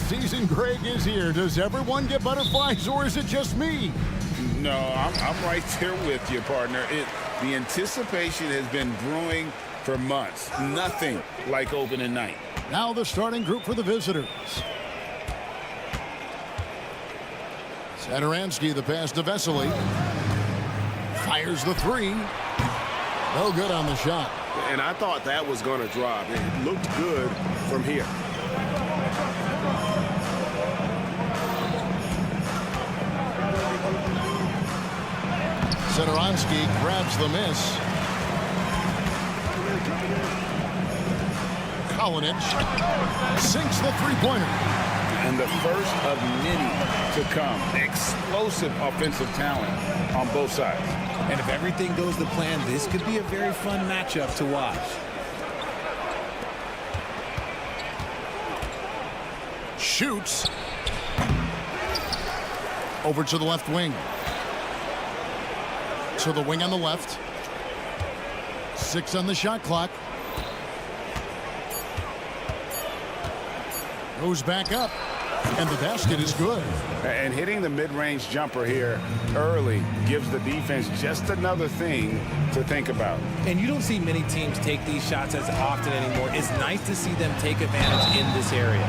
season, Greg, is here. Does everyone get butterflies, or is it just me? No, I'm right there with you, partner. The anticipation has been brewing for months. Nothing like opening night. Now the starting group for the visitors. Satoransky, the pass to Vesely. Fires the three. No good on the shot. And I thought that was going to drop. It looked good from here. Satoransky grabs the miss. Kalinic sinks the three-pointer. And the first of many to come. Explosive offensive talent on both sides. And if everything goes to plan, this could be a very fun matchup to watch. Shoots. Over to the left wing. To the wing on the left. 6 on the shot clock. Goes back up. And the basket is good. And hitting the mid-range jumper here early gives the defense just another thing to think about. And you don't see many teams take these shots as often anymore. It's nice to see them take advantage in this area.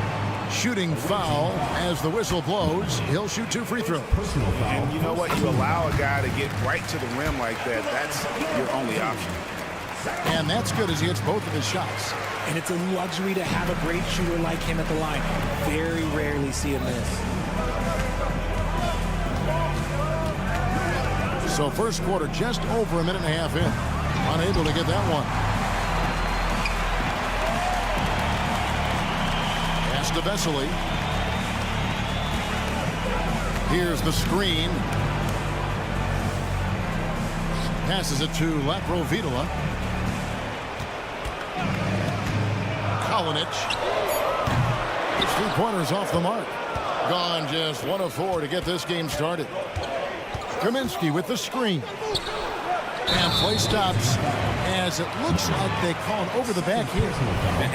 Shooting foul as the whistle blows. He'll shoot 2 free throws. And you know what? You allow a guy to get right to the rim like that. That's your only option. And that's good as he hits both of his shots. And it's a luxury to have a great shooter like him at the line. Very rarely see a miss. So first quarter just over a minute and a half in. Unable to get that one. Pass to Vesely. Here's the screen. Passes it to Laprovitola. Kalinic. His three-pointers off the mark. Gone just 1 of 4 to get this game started. Kaminsky with the screen. And play stops as it looks like they call an over-the-back here.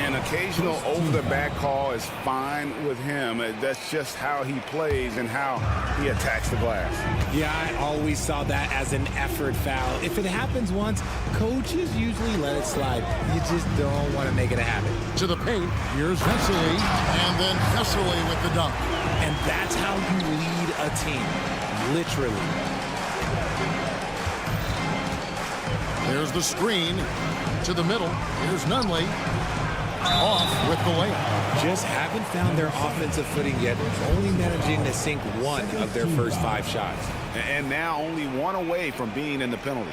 An occasional over-the-back call is fine with him. That's just how he plays and how he attacks the glass. Yeah, I always saw that as an effort foul. If it happens once, coaches usually let it slide. You just don't want to make it a habit. To the paint, here's Vesely, and then Vesely with the dunk. And that's how you lead a team, literally. There's the screen to the middle. Here's Nunley. Off with the layup. Just haven't found their offensive footing yet. Only managing to sink 1 of their first 5 shots. And now only 1 away from being in the penalty.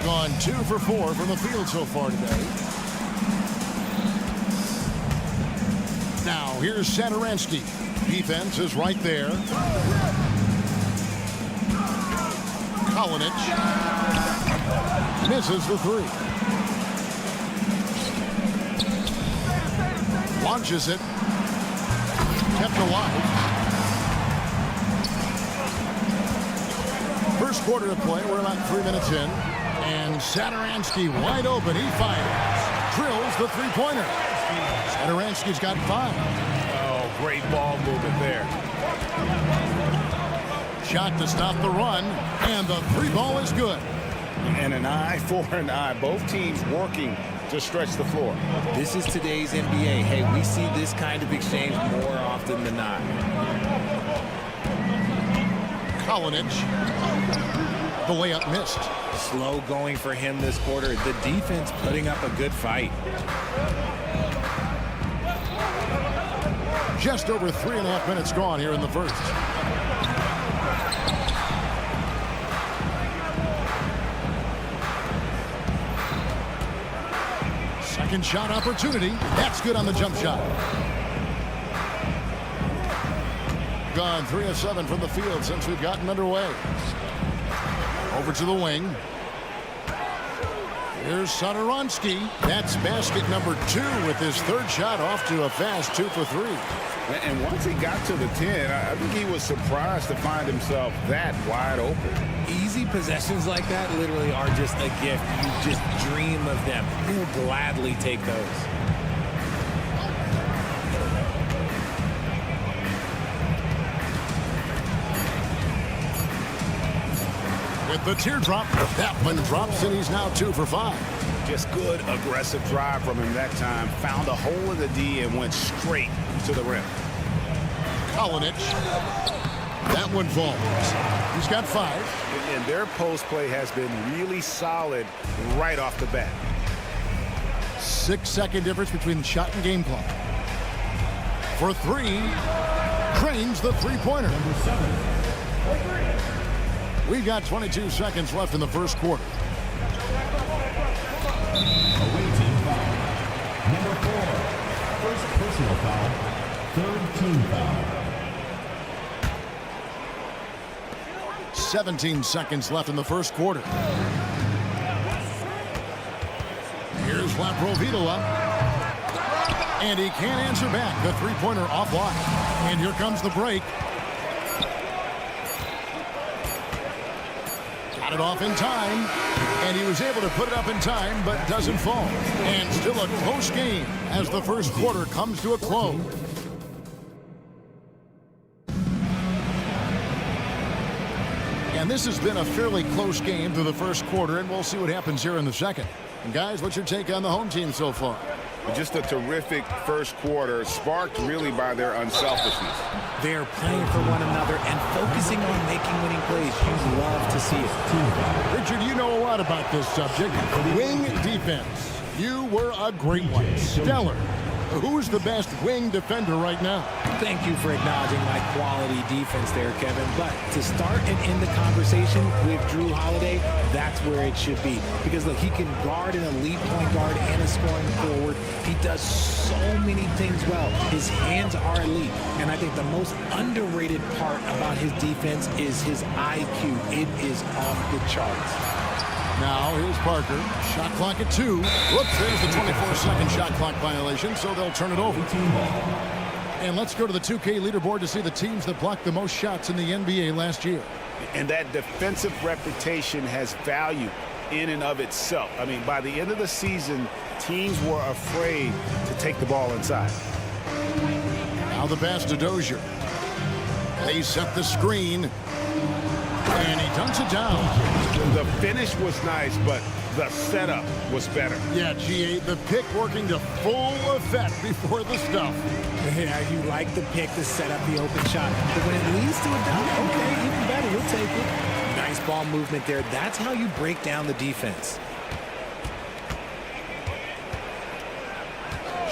Gone 2 for 4 from the field so far today. Now here's Satoransky. Defense is right there. Kalinic misses the 3. Launches it. Kept alive. First quarter of play. We're about 3 minutes in. And Satoransky wide open. He fires. Drills the three-pointer. Satoransky's got 5. Oh, great ball movement there. Shot to stop the run, and the 3-ball is good. And an eye for an eye. Both teams working to stretch the floor. This is today's NBA. Hey, we see this kind of exchange more often than not. Kalinic. The layup missed. Slow going for him this quarter. The defense putting up a good fight. Just over 3.5 minutes gone here in the first. Second shot opportunity. That's good on the jump shot. Gone 3 of 7 from the field since we've gotten underway. Over to the wing. Here's Satoransky. That's basket number 2 with his 3rd shot off to a fast 2 for 3. And once he got to the 10, I think he was surprised to find himself that wide open. Easy possessions like that literally are just a gift. You just dream of them. You'll gladly take those. with the teardrop. That one drops, and he's now 2 for 5. Just good, aggressive drive from him that time. Found a hole in the D and went straight to the rim. Kalinic. That one falls. He's got 5. And their post play has been really solid right off the bat. 6-second difference between the shot and game clock. For 3, Crane's the three-pointer. We've got 22 seconds left in the first quarter. Away team foul. Number 4. First personal foul. Third team foul. 17 seconds left in the first quarter. Here's Laprovitola. And he can't answer back. The three-pointer offline. And here comes the break. Got it off in time. And he was able to put it up in time, but doesn't fall. And still a close game as the first quarter comes to a close. And this has been a fairly close game through the first quarter, and we'll see what happens here in the second. And guys, what's your take on the home team so far? Just a terrific first quarter, sparked really by their unselfishness. They're playing for one another and focusing on making winning plays. You love to see it. Richard, you know a lot about this subject. Wing defense. You were a great one. Stellar. Who's the best wing defender right now? Thank you for acknowledging my quality defense there, Kevin. But to start and end the conversation with Drew Holiday, that's where it should be. Because, look, he can guard an elite point guard and a scoring forward. He does so many things well. His hands are elite. And I think the most underrated part about his defense is his IQ. It is off the charts. Now, here's Parker. Shot clock at 2. Whoops, there's the 24-second shot clock violation, so they'll turn it over. And let's go to the 2K leaderboard to see the teams that blocked the most shots in the NBA last year. And that defensive reputation has value in and of itself. I mean, by the end of the season, teams were afraid to take the ball inside. Now the pass to Dozier. They set the screen. And he dunks it down. The finish was nice, but the setup was better. Yeah, GA, the pick working to full effect before the stuff. Yeah, you like the pick to set up the open shot. But when it leads to a dunk, okay, even better, you'll take it. Nice ball movement there. That's how you break down the defense.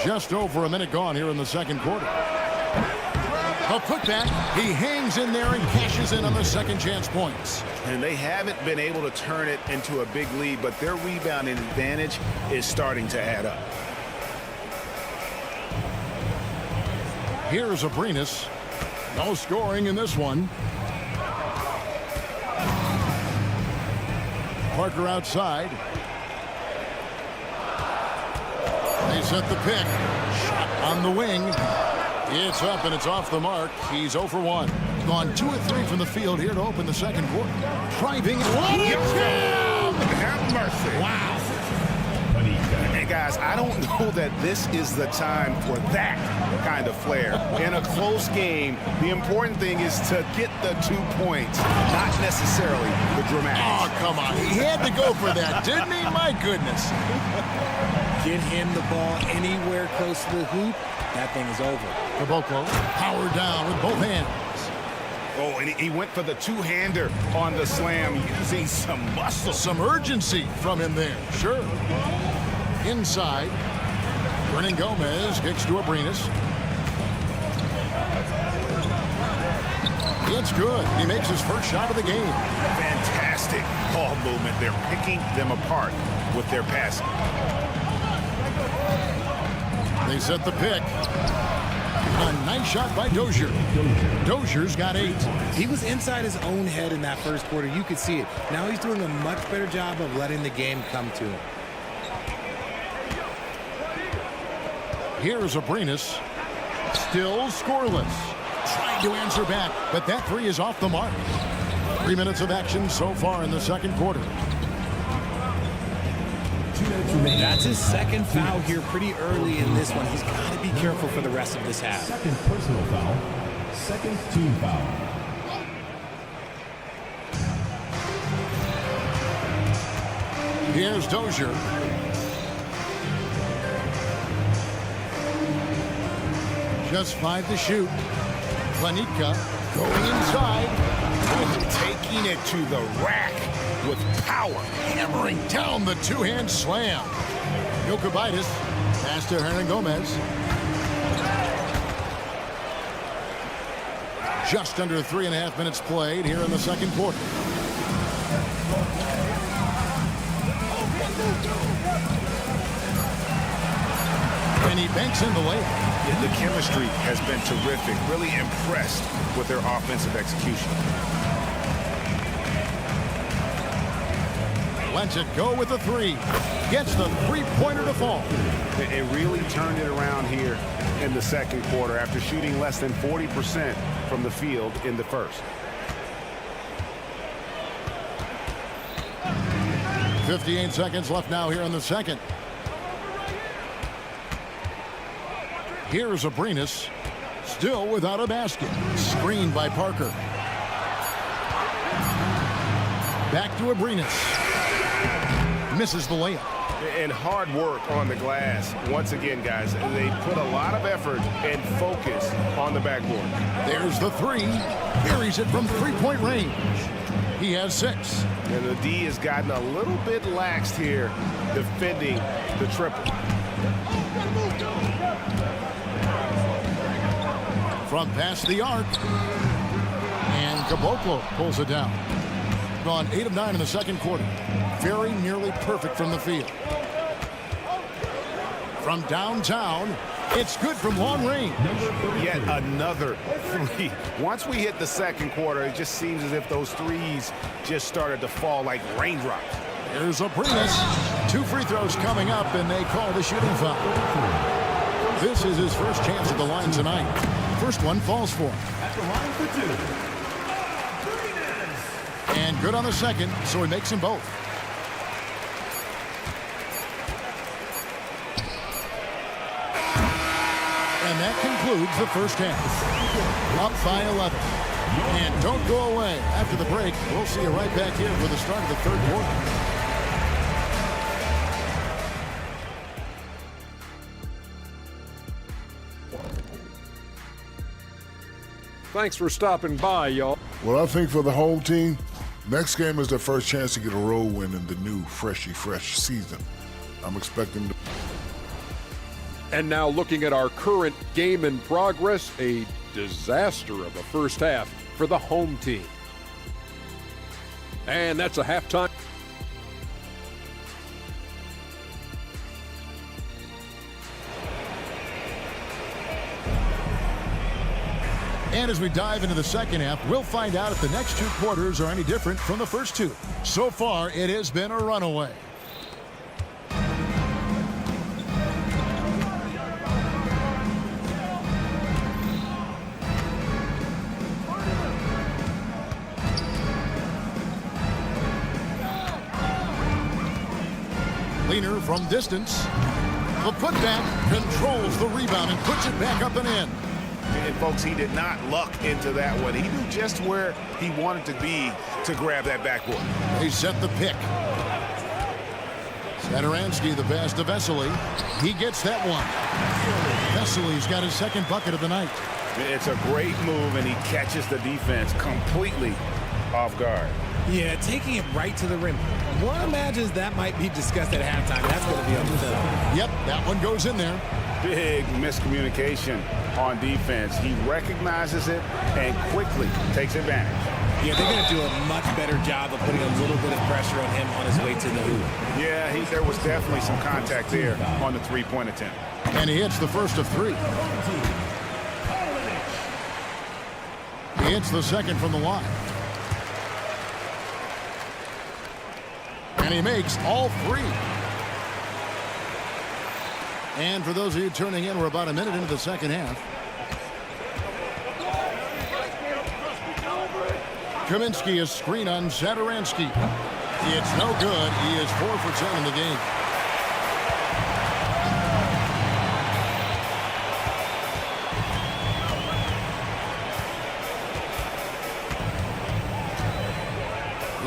Just over a minute gone here in the second quarter. A putback. He hangs in there and cashes in on the second chance points. And they haven't been able to turn it into a big lead, but their rebounding advantage is starting to add up. Here's Abrinas. No scoring in this one. Parker outside. They set the pick. Shot on the wing. It's up and it's off the mark. He's 0 for 1. Gone 2 of 3 from the field here to open the second quarter. Driving. Have mercy. Wow. Hey, guys, I don't know that this is the time for that kind of flair. In a close game, the important thing is to get the 2 points, not necessarily the dramatics. Oh, come on. He had to go for that, didn't he? My goodness. Get him the ball anywhere close to the hoop. That thing is over. Caboclo powered down with both hands. Oh, and he went for the two-hander on the slam, using some muscle. Some urgency from him there. Sure. Inside. Brennan Gomez kicks to Abrinas. It's good. He makes his first shot of the game. Fantastic ball movement. They're picking them apart with their passing. They set the pick. A nice shot by Dozier. Dozier's got 8. He was inside his own head in that first quarter. You could see it. Now he's doing a much better job of letting the game come to him. Here's Abrinas. Still scoreless. Trying to answer back, but that 3 is off the mark. 3 minutes of action so far in the second quarter. That's his second foul here pretty early in this one. He's got to be careful for the rest of this half. Second personal foul. Second team foul. Here's Dozier. Just 5 to shoot. Planitka going inside. Taking it to the rack with power. Hammering down the two-hand slam. Jokubaitis. Pass to Hernan Gomez. Just under 3.5 minutes played here in the second quarter. And he banks in the layup. Yeah, the chemistry has been terrific. Really impressed with their offensive execution. Lets it go with the 3. Gets the three-pointer to fall. It really turned it around here in the second quarter after shooting less than 40% from the field in the first. 58 seconds left now here in the second. Here's Abrinas, still without a basket. Screened by Parker. Back to Abrinas. Misses the layup. And hard work on the glass. Once again, guys, they put a lot of effort and focus on the backboard. There's the 3. Buries it from three-point range. He has 6. And the D has gotten a little bit laxed here defending the triple. From past the arc. And Caboclo pulls it down. Gone 8 of 9 in the second quarter. Very nearly perfect from the field. From downtown, it's good from long range. Yet another 3. Once we hit the second quarter, it just seems as if those threes just started to fall like raindrops. Here's Abrinas. 2 free throws coming up, and they call the shooting foul. This is his first chance at the line tonight. First one falls for him. At the line for 2. And good on the second, so he makes them both. And that concludes the first half. Up by 11. And don't go away. After the break, we'll see you right back here for the start of the third quarter. Thanks for stopping by, y'all. Well, I think for the whole team, next game is their first chance to get a road win in the new fresh season. I'm expecting to. And now looking at our current game in progress, a disaster of a first half for the home team. And that's a halftime. And as we dive into the second half, we'll find out if the next 2 quarters are any different from the first 2. So far, it has been a runaway. Leaner from distance. The putback controls the rebound and puts it back up and in. And folks, he did not luck into that one. He knew just where he wanted to be to grab that backboard. They set the pick. Satoransky, the pass to Vesely. He gets that one. Vesely's got his second bucket of the night. It's a great move, and he catches the defense completely off guard. Yeah, taking it right to the rim. One imagines that might be discussed at halftime. That's going to be on the film. Yep, that one goes in there. Big miscommunication on defense. He recognizes it and quickly takes advantage. Yeah, they're going to do a much better job of putting a little bit of pressure on him on his way to the hoop. Yeah, there was definitely some contact there on the three-point attempt. And he hits the first of 3. He hits the second from the line. And he makes all 3. And for those of you turning in, we're about a minute into the second half. Kaminsky is screen on Satoransky. It's no good. He is 4 for 10 in the game.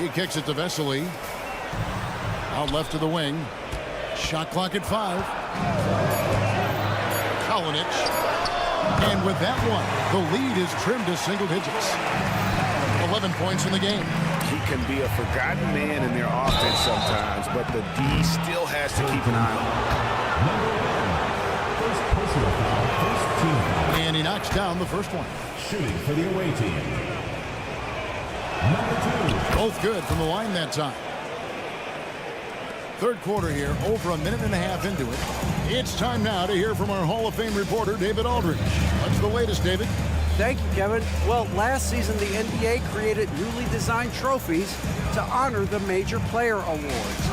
He kicks it to Vesely. Out left to the wing. Shot clock at 5. Kalinic. And with that one, the lead is trimmed to single digits. 11 points in the game. He can be a forgotten man in their offense sometimes, but the D still has to keep an eye on him. First personal foul, first team foul. And he knocks down the first one. Shooting for the away team. Number 2. Both good from the line that time. Third quarter here, over a minute and a half into it. It's time now to hear from our Hall of Fame reporter, David Aldridge. What's the latest, David? Thank you, Kevin. Well, last season, the NBA created newly designed trophies to honor the major player awards.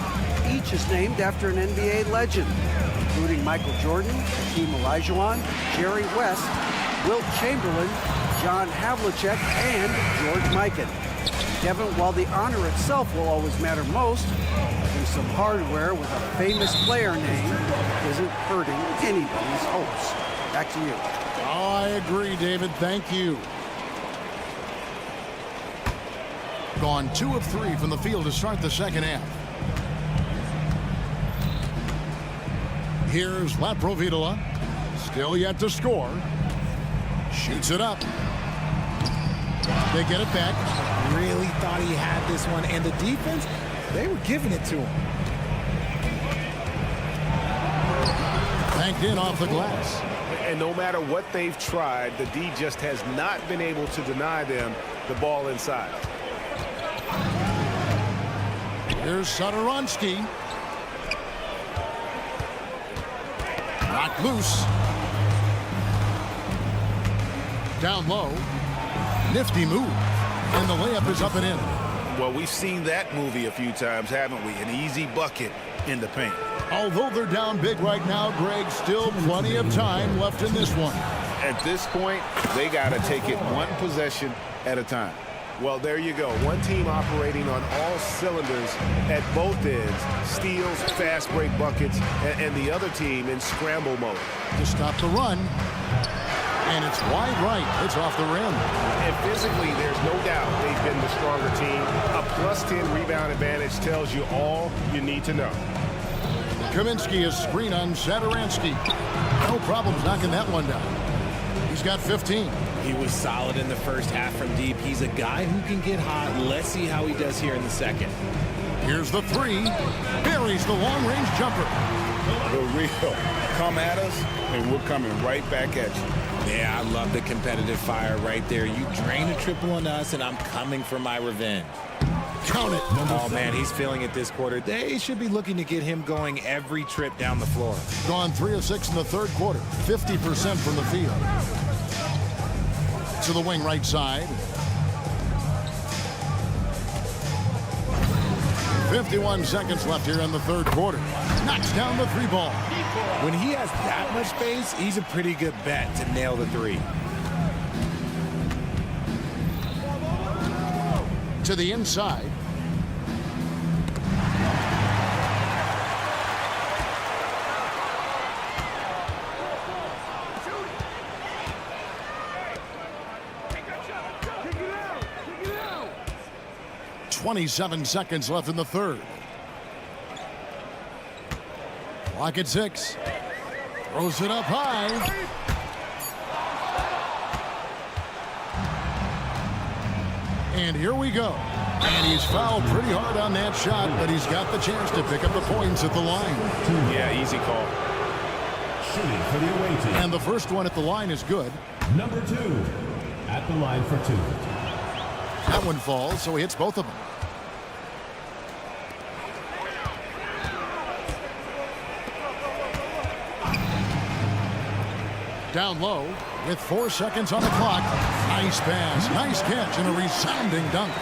Each is named after an NBA legend, including Michael Jordan, Hakeem Olajuwon, Jerry West, Wilt Chamberlain, John Havlicek, and George Mikan. Kevin, while the honor itself will always matter most, having some hardware with a famous player name isn't hurting anybody's hopes. Back to you. Oh, I agree, David. Thank you. Gone 2 of 3 from the field to start the second half. Here's Laprovitola. Still yet to score. Shoots it up. They get it back. Really thought he had this one, and the defense, they were giving it to him. Banked in off the glass. And no matter what they've tried, the D just has not been able to deny them the ball inside. Here's Satoransky. Knocked loose. Down low. Nifty move. And the layup is up and in. Well, we've seen that movie a few times, haven't we? An easy bucket in the paint. Although they're down big right now, Greg, still plenty of time left in this one. At this point, they got to take it one possession at a time. Well, there you go. One team operating on all cylinders at both ends. Steals, fast break buckets, and the other team in scramble mode. To stop the run. And it's wide right. It's off the rim. And physically, there's no doubt they've been the stronger team. A +10 rebound advantage tells you all you need to know. Kaminsky is screen on Satoransky. No problems knocking that one down. He's got 15. He was solid in the first half from deep. He's a guy who can get hot. Let's see how he does here in the second. Here's the 3. Buries the long-range jumper. The real. Come at us, and we're coming right back at you. Yeah, I love the competitive fire right there. You drain a triple on us, and I'm coming for my revenge. Count it. Oh, man, he's feeling it this quarter. They should be looking to get him going every trip down the floor. Gone 3 of 6 in the third quarter. 50% from the field. To the wing right side. 51 seconds left here in the third quarter. Knocks down the 3 ball. When he has that much space, he's a pretty good bet to nail the 3. To the inside. Take it out. 27 seconds left in the third. Clock at 6. Throws it up high. And here we go. And he's fouled pretty hard on that shot, but he's got the chance to pick up the points at the line. Yeah, easy call. Shooting for the away team. And the first one at the line is good. Number 2 at the line for 2. That one falls, so he hits both of them. Down low with 4 seconds on the clock. Nice pass, nice catch, and a resounding dunk.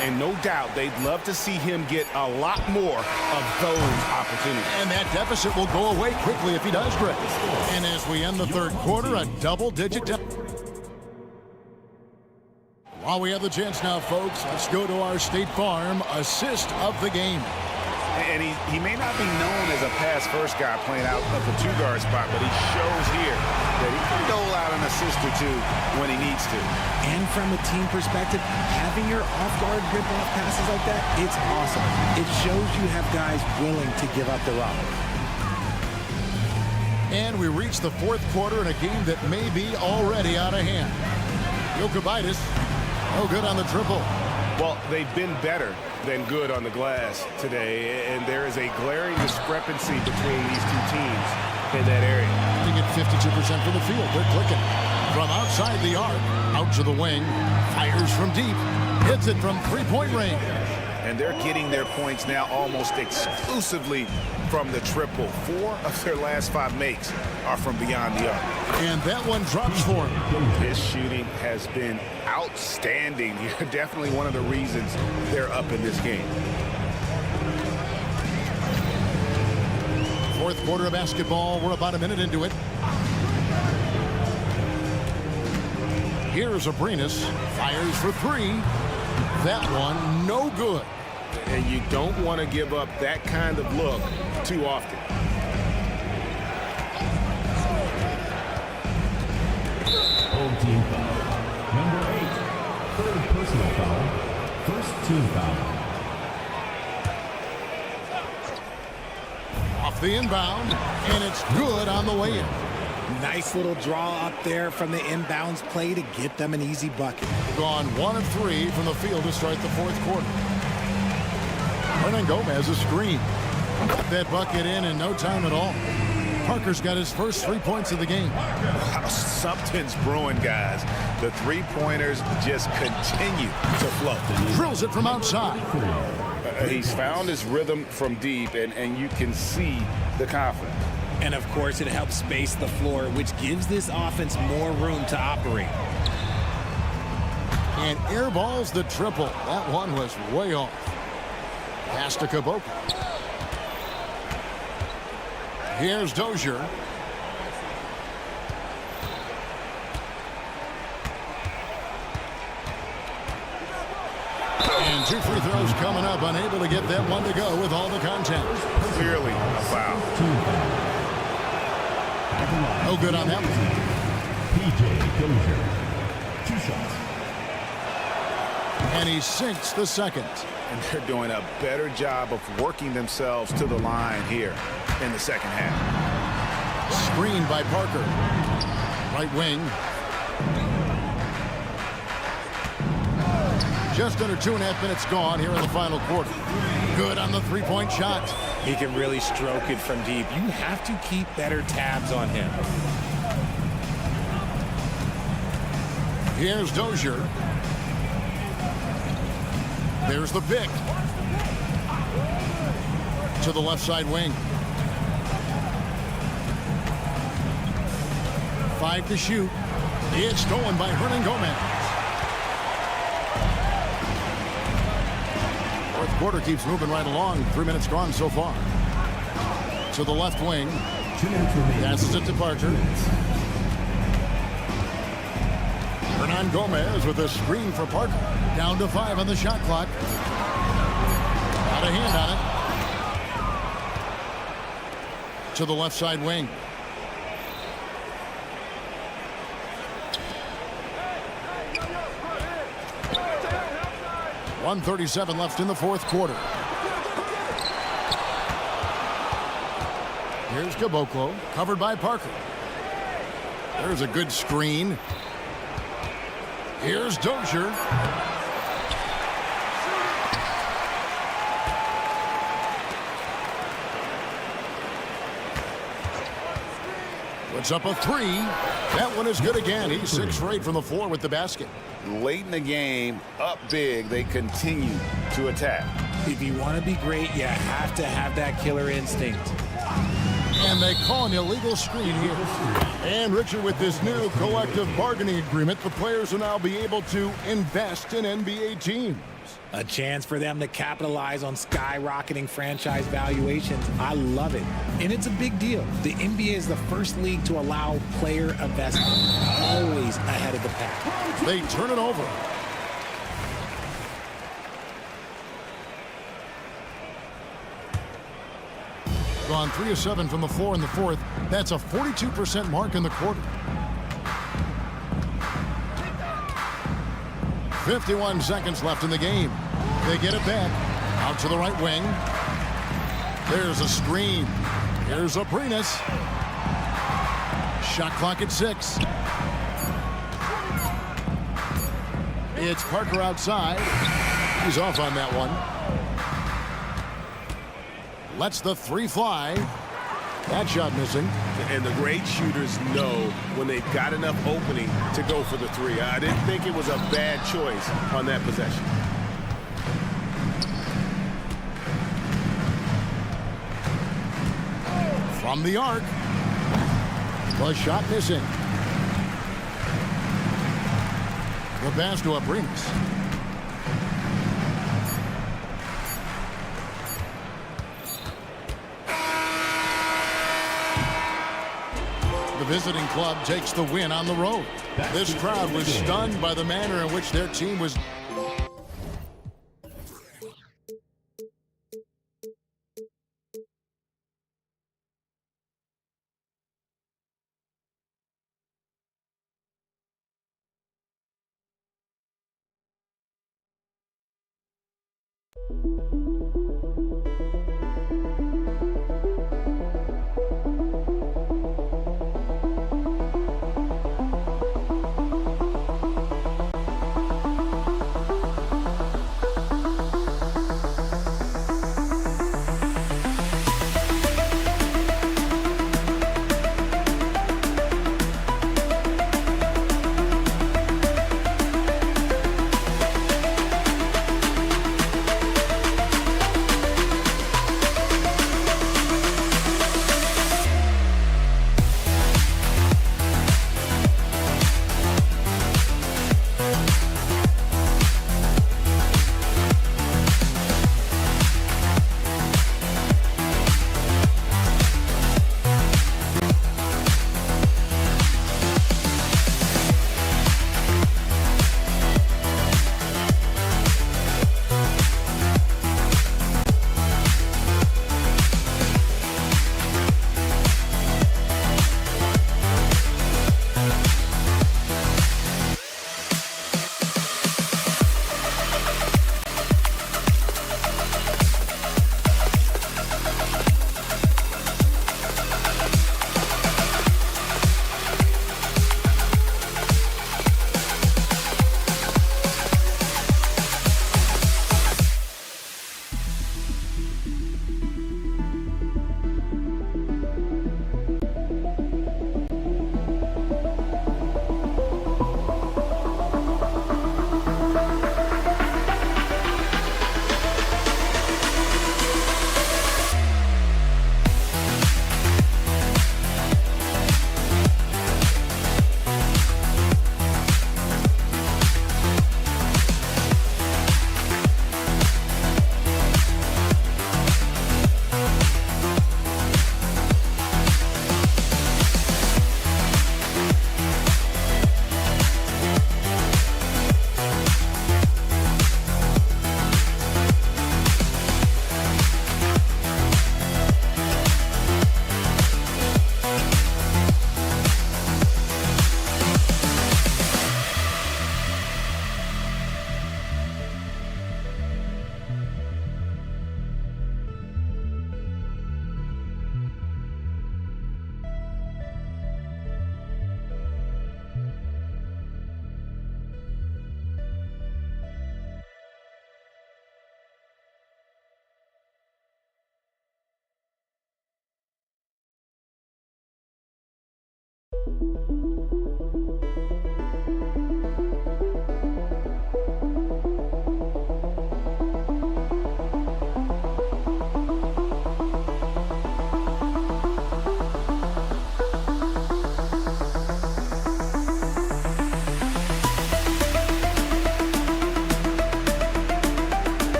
And no doubt they'd love to see him get a lot more of those opportunities. And that deficit will go away quickly if he does, Greg. And as we end the third quarter, a double-digit deficit. While we have the chance now, folks, let's go to our State Farm assist of the game. And he may not be known as a pass-first guy playing out of the two-guard spot, but he shows here that he can dole out an assist or two when he needs to. And from a team perspective, having your off-guard rip-off passes like that, it's awesome. It shows you have guys willing to give up the rock. And we reach the fourth quarter in a game that may be already out of hand. Jokic, no good on the triple. Well, they've been better than good on the glass today, and there is a glaring discrepancy between these two teams in that area. They get 52% from the field. They're clicking. From outside the arc, out to the wing, fires from deep, hits it from three-point range. And they're getting their points now almost exclusively from the triple. 4 of their last 5 makes are from beyond the arc. And that one drops for him. His shooting has been outstanding. Definitely one of the reasons they're up in this game. Fourth quarter of basketball. We're about a minute into it. Here's Abrinas. Fires for 3. That one, no good. And you don't want to give up that kind of look too often. Old team foul. Number 8. Third personal foul. First team foul. Off the inbound, and it's good on the way in. Nice little draw up there from the inbounds play to get them an easy bucket. Gone 1 of 3 from the field to start the fourth quarter. Hernan Gomez a screen. Got that bucket in no time at all. Parker's got his first 3 points of the game. Wow, something's brewing, guys. The three-pointers just continue to flow. Drills it from outside. He's found his rhythm from deep, and you can see the confidence. And of course, it helps space the floor, which gives this offense more room to operate. And airballs the triple. That one was way off. Pass to Caboclo. Here's Dozier. And 2 free throws coming up. Unable to get that one to go with all the contact. Clearly a foul. No good on that one. P.J. Dozier. 2 shots. And he sinks the second. And they're doing a better job of working themselves to the line here in the second half. Screened by Parker. Right wing. Just under 2.5 minutes gone here in the final quarter. Good on the three-point shot. He can really stroke it from deep. You have to keep better tabs on him. Here's Dozier. There's the pick. To the left side wing. 5 to shoot. It's stolen by Hernan Gomez. Fourth quarter keeps moving right along. 3 minutes gone so far. To the left wing. 2 minutes remaining. Passes it to Parker. Hernan Gomez with a screen for Parker. Down to 5 on the shot clock. Got a hand on it. To the left side wing. .137 left in the fourth quarter. Here's Caboclo, covered by Parker. There's a good screen. Here's Dozier. Puts up a 3. That one is good again. He's 6 for 8 from the floor with the basket. Late in the game, up big, they continue to attack. If you want to be great, you have to have that killer instinct. And they call an illegal screen here. And Richard, with this new collective bargaining agreement, the players will now be able to invest in NBA teams. A chance for them to capitalize on skyrocketing franchise valuations. I love it. And it's a big deal. The NBA is the first league to allow player investment. Always ahead of the pack. They turn it over. gone 3 of 7 from the floor in the fourth. That's a 42% mark in the quarter. 51 seconds left in the game. They get it back. Out to the right wing. There's a screen. Here's Aprinas. Shot clock at 6. It's Parker outside. He's off on that one. Lets the 3 fly. That shot missing. And the great shooters know when they've got enough opening to go for the 3. I didn't think it was a bad choice on that possession. From the arc. The shot missing. The pass to Aprinas. The visiting club takes the win on the road. This crowd was stunned by the manner in which their team was.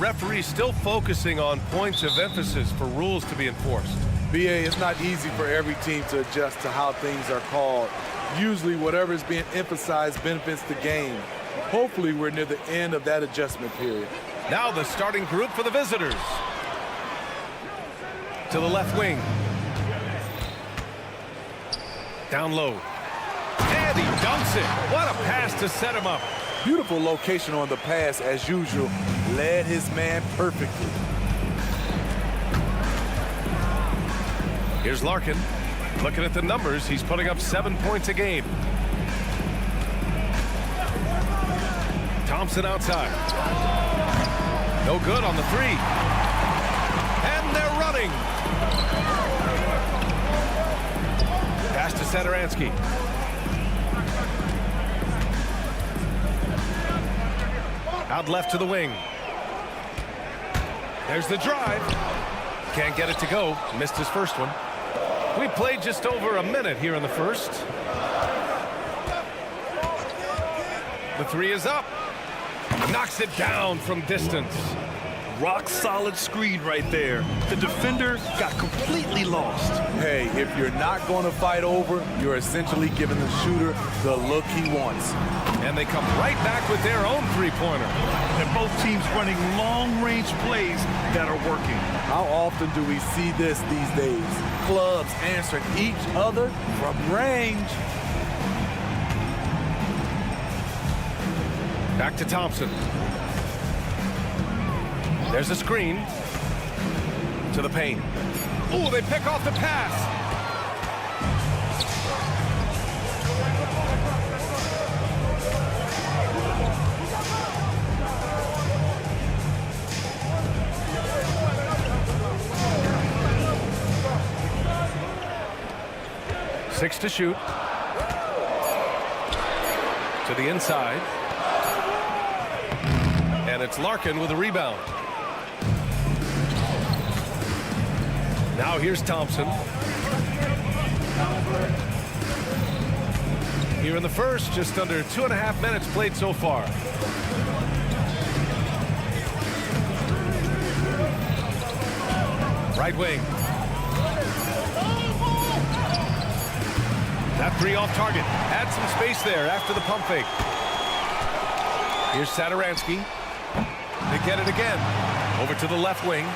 Referees still focusing on points of emphasis for rules to be enforced. BA, it's not easy for every team to adjust to how things are called. Usually whatever is being emphasized benefits the game. Hopefully we're near the end of that adjustment period. Now the starting group for the visitors. To the left wing. Down low. And he dunks it. What a pass to set him up. Beautiful location on the pass as usual. Led his man perfectly. Here's Larkin. Looking at the numbers, he's putting up 7 points a game. Thompson outside. No good on the three. And they're running. Pass to Satoransky. Out left to the wing. There's the drive. Can't get it to go. Missed his first one. We played just over a minute here in the first. The three is up. Knocks it down from distance. Rock solid screen right there. The defender got completely lost. Hey, if you're not going to fight over, you're essentially giving the shooter the look he wants. And they come right back with their own three-pointer. And both teams running long-range plays that are working. How often do we see this these days? Clubs answering each other from range. Back to Thompson. There's a screen to the paint. Oh, they pick off the pass. Six to shoot. To the inside. And it's Larkin with a rebound. Now here's Thompson. Here in the first, just under 2.5 minutes played so far. Right wing. That three off target. Add some space there after the pump fake. Here's Satoransky. They get it again. Over to the left wing.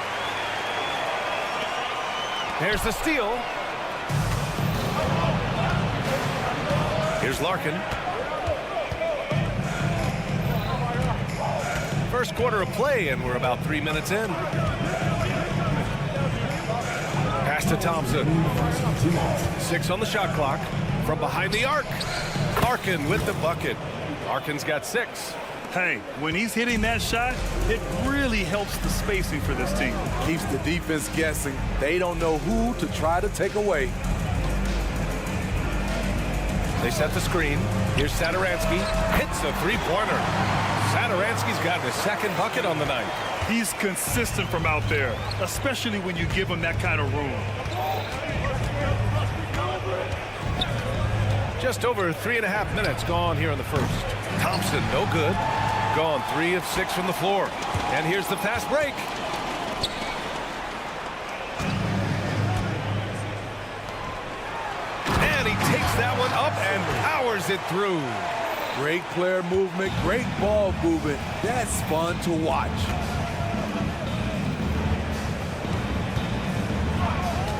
There's the steal. Here's Larkin. First quarter of play, and we're about 3 minutes in. Pass to Thompson. 6 on the shot clock. From behind the arc. Larkin with the bucket. Larkin's got 6. Hey, when he's hitting that shot, it really helps the spacing for this team. Keeps the defense guessing. They don't know who to try to take away. They set the screen. Here's Satoransky. Hits a three-pointer. Satoransky's got his second bucket on the night. He's consistent from out there, especially when you give him that kind of room. Just over 3.5 minutes gone here in the first. Thompson, no good. Gone 3 of 6 from the floor. And here's the fast break. And he takes that one up and powers it through. Great player movement, great ball movement. That's fun to watch.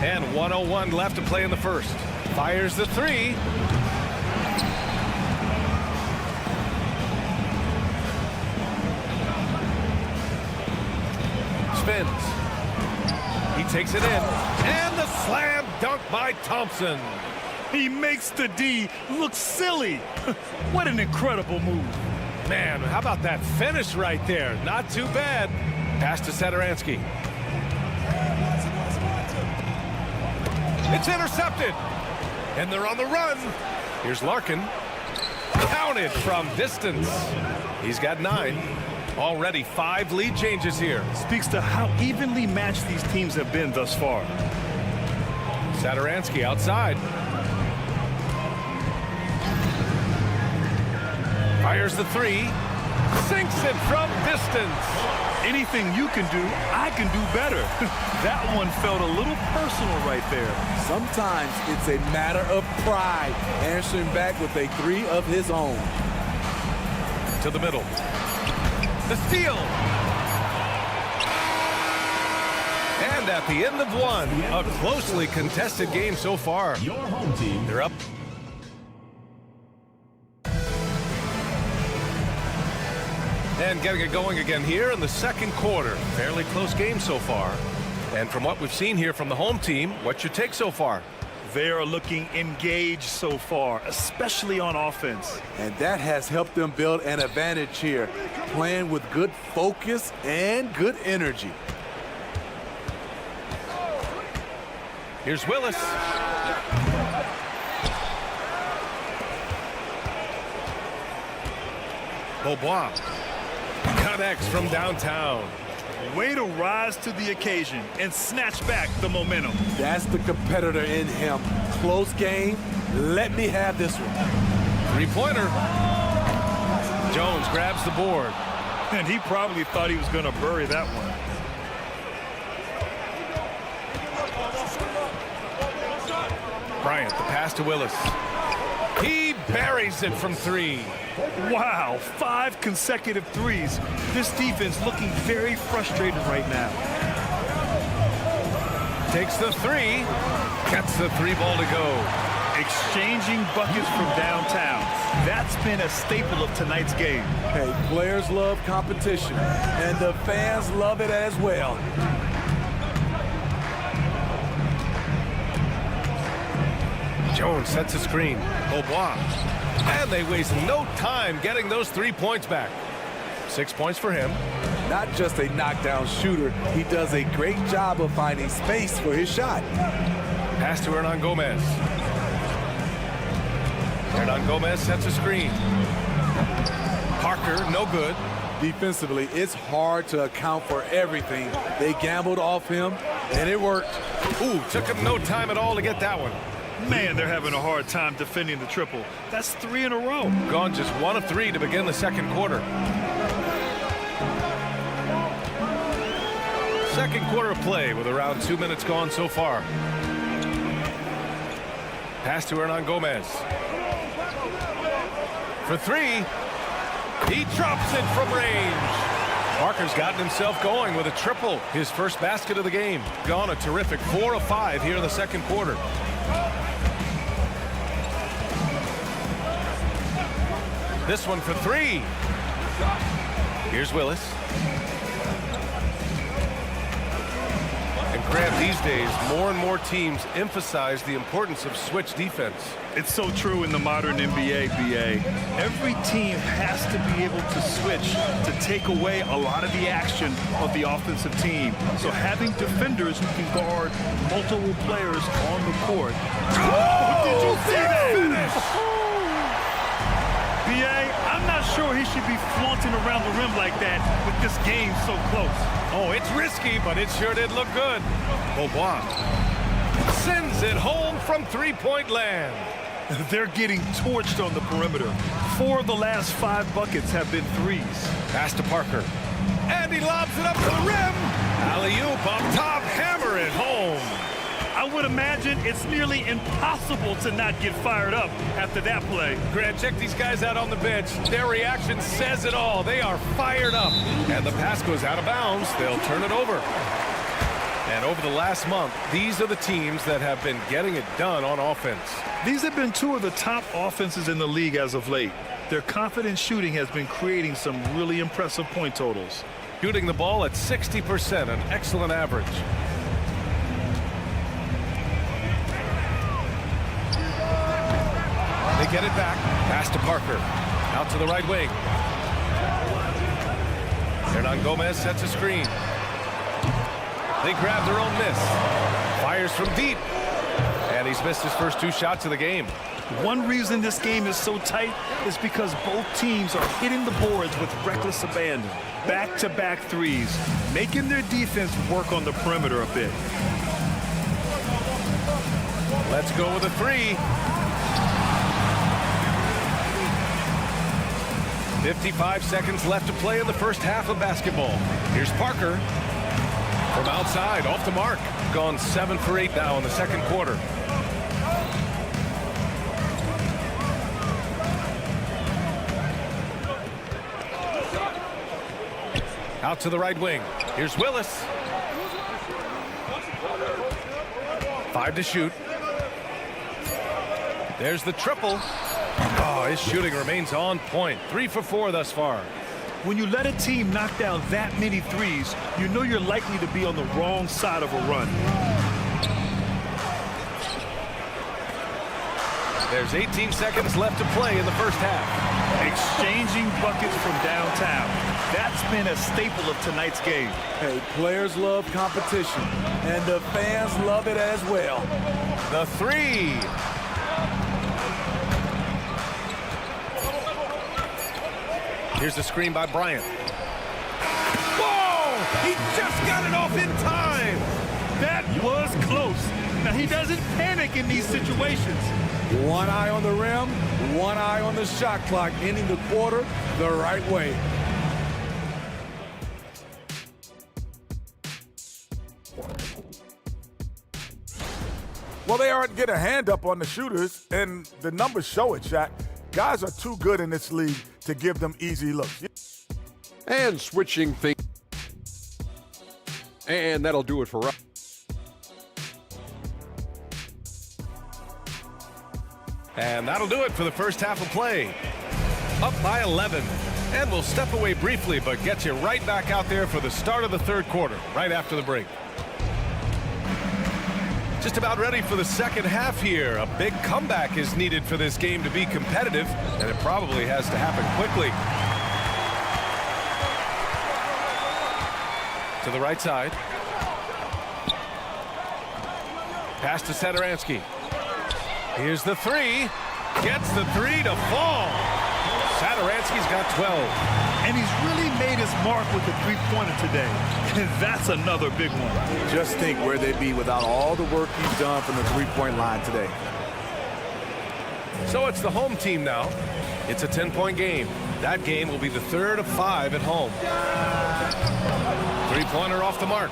And 1:01 left to play in the first. Fires the three. Spins. He takes it in. And the slam dunk by Thompson. He makes the D look silly. What an incredible move. Man, how about that finish right there? Not too bad. Pass to Satoransky. It's intercepted. And they're on the run. Here's Larkin. Counted from distance. He's got 9. Already 5 lead changes here. Speaks to how evenly matched these teams have been thus far. Satoransky outside. Fires the three. Sinks it from distance. Anything you can do, I can do better. That one felt a little personal right there. Sometimes it's a matter of pride, answering back with a 3 of his own. To the middle. The steal. And at the end of one, a closely contested game so far. Your home team. They're up. And getting it going again here in the second quarter. Fairly close game so far. And from what we've seen here from the home team, what's your take so far? They are looking engaged so far, especially on offense. And that has helped them build an advantage here, playing with good focus and good energy. Here's Willis. Beaubois connects from downtown. Way to rise to the occasion and snatch back the momentum. That's the competitor in him. Close game. Let me have this one. Three-pointer. Jones grabs the board. And he probably thought he was going to bury that one. Bryant, the pass to Willis. He buries it from three. Wow, 5 consecutive threes. This defense looking very frustrated right now. Takes the three. Gets the three ball to go. Exchanging buckets from downtown. That's been a staple of tonight's game. Hey, players love competition, and the fans love it as well. Jones sets a screen. Aubois. And they waste no time getting those 3 points back. 6 points for him. Not just a knockdown shooter, he does a great job of finding space for his shot. Pass to Hernan Gomez. Hernan Gomez sets a screen. Parker, no good. Defensively, it's hard to account for everything. They gambled off him, and it worked. Ooh, took him no time at all to get that one. Man, they're having a hard time defending the triple. That's 3 in a row. Gone just 1 of 3 to begin the second quarter. Second quarter of play with around 2 minutes gone so far. Pass to Hernan Gomez. For 3. He drops it from range. Parker's gotten himself going with a triple. His first basket of the game. Gone a terrific 4 of 5 here in the second quarter. This one for 3. Here's Willis. And Grant, these days, more and more teams emphasize the importance of switch defense. It's so true in the modern NBA, BA. Every team has to be able to switch to take away a lot of the action of the offensive team. So having defenders who can guard multiple players on the court. Oh, did you see that? BA, I'm not sure he should be flaunting around the rim like that with this game so close. Oh, it's risky, but it sure did look good. Aubois sends it home from three-point land. They're getting torched on the perimeter. 4 of the last 5 buckets have been threes. Pass to Parker. And he lobs it up to the rim. Alley-oop up top, hammer it home. I would imagine it's nearly impossible to not get fired up after that play. Grant, check these guys out on the bench. Their reaction says it all. They are fired up. And the pass goes out of bounds. They'll turn it over. And over the last month, these are the teams that have been getting it done on offense. These have been 2 of the top offenses in the league as of late. Their confident shooting has been creating some really impressive point totals. Shooting the ball at 60%, an excellent average. They get it back. Pass to Parker. Out to the right wing. Hernan Gomez sets a screen. They grab their own miss. Fires from deep. And he's missed his first 2 shots of the game. One reason this game is so tight is because both teams are hitting the boards with reckless abandon. Back-to-back threes, making their defense work on the perimeter a bit. Let's go with a 3. 55 seconds left to play in the first half of basketball. Here's Parker from outside, off the mark. Gone 7 for 8 now in the second quarter. Out to the right wing. Here's Willis. 5 to shoot. There's the triple. Oh, his shooting remains on point. 3 for 4 thus far. When you let a team knock down that many threes, you know you're likely to be on the wrong side of a run. There's 18 seconds left to play in the first half. Exchanging buckets from downtown. That's been a staple of tonight's game. Hey, players love competition, and the fans love it as well. The 3. Here's the screen by Bryant. Whoa! He just got it off in time. That was close. Now, he doesn't panic in these situations. One eye on the rim, one eye on the shot clock, ending the quarter the right way. Well, they aren't getting a hand up on the shooters, and the numbers show it, Shaq. Guys are too good in this league to give them easy looks. And switching things. And that'll do it for us. And that'll do it for the first half of play. Up by 11. And we'll step away briefly, but get you right back out there for the start of the third quarter, right after the break. Just about ready for the second half here. A big comeback is needed for this game to be competitive, and it probably has to happen quickly. To the right side. Pass to Satoransky. Here's the three. Gets the three to fall. Satoransky's got 12. And he's really made his mark with the three-pointer today. And that's another big one. Just think where they'd be without all the work he's done from the three-point line today. So it's the home team now. It's a 10-point game. That game will be the third of 5 at home. Three-pointer off the mark.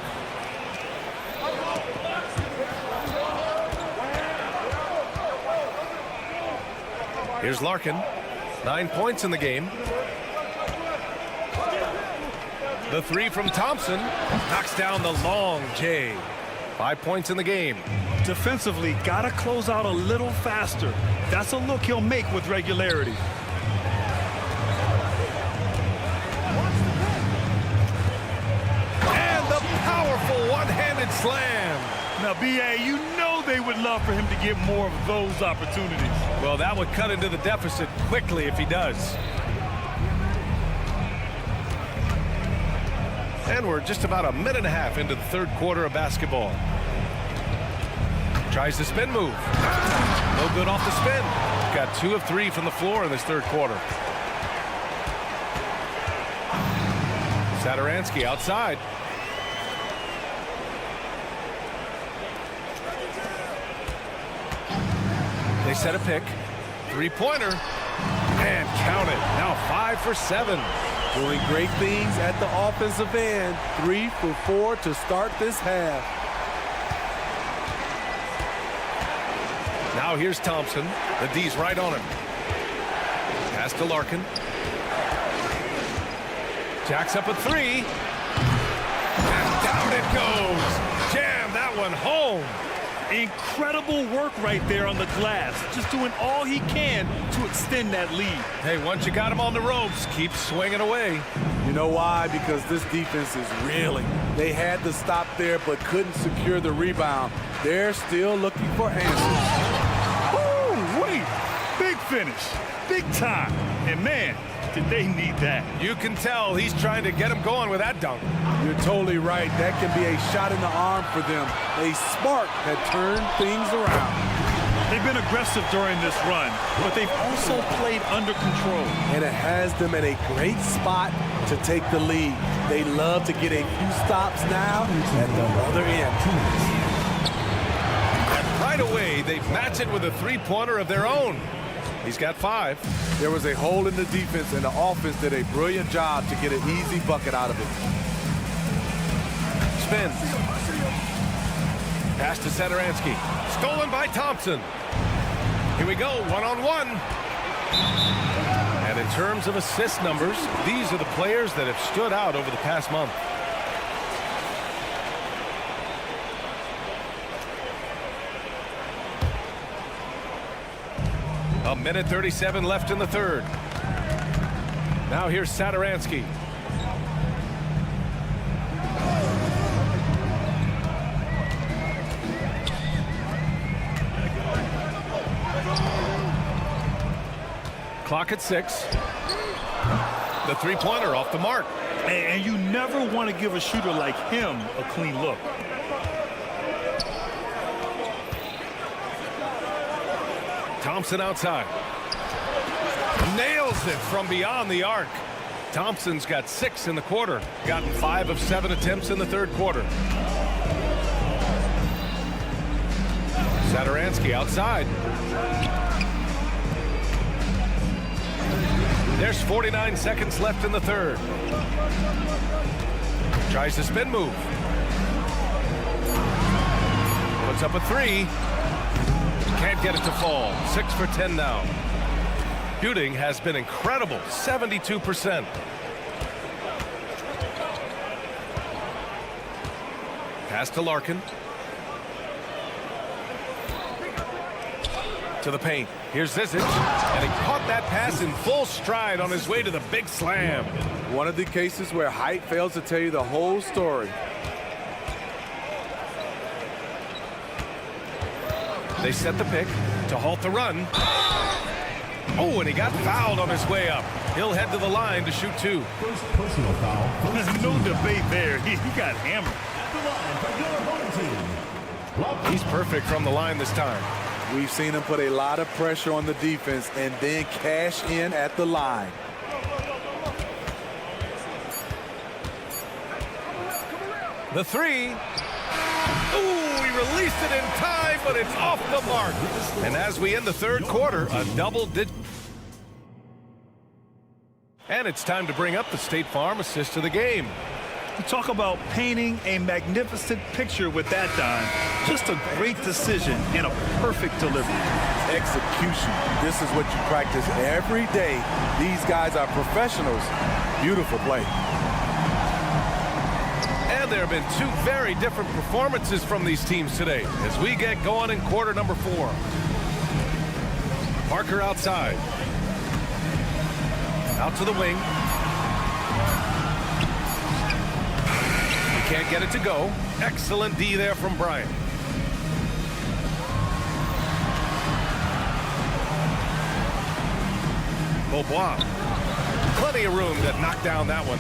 Here's Larkin. 9 points in the game. The three from Thompson knocks down the long J. 5 points in the game. Defensively, gotta close out a little faster. That's a look he'll make with regularity. And the powerful one-handed slam. Now, B.A., you know they would love for him to get more of those opportunities. Well, that would cut into the deficit quickly if he does. And we're just about a minute and a half into the third quarter of basketball. Tries the spin move. No good off the spin. Got 2 of 3 from the floor in this third quarter. Satoransky outside. They set a pick. Three-pointer. And count it. Now 5 for 7. Doing great things at the offensive end. 3 for 4 to start this half. Now here's Thompson. The D's right on him. Pass to Larkin. Jacks up a 3. And down it goes. Jam that one home. Incredible work right there on the glass. Just doing all he can to extend that lead. Hey, once you got him on the ropes, keep swinging away. You know why? Because this defense is reeling. They had to stop there but couldn't secure the rebound. They're still looking for answers. Ooh, wait. Big finish. Big time. And man, did they need that. You can tell he's trying to get him going with that dunk. You're totally right. That can be a shot in the arm for them. A spark that turned things around. They've been aggressive during this run, but they've also played under control. And it has them at a great spot to take the lead. They love to get a few stops now at the other end. And right away, they match it with a three-pointer of their own. He's got 5. There was a hole in the defense, and the offense did a brilliant job to get an easy bucket out of it. Spins. Pass to Satoransky. Stolen by Thompson. Here we go, one-on-one. And in terms of assist numbers, these are the players that have stood out over the past month. A minute 37 left in the third. Now here's Satoransky. Clock at 6. The three-pointer off the mark. And you never want to give a shooter like him a clean look. Thompson outside. Nails it from beyond the arc. Thompson's got 6 in the quarter. Gotten 5 of 7 attempts in the third quarter. Satoransky outside. There's 49 seconds left in the third. Tries the spin move. Puts up a 3. Can't get it to fall. 6 for 10 now. Shooting has been incredible, 72%. Pass to Larkin. To the paint. Here's Zizic, and he caught that pass in full stride on his way to the big slam. One of the cases where height fails to tell you the whole story. They set the pick to halt the run. Oh, and he got fouled on his way up. He'll head to the line to shoot 2. First personal foul. There's no debate there. He got hammered. He's perfect from the line this time. We've seen him put a lot of pressure on the defense and then cash in at the line. The 3. Ooh, he released it in time, but it's off the mark. And as we end the third quarter, a double-digit. And it's time to bring up the State Farm assist of the game. You talk about painting a magnificent picture with that dime. Just a great decision and a perfect delivery. Execution. This is what you practice every day. These guys are professionals. Beautiful play. And there have been 2 very different performances from these teams today as we get going in quarter number 4. Parker outside. Out to the wing. He can't get it to go. Excellent D there from Bryant. Beaubois. Plenty of room to knock down that one.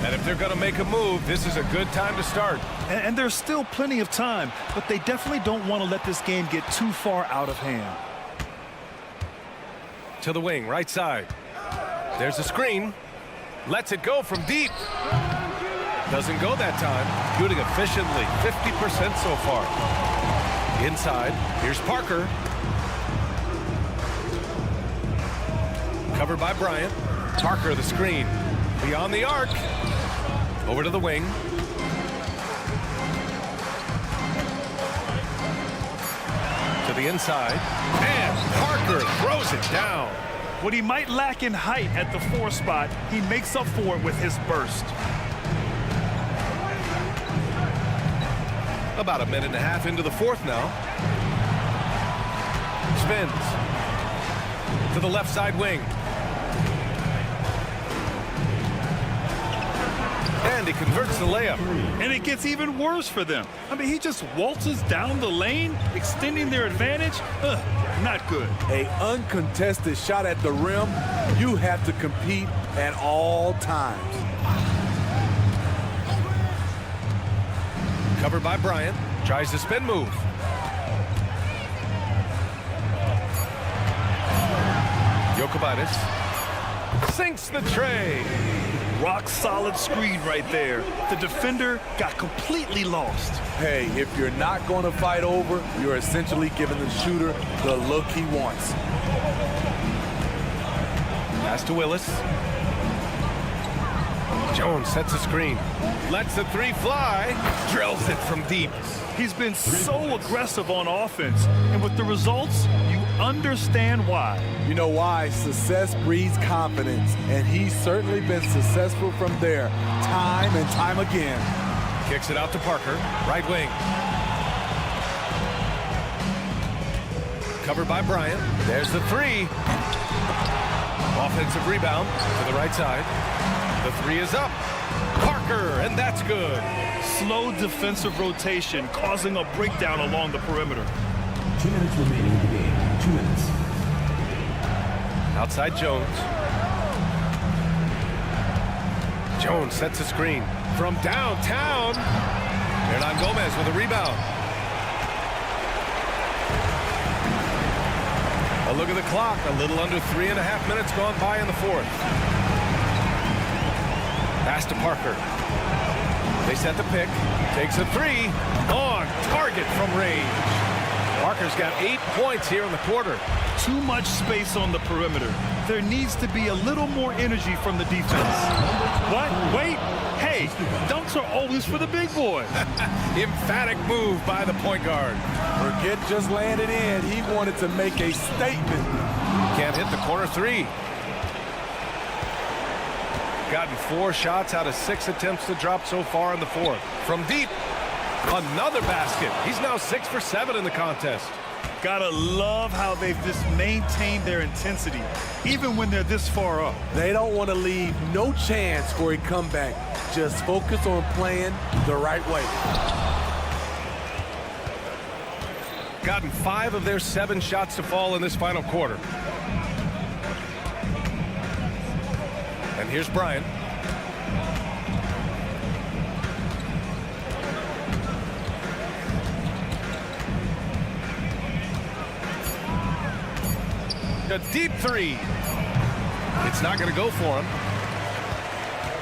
And if they're going to make a move, this is a good time to start. And there's still plenty of time, but they definitely don't want to let this game get too far out of hand. To the wing, right side. There's a screen. Lets it go from deep. Doesn't go that time. Shooting efficiently, 50% so far. Inside, here's Parker. Covered by Bryant. Parker, the screen. Beyond the arc. Over to the wing. To the inside. And Parker throws it down. What he might lack in height at the 4 spot, he makes up for it with his burst. About a minute and a half into the fourth now. Spins. To the left side wing. And he converts the layup. And it gets even worse for them. I mean, he just waltzes down the lane, extending their advantage. Not good. An uncontested shot at the rim. You have to compete at all times. Covered by Bryant. Tries the spin move. Jokubaitis sinks the tray. Rock solid screen right there. The defender got completely lost. Hey, if you're not going to fight over, you're essentially giving the shooter the look he wants. Pass to Willis. Jones sets a screen. Lets the 3 fly. Drills it from deep. He's been so aggressive on offense. And with the results, you understand why. You know why? Success breeds confidence. And he's certainly been successful from there, time and time again. Kicks it out to Parker. Right wing. Covered by Bryant. There's the 3. Offensive rebound to the right side. The 3 is up. Parker, and that's good. Slow defensive rotation causing a breakdown along the perimeter. 2 minutes remaining in the game. 2 minutes. Outside Jones. Jones sets a screen from downtown. Hernan Gomez with a rebound. A look at the clock. A little under 3.5 minutes gone by in the fourth. Pass to Parker. They set the pick. Takes a three. On target from range. Parker's got 8 points here in the quarter. Too much space on the perimeter. There needs to be a little more energy from the defense. What? Wait. Hey, dunks are always for the big boy. Emphatic move by the point guard. Forget just laying it in. He wanted to make a statement. Can't hit the corner three. Gotten 4 shots out of 6 attempts to drop so far in the fourth. From deep, another basket. He's now 6 for 7 in the contest. Gotta love how they've just maintained their intensity, even when they're this far up. They don't want to leave no chance for a comeback. Just focus on playing the right way. Gotten 5 of their 7 shots to fall in this final quarter. And here's Bryant. A deep three. It's not going to go for him.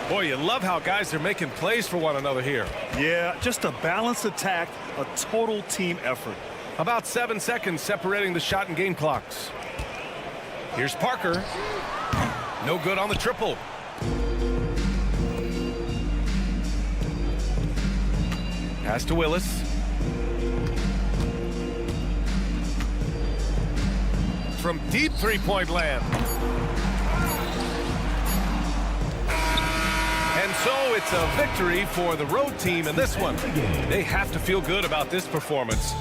Boy, you love how guys are making plays for one another here. Yeah, just a balanced attack, a total team effort. About 7 seconds separating the shot and game clocks. Here's Parker. No good on the triple. Pass to Willis. From deep three-point land. And so it's a victory for the road team in this one. They have to feel good about this performance.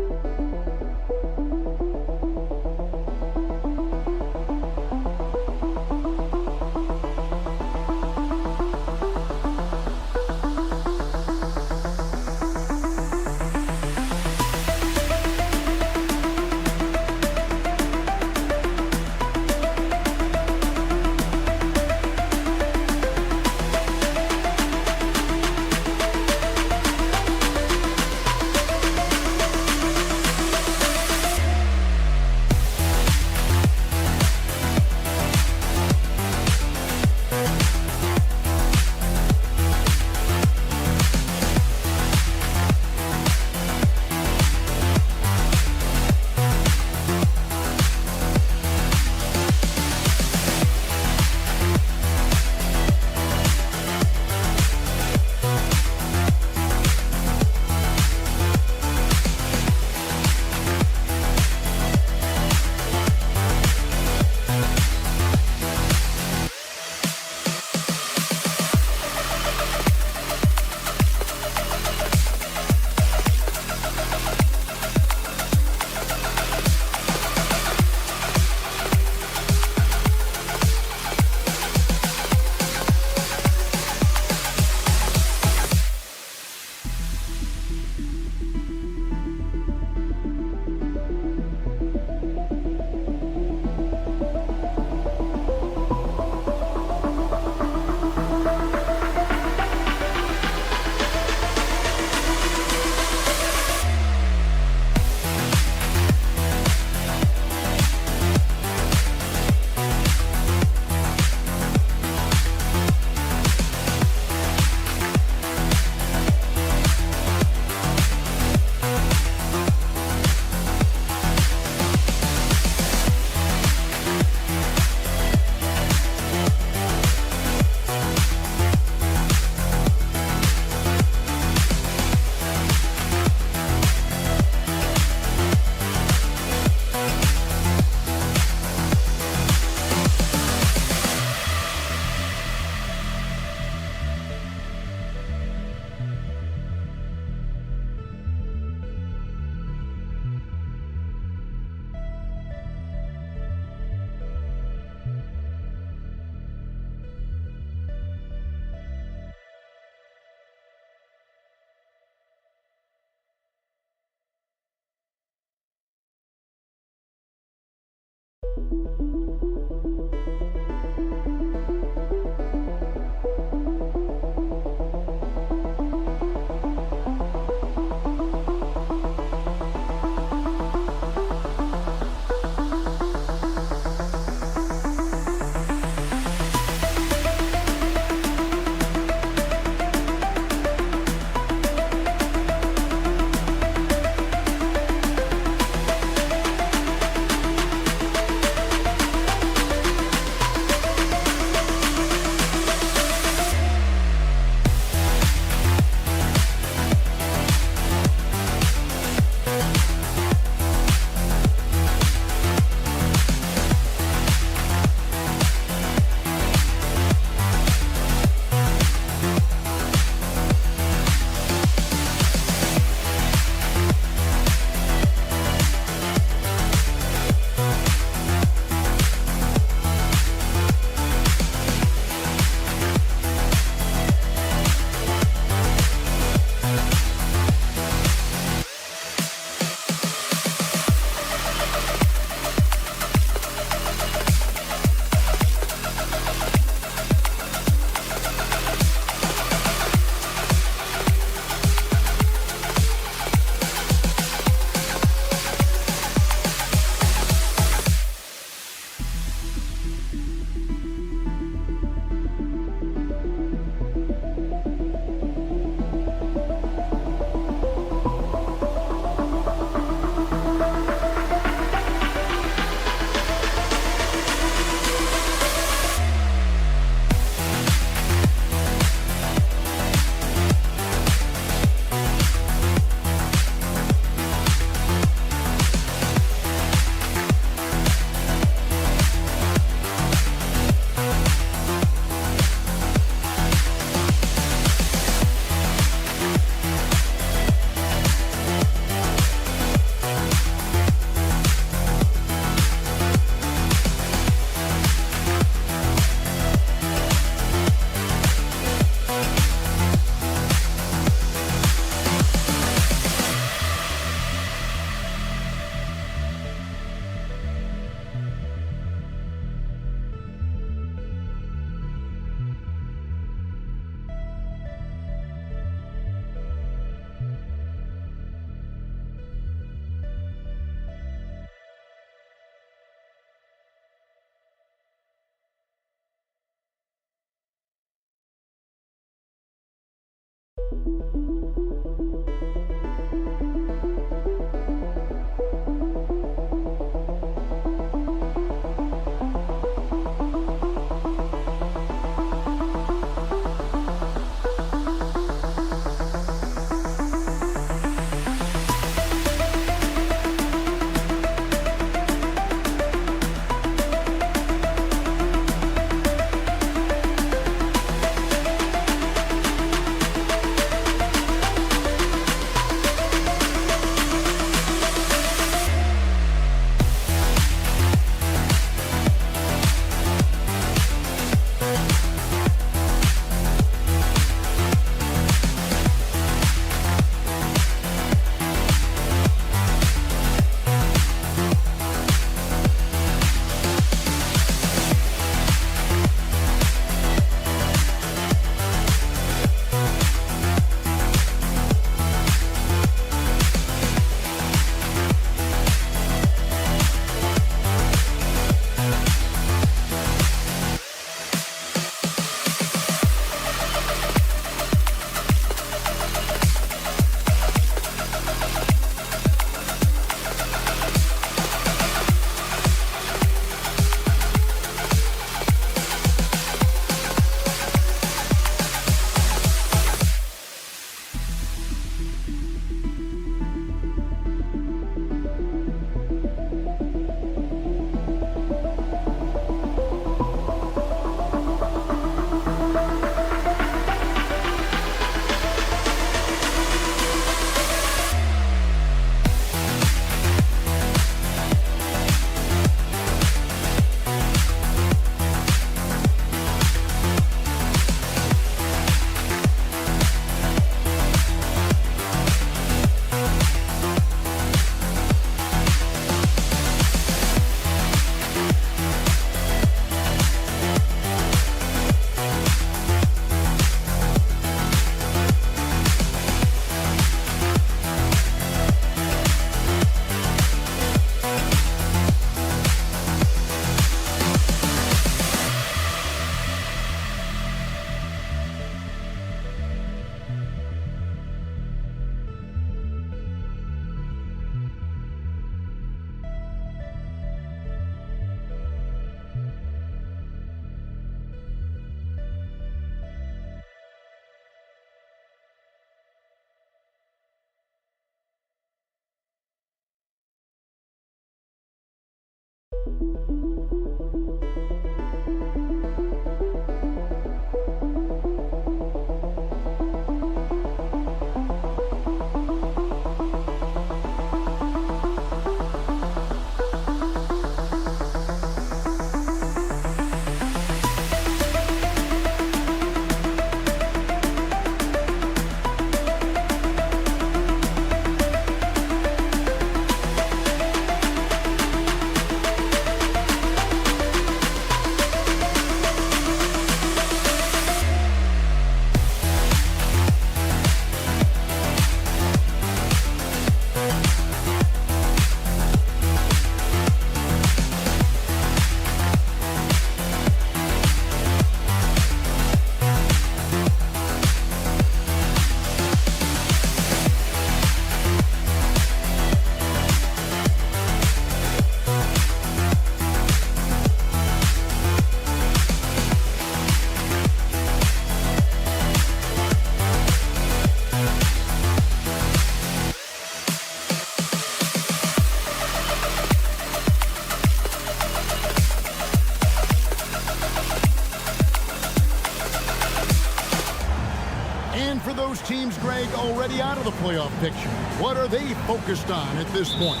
for those teams, Greg, already out of the playoff picture? What are they focused on at this point?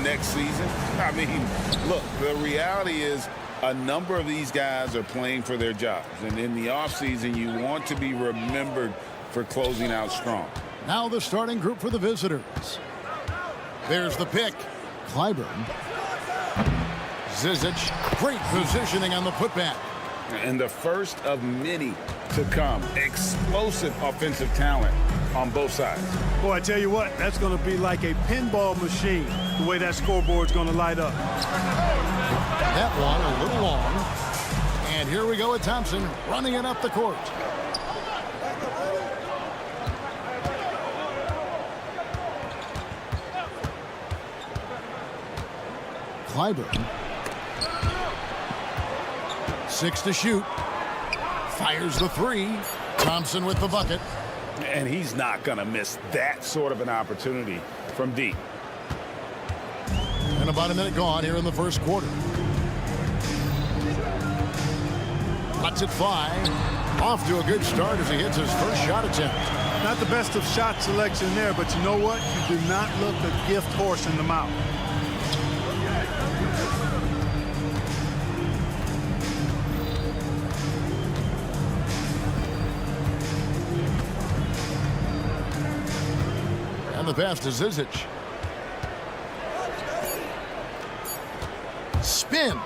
Next season? I mean, look, the reality is a number of these guys are playing for their jobs. And in the offseason, you want to be remembered for closing out strong. Now the starting group for the visitors. There's the pick. Clyburn. Zizic. Great positioning on the putback. And the first of many to come. Explosive offensive talent on both sides. Boy, I tell you what, that's going to be like a pinball machine, the way that scoreboard's going to light up. That one a little long. And here we go with Thompson running it up the court. Clyburn. 6 to shoot. Fires the 3. Thompson with the bucket. And he's not going to miss that sort of an opportunity from deep. And about a minute gone here in the first quarter. Lets it fly. Off to a good start as he hits his first shot attempt. Not the best of shot selection there, but you know what? You do not look a gift horse in the mouth. And the pass to Zizic. Spins.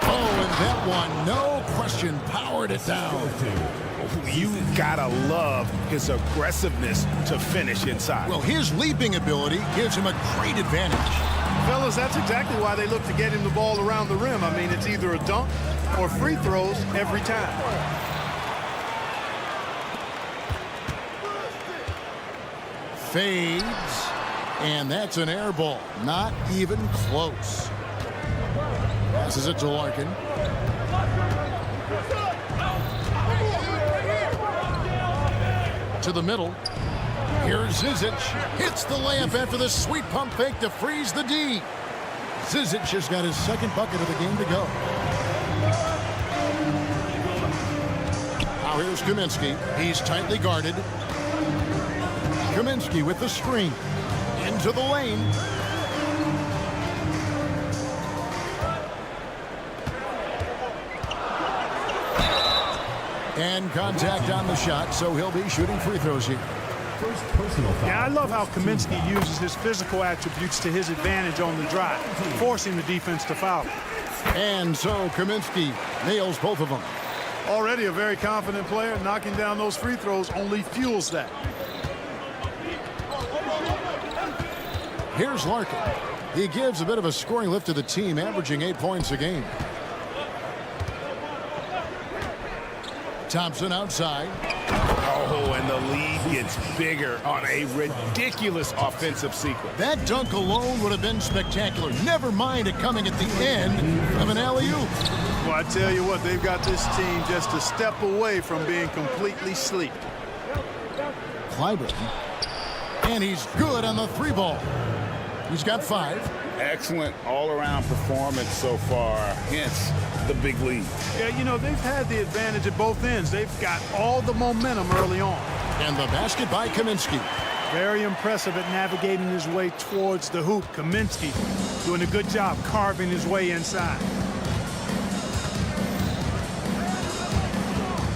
Oh, and that one, no question, powered it down. You gotta love his aggressiveness to finish inside. Well, his leaping ability gives him a great advantage. Fellas, that's exactly why they look to get him the ball around the rim. I mean, it's either a dunk or free throws every time. Fades, and that's an air ball. Not even close. Passes it to Larkin. To the middle. Here's Zizic. Hits the layup after the sweet pump fake to freeze the D. Zizic has got his second bucket of the game to go. Now here's Kaminsky. He's tightly guarded. Kaminsky with the screen. Into the lane. And contact on the shot, so he'll be shooting free throws here. First personal foul. Yeah, I love how Kaminsky uses his physical attributes to his advantage on the drive, forcing the defense to foul. And so Kaminsky nails both of them. Already a very confident player, knocking down those free throws only fuels that. Here's Larkin. He gives a bit of a scoring lift to the team, averaging 8 points a game. Thompson outside. Oh, and the lead gets bigger on a ridiculous offensive sequence. That dunk alone would have been spectacular. Never mind it coming at the end of an alley-oop. Well, I tell you what, they've got this team just a step away from being completely sleep. Clyburn. And he's good on the 3 ball. He's got 5. Excellent all-around performance so far, hence the big lead. Yeah, you know, they've had the advantage at both ends. They've got all the momentum early on. And the basket by Kaminsky. Very impressive at navigating his way towards the hoop. Kaminsky doing a good job carving his way inside.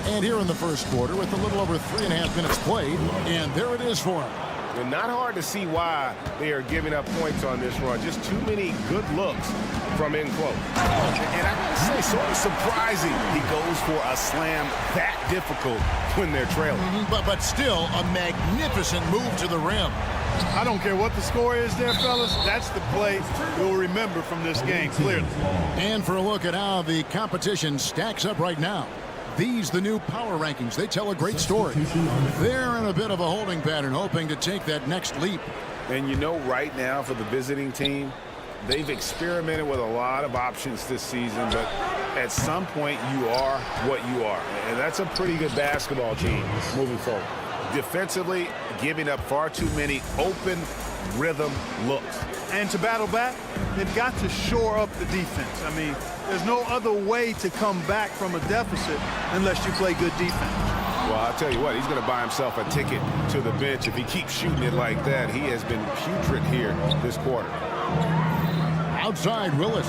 And here in the first quarter with a little over 3.5 minutes played. And there it is for him. And not hard to see why they are giving up points on this run. Just too many good looks from in close. And I gotta say, sort of surprising he goes for a slam that difficult when they're trailing. But still a magnificent move to the rim. I don't care what the score is there, fellas. That's the play you'll remember from this game, clearly. And for a look at how the competition stacks up right now. These, the new power rankings, they tell a great story. They're in a bit of a holding pattern, hoping to take that next leap. And you know, right now for the visiting team, they've experimented with a lot of options this season, but at some point you are what you are. And that's a pretty good basketball team moving forward. Defensively, giving up far too many open rhythm looks. And to battle back, they've got to shore up the defense. I mean, there's no other way to come back from a deficit unless you play good defense. Well, I'll tell you what, he's going to buy himself a ticket to the bench. If he keeps shooting it like that, he has been putrid here this quarter. Outside, Willis.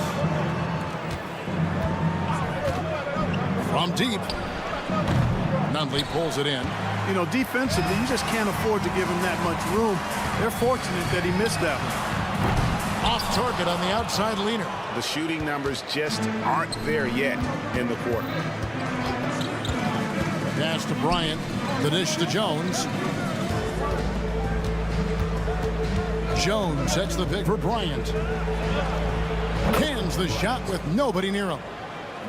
From deep. Nunley pulls it in. You know, defensively, you just can't afford to give him that much room. They're fortunate that he missed that one. Off target on the outside leaner. The shooting numbers just aren't there yet in the quarter. Pass to Bryant. The dish to Jones. Jones sets the pick for Bryant. Cans the shot with nobody near him.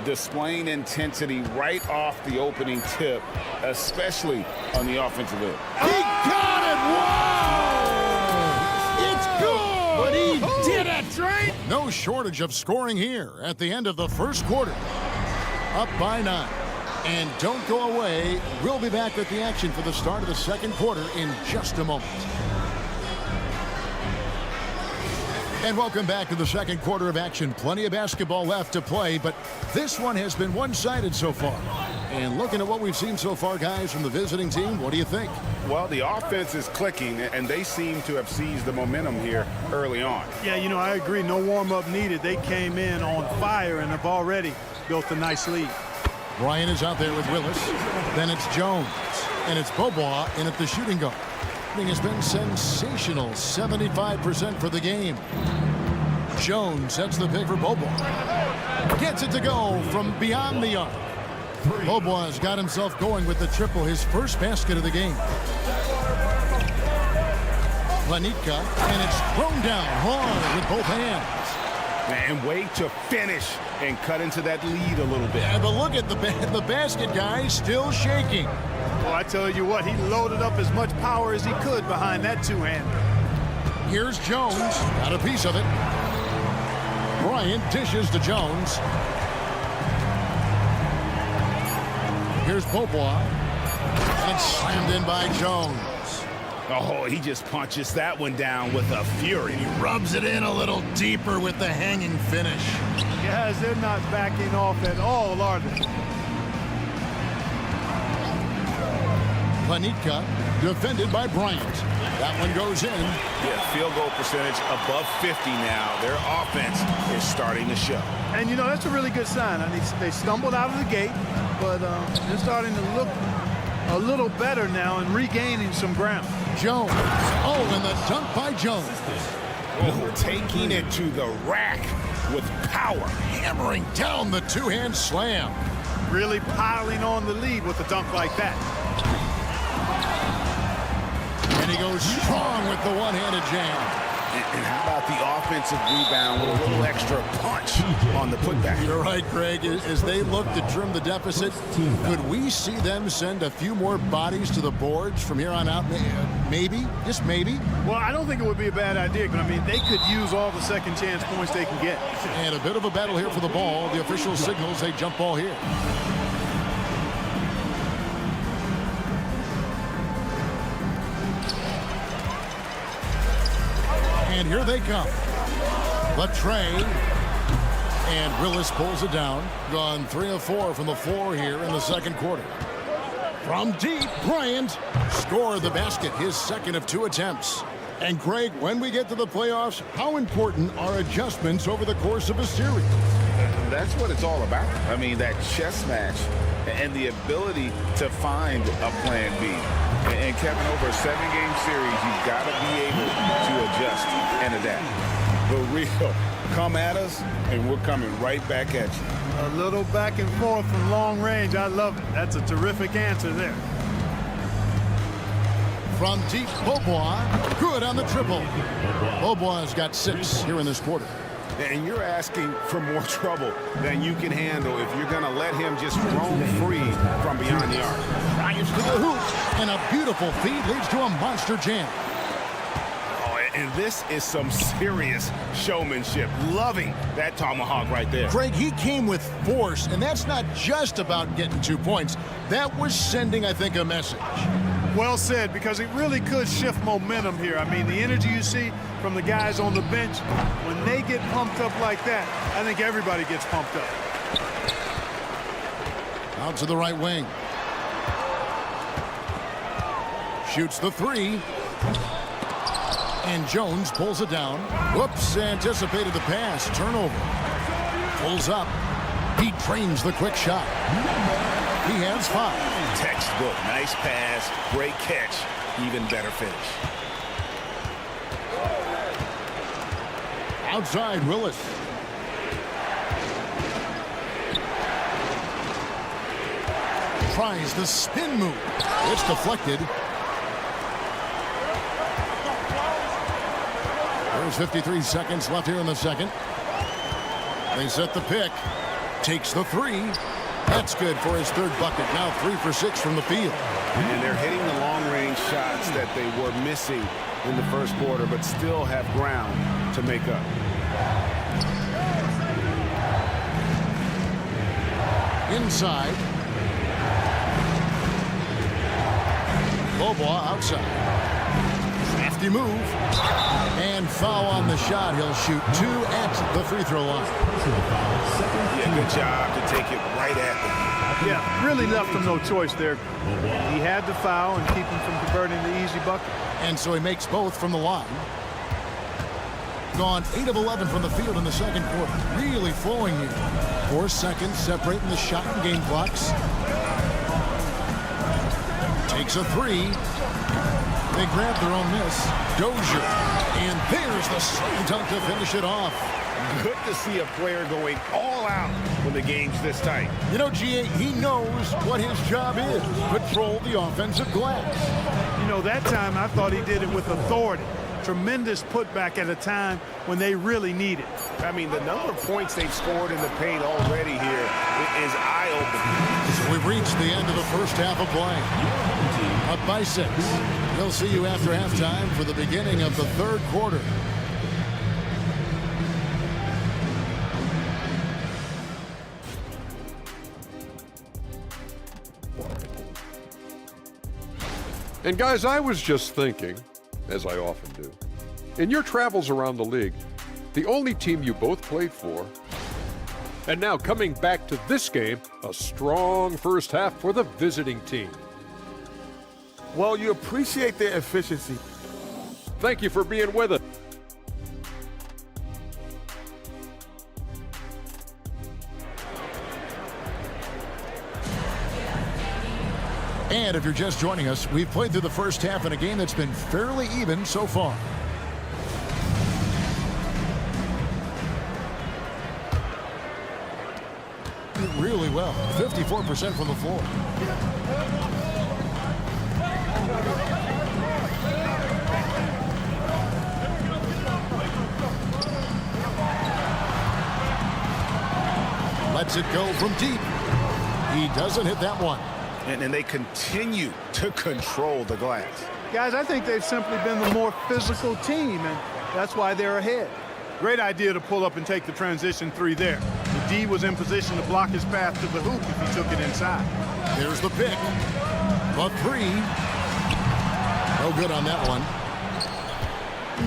Displaying intensity right off the opening tip, especially on the offensive end. He got it! Whoa! It's good! But he did it! No shortage of scoring here at the end of the first quarter. Up by 9. And don't go away. We'll be back with the action for the start of the second quarter in just a moment. And welcome back to the second quarter of action. Plenty of basketball left to play, but this one has been one-sided so far. And looking at what we've seen so far, guys, from the visiting team, what do you think? Well, the offense is clicking, and they seem to have seized the momentum here early on. Yeah, you know, I agree. No warm-up needed. They came in on fire and have already built a nice lead. Bryant is out there with Willis. Then it's Jones. And it's Bobois in at the shooting guard. Shooting has been sensational. 75% for the game. Jones sets the pick for Bobois. Gets it to go from beyond the arc. Bobois has got himself going with the triple, his first basket of the game. Planitka, and it's thrown down hard with both hands. And way to finish and cut into that lead a little bit. Yeah, but look at the basket, guys, still shaking. Well, I tell you what, he loaded up as much power as he could behind that two-hander. Here's Jones, got a piece of it. Bryant dishes to Jones. Here's Bobois, and slammed in by Jones. Oh, he just punches that one down with a fury. He rubs it in a little deeper with the hanging finish. Guys, they're not backing off at all, are they? Planitka defended by Bryant. That one goes in. Yeah, field goal percentage above 50 now. Their offense is starting to show. And, you know, that's a really good sign. I mean, they stumbled out of the gate, but they're starting to look a little better now and regaining some ground. Jones. Oh, and the dunk by Jones. Oh, taking it to the rack with power. Hammering down the two-hand slam. Really piling on the lead with a dunk like that. And he goes strong with the one-handed jam. And how about the offensive rebound with a little extra punch on the putback? You're right, Greg. As they look to trim the deficit, could we see them send a few more bodies to the boards from here on out? Maybe, just maybe. Well, I don't think it would be a bad idea, but I mean, they could use all the second chance points they can get. And a bit of a battle here for the ball. The official signals a jump ball here. And here they come. Latrey. And Willis pulls it down. Gone 3 of 4 from the floor here in the second quarter. From deep, Bryant scored the basket, his second of 2 attempts. And Greg, when we get to the playoffs, how important are adjustments over the course of a series? That's what it's all about. I mean, that chess match and the ability to find a plan B. And Kevin, over a 7-game series, you've got to be able to adjust and adapt. The real, come at us, and we're coming right back at you. A little back and forth from long range. I love it. That's a terrific answer there. From deep, Bobois, good on the triple. Bobois got 6 here in this quarter. And you're asking for more trouble than you can handle if you're going to let him just roam free from beyond the arc. Bryant to the hoop, and a beautiful feed leads to a monster jam. Oh, and this is some serious showmanship. Loving that tomahawk right there. Greg, he came with force, and that's not just about getting 2 points. That was sending, I think, a message. Well said, because it really could shift momentum here. I mean, the energy you see from the guys on the bench, when they get pumped up like that, I think everybody gets pumped up. Out to the right wing. Shoots the 3. And Jones pulls it down. Whoops, anticipated the pass. Turnover. Pulls up. He drains the quick shot. He has 5. Textbook. Nice pass. Great catch. Even better finish. Outside, Willis. Tries the spin move. It's deflected. There's 53 seconds left here in the second. They set the pick. Takes the 3. That's good for his 3rd bucket. Now 3 for 6 from the field. And they're hitting the long-range shots that they were missing in the first quarter, but still have ground to make up. inside. Bobois outside. Crafty move. And foul on the shot. He'll shoot 2 at the free throw line. Yeah, good job to take it right at them. Yeah, really left him no choice there. He had to foul and keep him from converting the easy bucket. And so he makes both from the line. Gone 8 of 11 from the field in the second quarter. Really flowing here. 4 seconds separating the shot and game clocks. Takes a 3. They grab their own miss. Dozier. And there's the slam dunk to finish it off. Good to see a player going all out when the game's this tight. You know, GA, he knows what his job is. Control the offensive glass. You know, that time I thought he did it with authority. Tremendous putback at a time when they really need it. I mean, the number of points they've scored in the paint already here is eye-opening. So we've reached the end of the first half of play. Up by 6. We'll see you after halftime for the beginning of the third quarter. And guys, I was just thinking, as I often do, in your travels around the league, the only team you both played for, and now coming back to this game, a strong first half for the visiting team. Well, you appreciate their efficiency. Thank you for being with us. And if you're just joining us, we've played through the first half in a game that's been fairly even so far. Did really well. 54% from the floor. Lets it go from deep. He doesn't hit that one. And they continue to control the glass. Guys, I think they've simply been the more physical team, and that's why they're ahead. Great idea to pull up and take the transition 3 there. The D was in position to block his path to the hoop if he took it inside. There's the pick. A 3. No good on that one.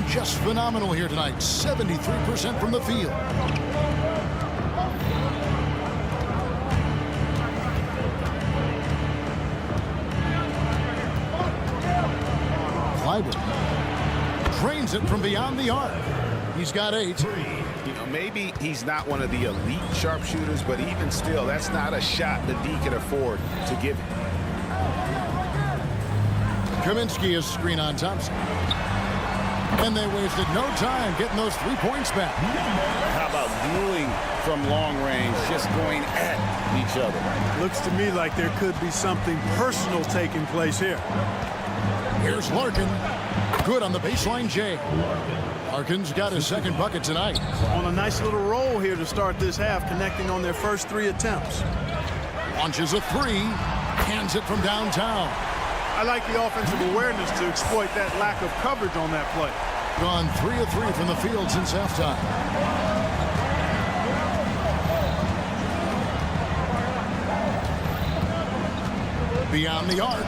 Just phenomenal here tonight. 73% from the field. Drains it from beyond the arc. He's got 8. You know, maybe he's not one of the elite sharpshooters, but even still, that's not a shot the D can afford to give him. Kaminsky is screen on Thompson. And they wasted no time getting those 3 points back. How about dueling from long range, just going at each other? Looks to me like there could be something personal taking place here. Here's Larkin. Good on the baseline, Jay. Larkin's got his second bucket tonight. On a nice little roll here to start this half, connecting on their first 3 attempts. Launches a 3. Hands it from downtown. I like the offensive awareness to exploit that lack of coverage on that play. Gone 3 of 3 from the field since halftime. Beyond the arc.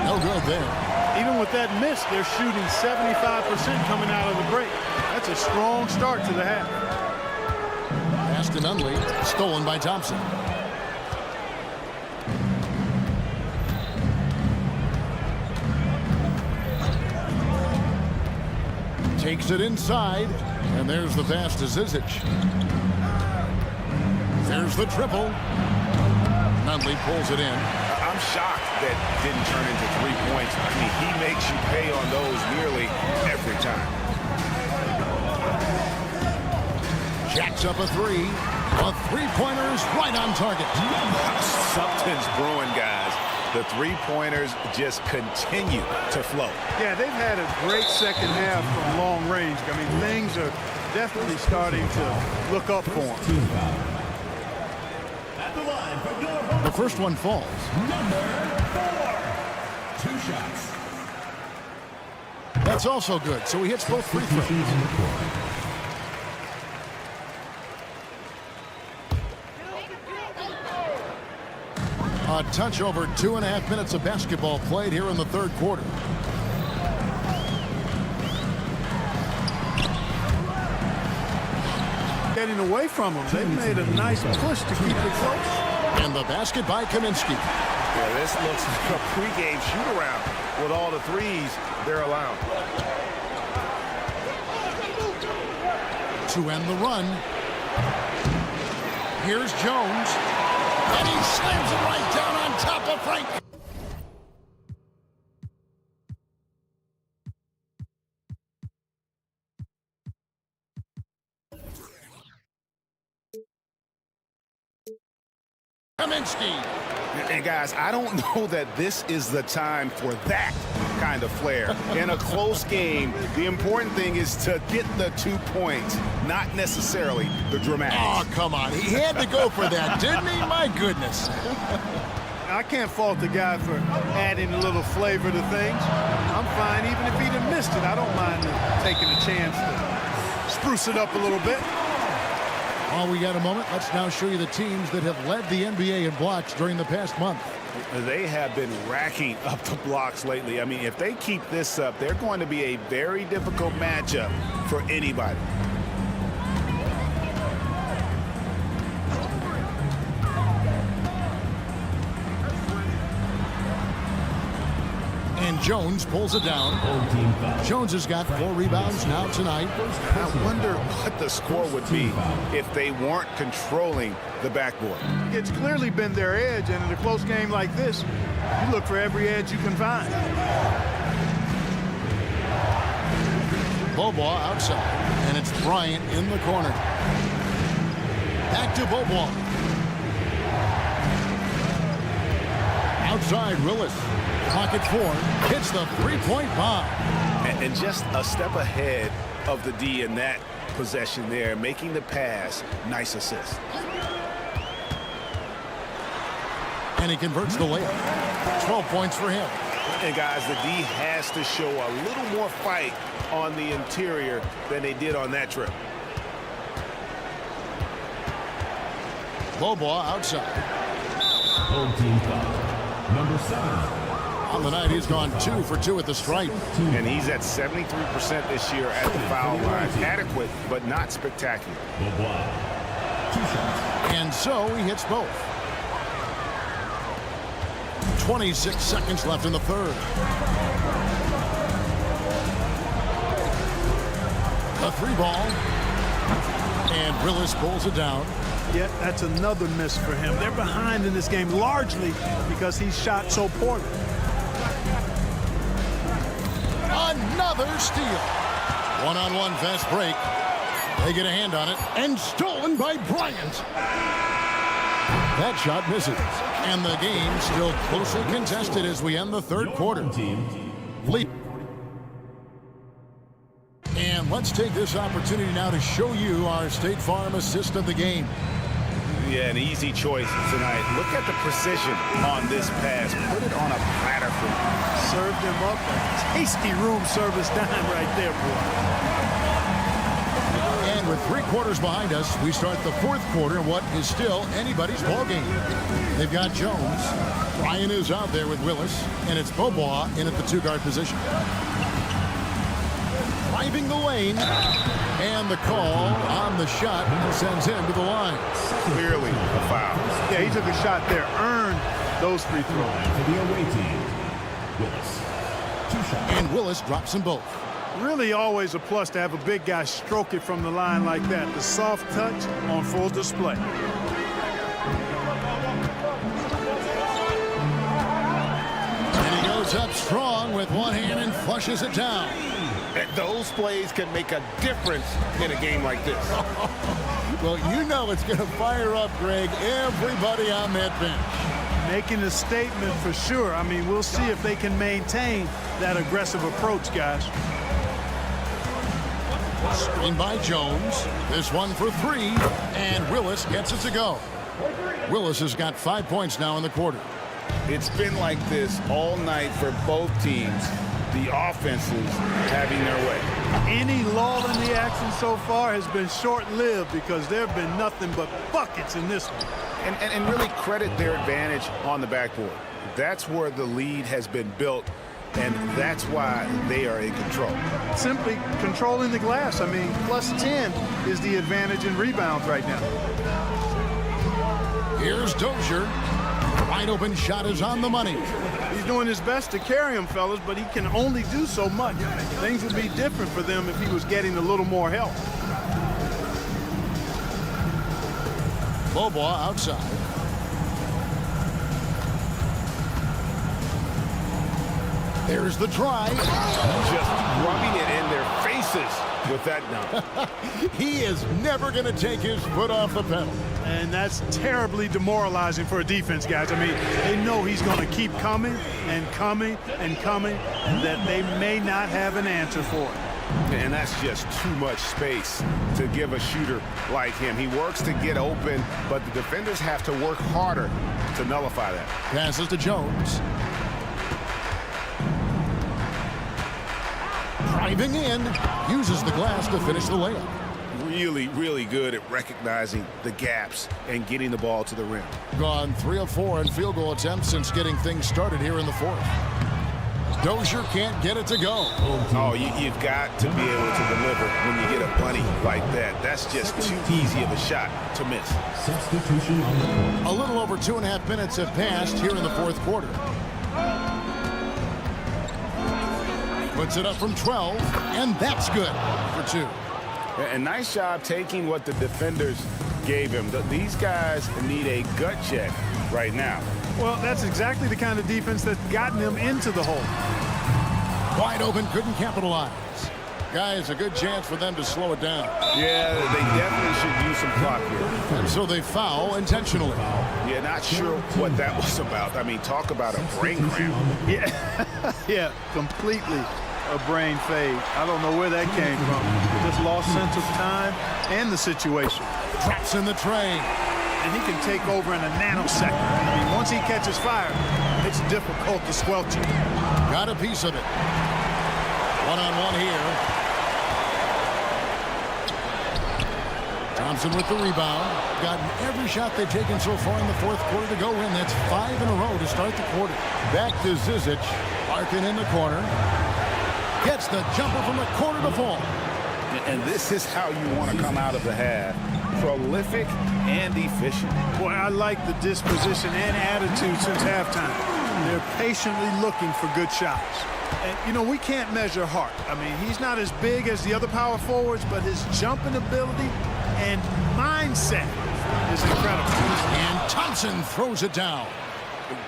No good there. Even with that miss, they're shooting 75% coming out of the break. That's a strong start to the half. Pass to Nunley. Stolen by Thompson. Takes it inside. And there's the pass to Zizic. There's the triple. Nunley pulls it in. I'm shocked that didn't turn into 3 points. I mean, he makes you pay on those nearly every time. Jacks up a 3. A 3-pointer's right on target. Something's brewing, guys. The 3-pointers just continue to flow. Yeah, they've had a great second half from long range. I mean, things are definitely starting to look up for them. The first one falls. Number 4. 2 shots. That's also good. So he hits both free throws. A touch over 2.5 minutes of basketball played here in the third quarter. Getting away from them. They've made a nice push to keep it close. And the basket by Kaminsky. Yeah, this looks like a pregame shoot-around with all the threes they're allowed. To end the run. Here's Jones. And he slams it right down on top of Frank. Kaminsky. And guys, I don't know that this is the time for that kind of flair. In a close game, the important thing is to get the 2 points, not necessarily the dramatics. Oh, come on. He had to go for that, didn't he? My goodness. I can't fault the guy for adding a little flavor to things. I'm fine even if he'd have missed it. I don't mind taking a chance to spruce it up a little bit. While we got a moment, let's now show you the teams that have led the NBA in blocks during the past month. They have been racking up the blocks lately. I mean, if they keep this up, they're going to be a very difficult matchup for anybody. And Jones pulls it down. Jones has got 4 rebounds now tonight. I wonder what the score would be if they weren't controlling the backboard. It's clearly been their edge, and in a close game like this, you look for every edge you can find. Beaubois outside, and it's Bryant in the corner. Back to Beaubois. Outside, Willis. Pocket 4, hits the three-point bomb. And just a step ahead of the D in that possession there, making the pass. Nice assist. And he converts the layup. 12 points for him. And guys, the D has to show a little more fight on the interior than they did on that trip. Beaubois outside. Home team foul. Number 7. On the night, he's gone 2 for 2 at the stripe. And he's at 73% this year at the foul line. Adequate, but not spectacular. And so he hits both. 26 seconds left in the third. A 3-ball. And Willis pulls it down. Yet that's another miss for him. They're behind in this game largely because he shot so poorly. Another steal. One-on-one fast break. They get a hand on it. And stolen by Bryant. That shot misses. And the game still closely contested as we end the third quarter. Lead. And let's take this opportunity now to show you our State Farm assist of the game. Yeah, an easy choice tonight. Look at the precision on this pass. Put it on a platter for him. Served him up a tasty room service dime right there, boy. And with 3 quarters behind us, we start the fourth quarter in what is still anybody's ballgame. They've got Jones. Ryan is out there with Willis, and it's Beaubois in at the 2-guard position. Driving the lane, and the call on the shot sends him to the line. Clearly a foul. Yeah, he took a shot there, earned those free throws. For the away team, Willis. 2 shots. And Willis drops them both. Really always a plus to have a big guy stroke it from the line like that. The soft touch on full display. And he goes up strong with one hand and flushes it down. Those plays can make a difference in a game like this. Well, you know it's going to fire up, Greg, everybody on that bench. Making a statement for sure. I mean, we'll see if they can maintain that aggressive approach, guys. Screen by Jones. This one for 3, and Willis gets it to go. Willis has got 5 points now in the quarter. It's been like this all night for both teams. the offenses having their way. Any lull in the action so far has been short-lived because there have been nothing but buckets in this one. And really credit their advantage on the backboard. That's where the lead has been built, and that's why they are in control. Simply controlling the glass. I mean, plus 10 is the advantage in rebounds right now. Here's Dozier. Wide open shot is on the money. He's doing his best to carry him, fellas, but he can only do so much. Things would be different for them if he was getting a little more help. Bobois outside. There's the try. Just rubbing it in their faces with that dunk. He is never going to take his foot off the pedal. And that's terribly demoralizing for a defense, guys. I mean, they know he's going to keep coming and coming and coming, and that they may not have an answer for it. And that's just too much space to give a shooter like him. He works to get open, but the defenders have to work harder to nullify that. Passes to Jones. Driving in, uses the glass to finish the layup. Really, really good at recognizing the gaps and getting the ball to the rim. Gone 3 of 4 in field goal attempts since getting things started here in the fourth. Dozier can't get it to go. Oh, you've got to be able to deliver when you get a bunny like that. That's just too easy of a shot to miss. Substitution on the court. A little over 2.5 minutes have passed here in the fourth quarter. Puts it up from 12, and that's good for 2. A nice job taking what the defenders gave him. These guys need a gut check right now. Well, that's exactly the kind of defense that's gotten them into the hole. Wide open, couldn't capitalize. Guys, a good chance for them to slow it down. Yeah, they definitely should use some clock here. And so they foul intentionally. Yeah, not sure what that was about. I mean, talk about a brain cramp. Yeah, yeah, completely a brain fade. I don't know where that came from. Just lost sense of time and the situation. Drops in the tray. And he can take over in a nanosecond. I mean, once he catches fire, it's difficult to squelch it. Got a piece of it. One-on-one here. Thompson with the rebound. Gotten every shot they've taken so far in the fourth quarter to go in. That's 5 in a row to start the quarter. Back to Zizic. Larkin in the corner. Gets the jumper from the corner to fall. And this is how you want to come out of the half. Prolific and efficient. Boy, I like the disposition and attitude since halftime. They're patiently looking for good shots. And, you know, we can't measure Hart. I mean, he's not as big as the other power forwards, but his jumping ability and mindset is incredible. And Thompson throws it down.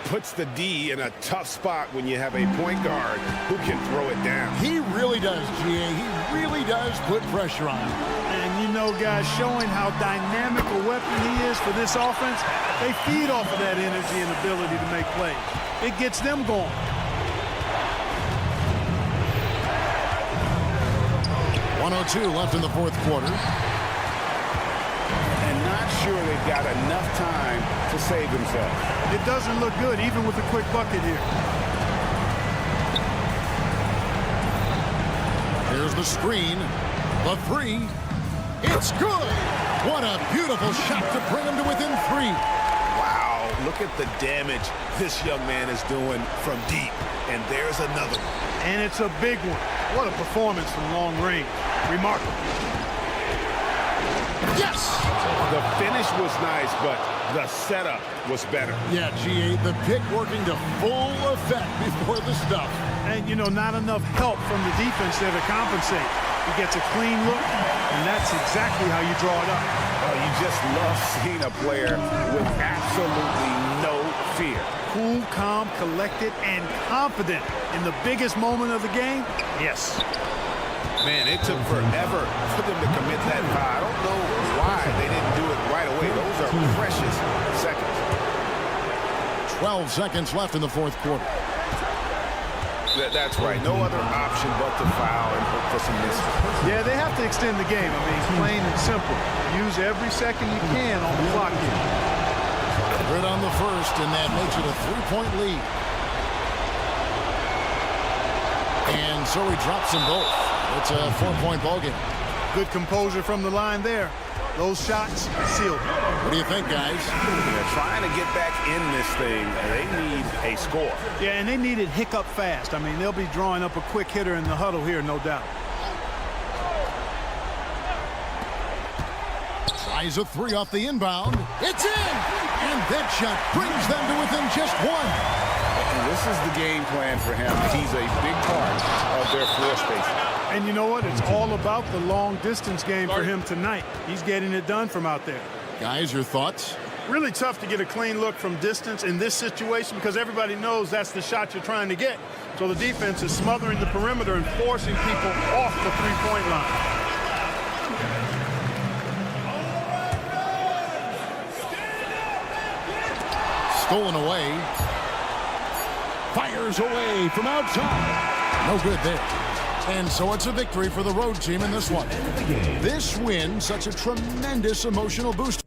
Puts the D in a tough spot when you have a point guard who can throw it down. He really does, GA. He really does put pressure on him. And, you know, guys, showing how dynamic a weapon he is for this offense, they feed off of that energy and ability to make plays. It gets them going. .102 left in the fourth quarter. And not sure they've got enough time to save themselves. It doesn't look good, even with a quick bucket here. Here's the screen. The 3. It's good. What a beautiful shot to bring him to within 3. Wow, look at the damage this young man is doing from deep. And there's another one. And it's a big one. What a performance from long range. Remarkable. Yes! The finish was nice, but the setup was better. Yeah, GA, the pick working to full effect before the stuff. And, you know, not enough help from the defense there to compensate. He gets a clean look, and that's exactly how you draw it up. Oh, you just love seeing a player with absolutely no fear. Cool, calm, collected, and confident in the biggest moment of the game. Yes. Man, it took forever for them to commit that foul. I don't know why they didn't do it right away. Those are precious seconds. 12 seconds left in the fourth quarter. That's right. No other option but to foul and hope for some misses. Yeah, they have to extend the game. I mean, plain and simple. Use every second you can on the clock here. Good on the first, and that makes it a 3-point lead. And so he drops them both. It's a 4-point ball game. Good composure from the line there. Those shots sealed. What do you think, guys? They're trying to get back in this thing. They need a score. Yeah, and they need it hiccup fast. I mean, they'll be drawing up a quick hitter in the huddle here, no doubt. Tries a three off the inbound. It's in! And that shot brings them to within just one. And this is the game plan for him. He's a big part of their floor spacing. And you know what? It's all about the long-distance game for him tonight. He's getting it done from out there. Guys, your thoughts? Really tough to get a clean look from distance in this situation because everybody knows that's the shot you're trying to get. So the defense is smothering the perimeter and forcing people off the three-point line. Stolen away. Fires away from outside. No good there. And so it's a victory for the road team in this one. This win, such a tremendous emotional boost.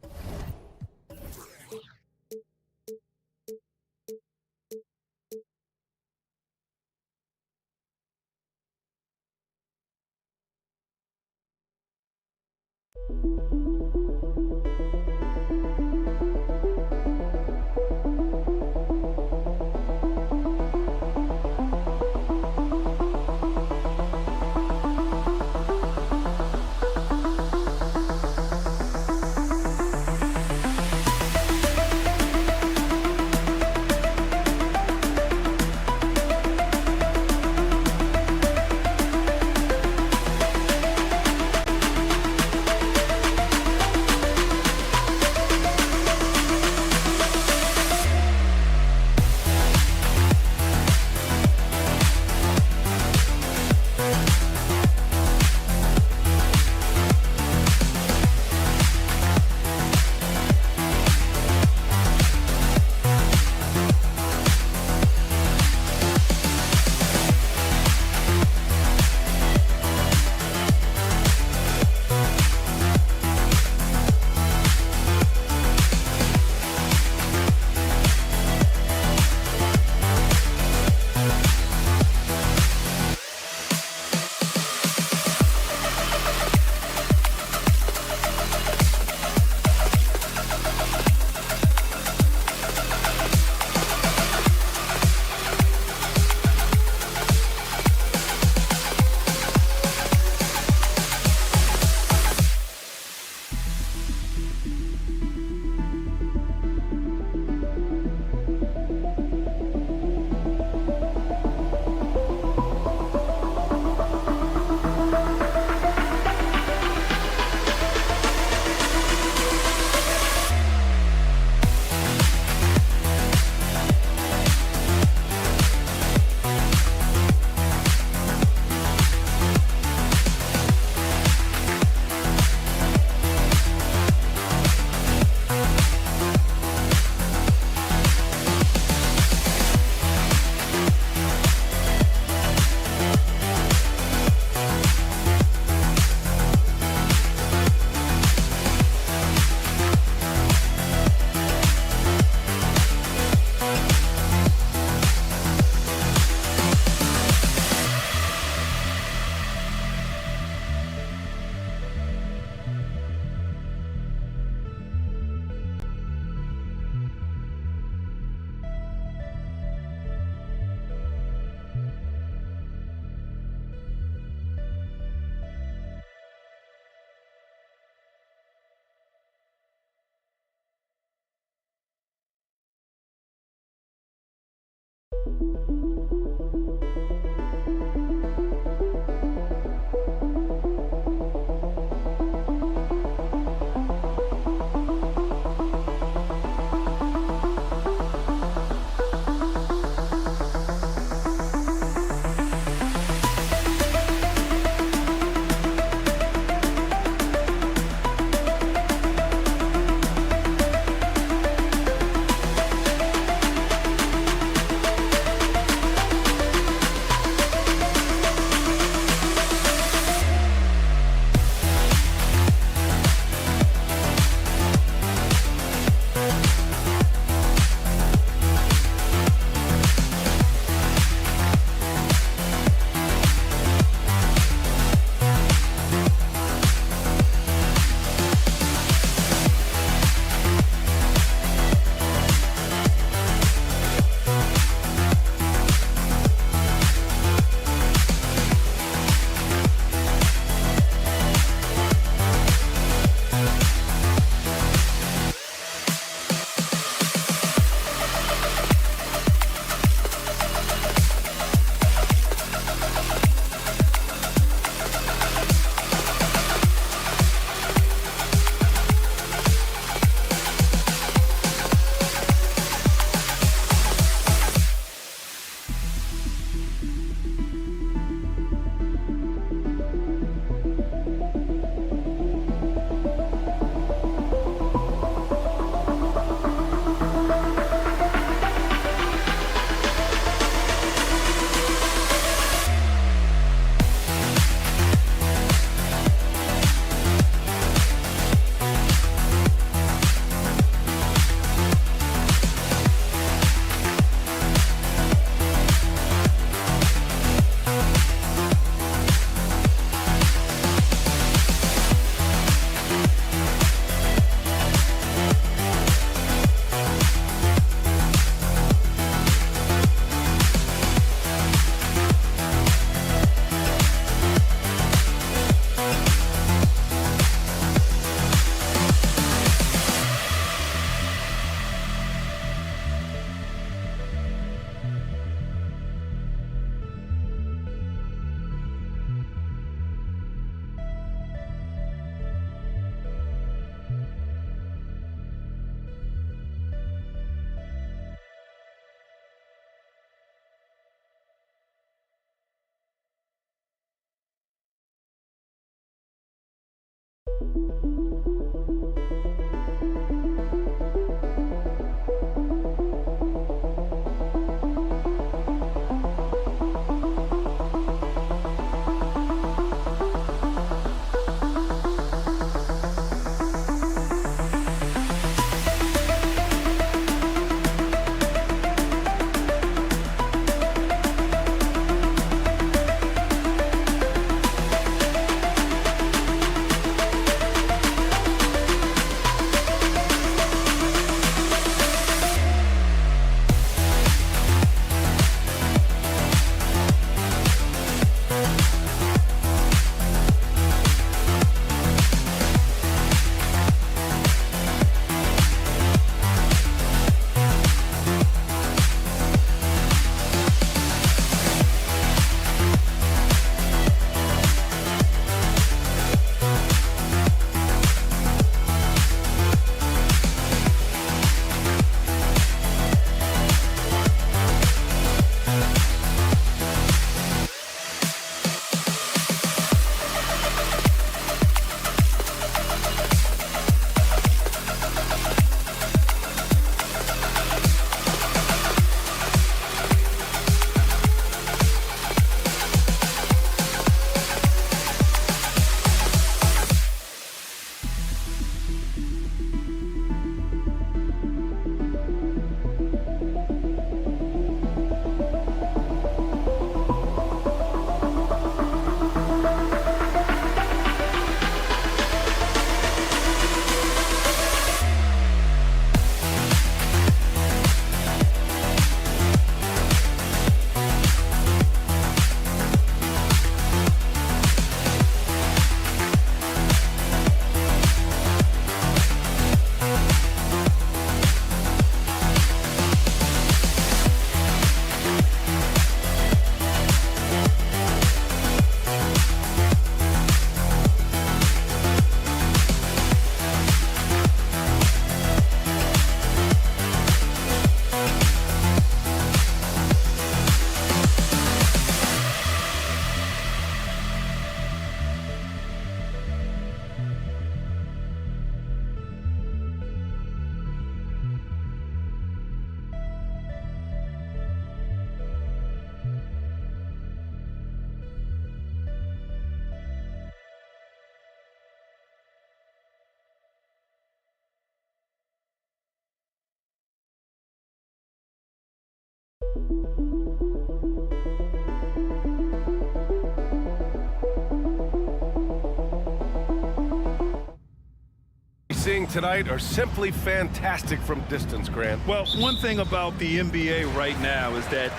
Seeing tonight are simply fantastic from distance, Grant. Well, one thing about the NBA right now is that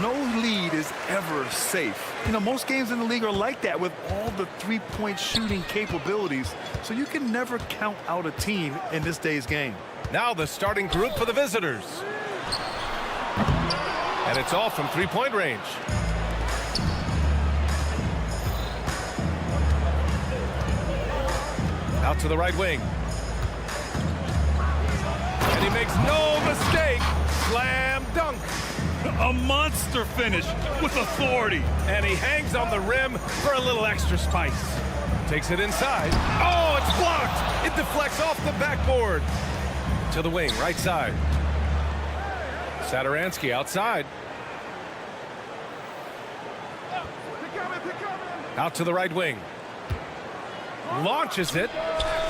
no lead is ever safe. You know, most games in the league are like that with all the three-point shooting capabilities, so you can never count out a team in this day's game. Now the starting group for the visitors. And it's all from three-point range. Out to the right wing. And he makes no mistake. Slam dunk. A monster finish with authority. And he hangs on the rim for a little extra spice. Takes it inside. Oh, it's blocked. It deflects off the backboard. To the wing, right side. Satoransky outside. Out to the right wing. Launches it.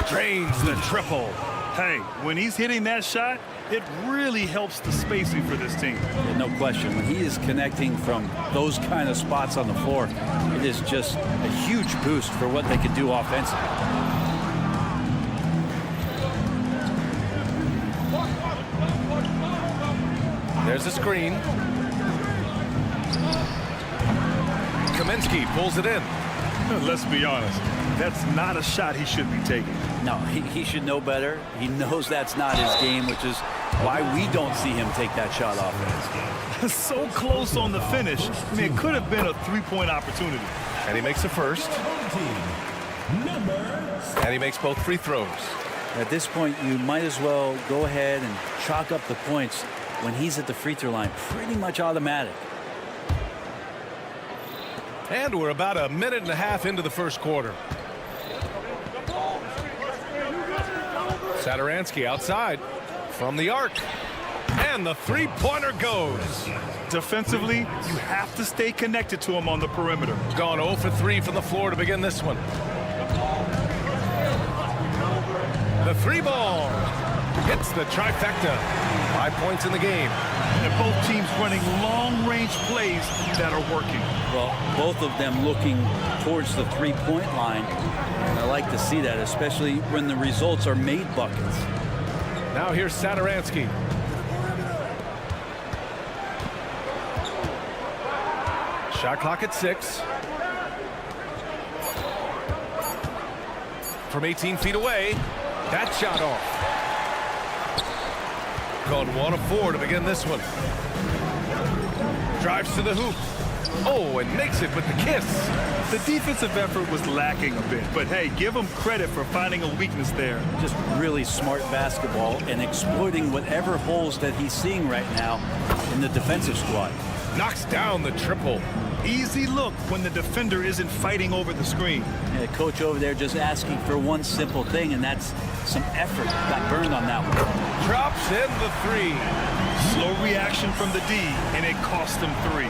Drains the triple. Hey, when he's hitting that shot, it really helps the spacing for this team. Yeah, no question. When he is connecting from those kind of spots on the floor, it is just a huge boost for what they can do offensively. There's a screen. Kaminsky pulls it in. Let's be honest, that's not a shot he should be taking. No, he should know better. He knows that's not his game, which is why we don't see him take that shot off. So close on the finish. I mean, it could have been a three-point opportunity. And he makes the first. And he makes both free throws. At this point, you might as well go ahead and chalk up the points when he's at the free throw line. Pretty much automatic. And we're about a minute and a half into the first quarter. Satoransky outside from the arc. And the three-pointer goes. Defensively, you have to stay connected to him on the perimeter. Gone 0 for 3 from the floor to begin this one. The three ball hits the trifecta. 5 points in the game. And both teams running long-range plays that are working. Well, both of them looking towards the three-point line. And I like to see that, especially when the results are made buckets. Now here's Satoransky. Shot clock at 6. From 18 feet away, that shot off. Gone 1 of 4 to begin this one. Drives to the hoop. Oh, and makes it with the kiss. The defensive effort was lacking a bit, but hey, give him credit for finding a weakness there. Just really smart basketball and exploiting whatever holes that he's seeing right now in the defensive squad. Knocks down the triple. Easy look when the defender isn't fighting over the screen. Yeah, coach over there just asking for one simple thing, and that's some effort. Got burned on that one. Drops in the 3. Slow reaction from the D, and it cost him 3.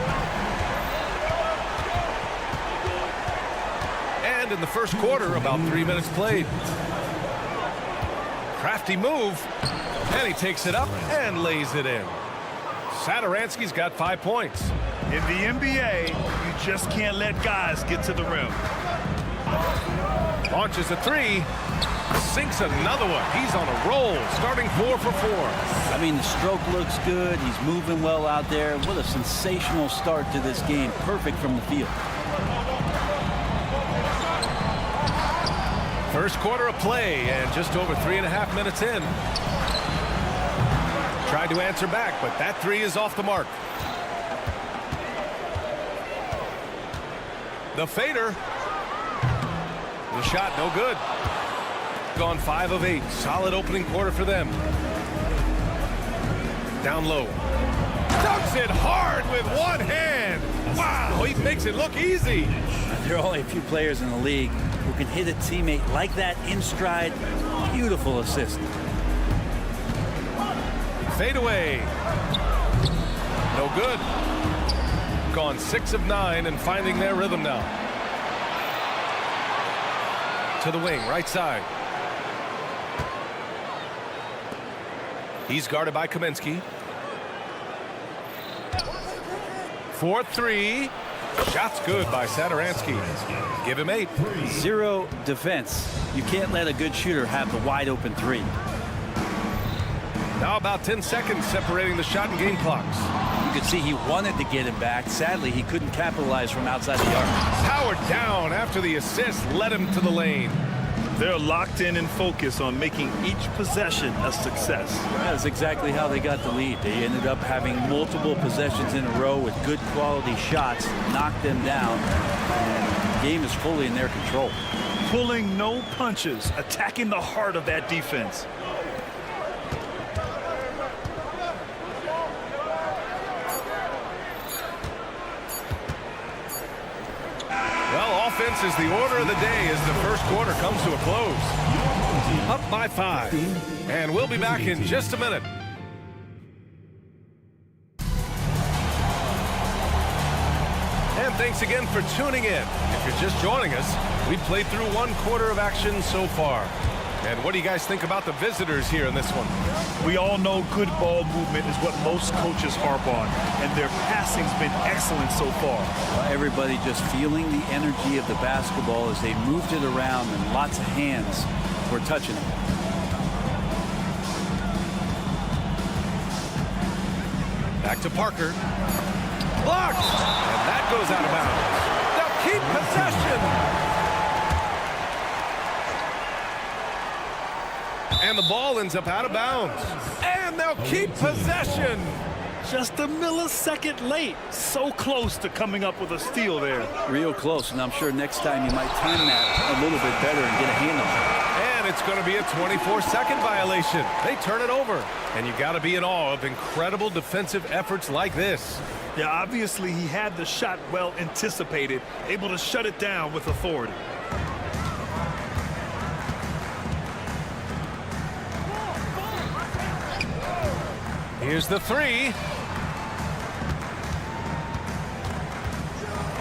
And in the first quarter, about 3 minutes played. Crafty move, and he takes it up and lays it in. Satoransky's got 5 points. In the NBA, you just can't let guys get to the rim. Launches a 3, sinks another one. He's on a roll, starting 4 for 4. I mean, the stroke looks good. He's moving well out there. What a sensational start to this game. Perfect from the field. First quarter of play, and just over 3.5 minutes in. Tried to answer back, but that 3 is off the mark. The fader. The shot, no good. Gone 5 of 8. Solid opening quarter for them. Down low. Dunks it hard with one hand. Wow, he makes it look easy. There are only a few players in the league who can hit a teammate like that in stride. Beautiful assist. Fade away. No good. Gone 6 of 9 and finding their rhythm now. To the wing, right side. He's guarded by Kaminsky. 4-3. Shot's good by Satoransky. Give him 8. Zero defense. You can't let a good shooter have the wide open 3. Now about 10 seconds separating the shot and game clocks. You could see he wanted to get him back. Sadly, he couldn't capitalize from outside the arc. Powered down after the assist led him to the lane. They're locked in and focused on making each possession a success. That's exactly how they got the lead. They ended up having multiple possessions in a row with good quality shots, knocked them down, and the game is fully in their control. Pulling no punches, attacking the heart of that defense. Offense is the order of the day as the first quarter comes to a close. Up by 5. And we'll be back in just a minute. And thanks again for tuning in. If you're just joining us, we've played through 1 quarter of action so far. And what do you guys think about the visitors here in this one? We all know good ball movement is what most coaches harp on, and their passing's been excellent so far. Everybody just feeling the energy of the basketball as they moved it around, and lots of hands were touching it. Back to Parker. Blocked! And that goes out of bounds. They'll keep possession. And the ball ends up out of bounds. And they'll keep possession. Just a millisecond late. So close to coming up with a steal there. Real close, and I'm sure next time you might time that a little bit better and get a hand on it. And it's going to be a 24-second violation. They turn it over. And you got to be in awe of incredible defensive efforts like this. Yeah, obviously he had the shot well anticipated, able to shut it down with authority. Here's the three.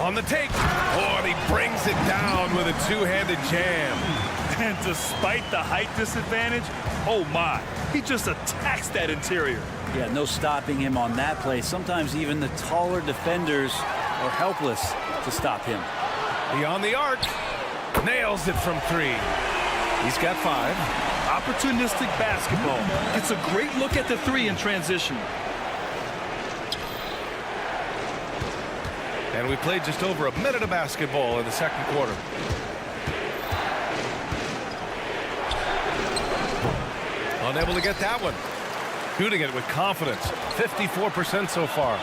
On the take. Oh, and he brings it down with a two-handed jam. And despite the height disadvantage, oh my, he just attacks that interior. Yeah, no stopping him on that play. Sometimes even the taller defenders are helpless to stop him. Beyond the arc. Nails it from three. He's got 5. Opportunistic basketball. It's a great look at the three in transition. And we played just over a minute of basketball in the second quarter. Unable to get that one. Shooting it with confidence. 54% so far.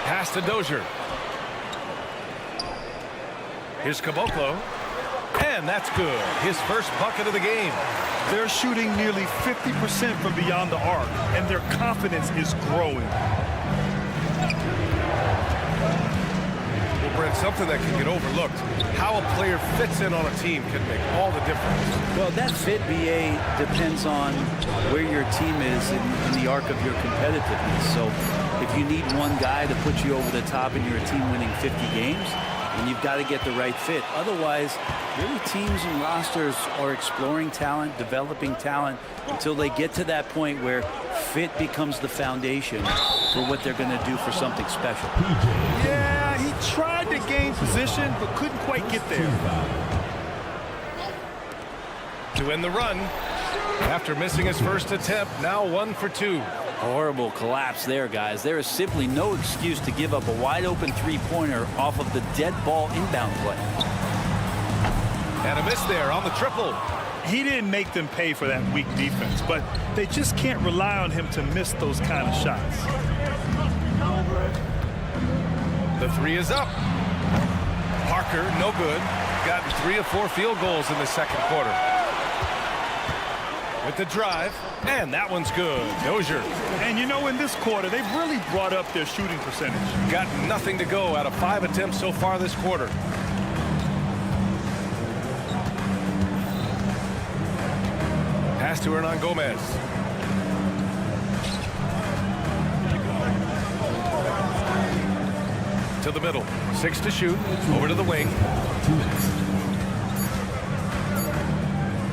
Pass to Dozier. Here's Caboclo. And that's good. His first bucket of the game. They're shooting nearly 50% from beyond the arc, and their confidence is growing. Well, Brent, something that can get overlooked. How a player fits in on a team can make all the difference. Well, that fit, BA, depends on where your team is in the arc of your competitiveness. So if you need one guy to put you over the top and you're a team winning 50 games, and you've got to get the right fit. Otherwise, really teams and rosters are exploring talent, developing talent until they get to that point where fit becomes the foundation for what they're going to do for something special. Yeah, he tried to gain position, but couldn't quite get there. To end the run, after missing his first attempt, now 1 for 2. Horrible collapse there, guys. There is simply no excuse to give up a wide-open three-pointer off of the dead ball inbound play. And a miss there on the triple. He didn't make them pay for that weak defense, but they just can't rely on him to miss those kind of shots. The three is up. Parker, no good. Got 3 of 4 field goals in the second quarter. With the drive, and that one's good. Dozier. And you know, in this quarter, they've really brought up their shooting percentage. Got nothing to go out of 5 attempts so far this quarter. Pass to Hernan Gomez. To the middle. 6 to shoot. Over to the wing.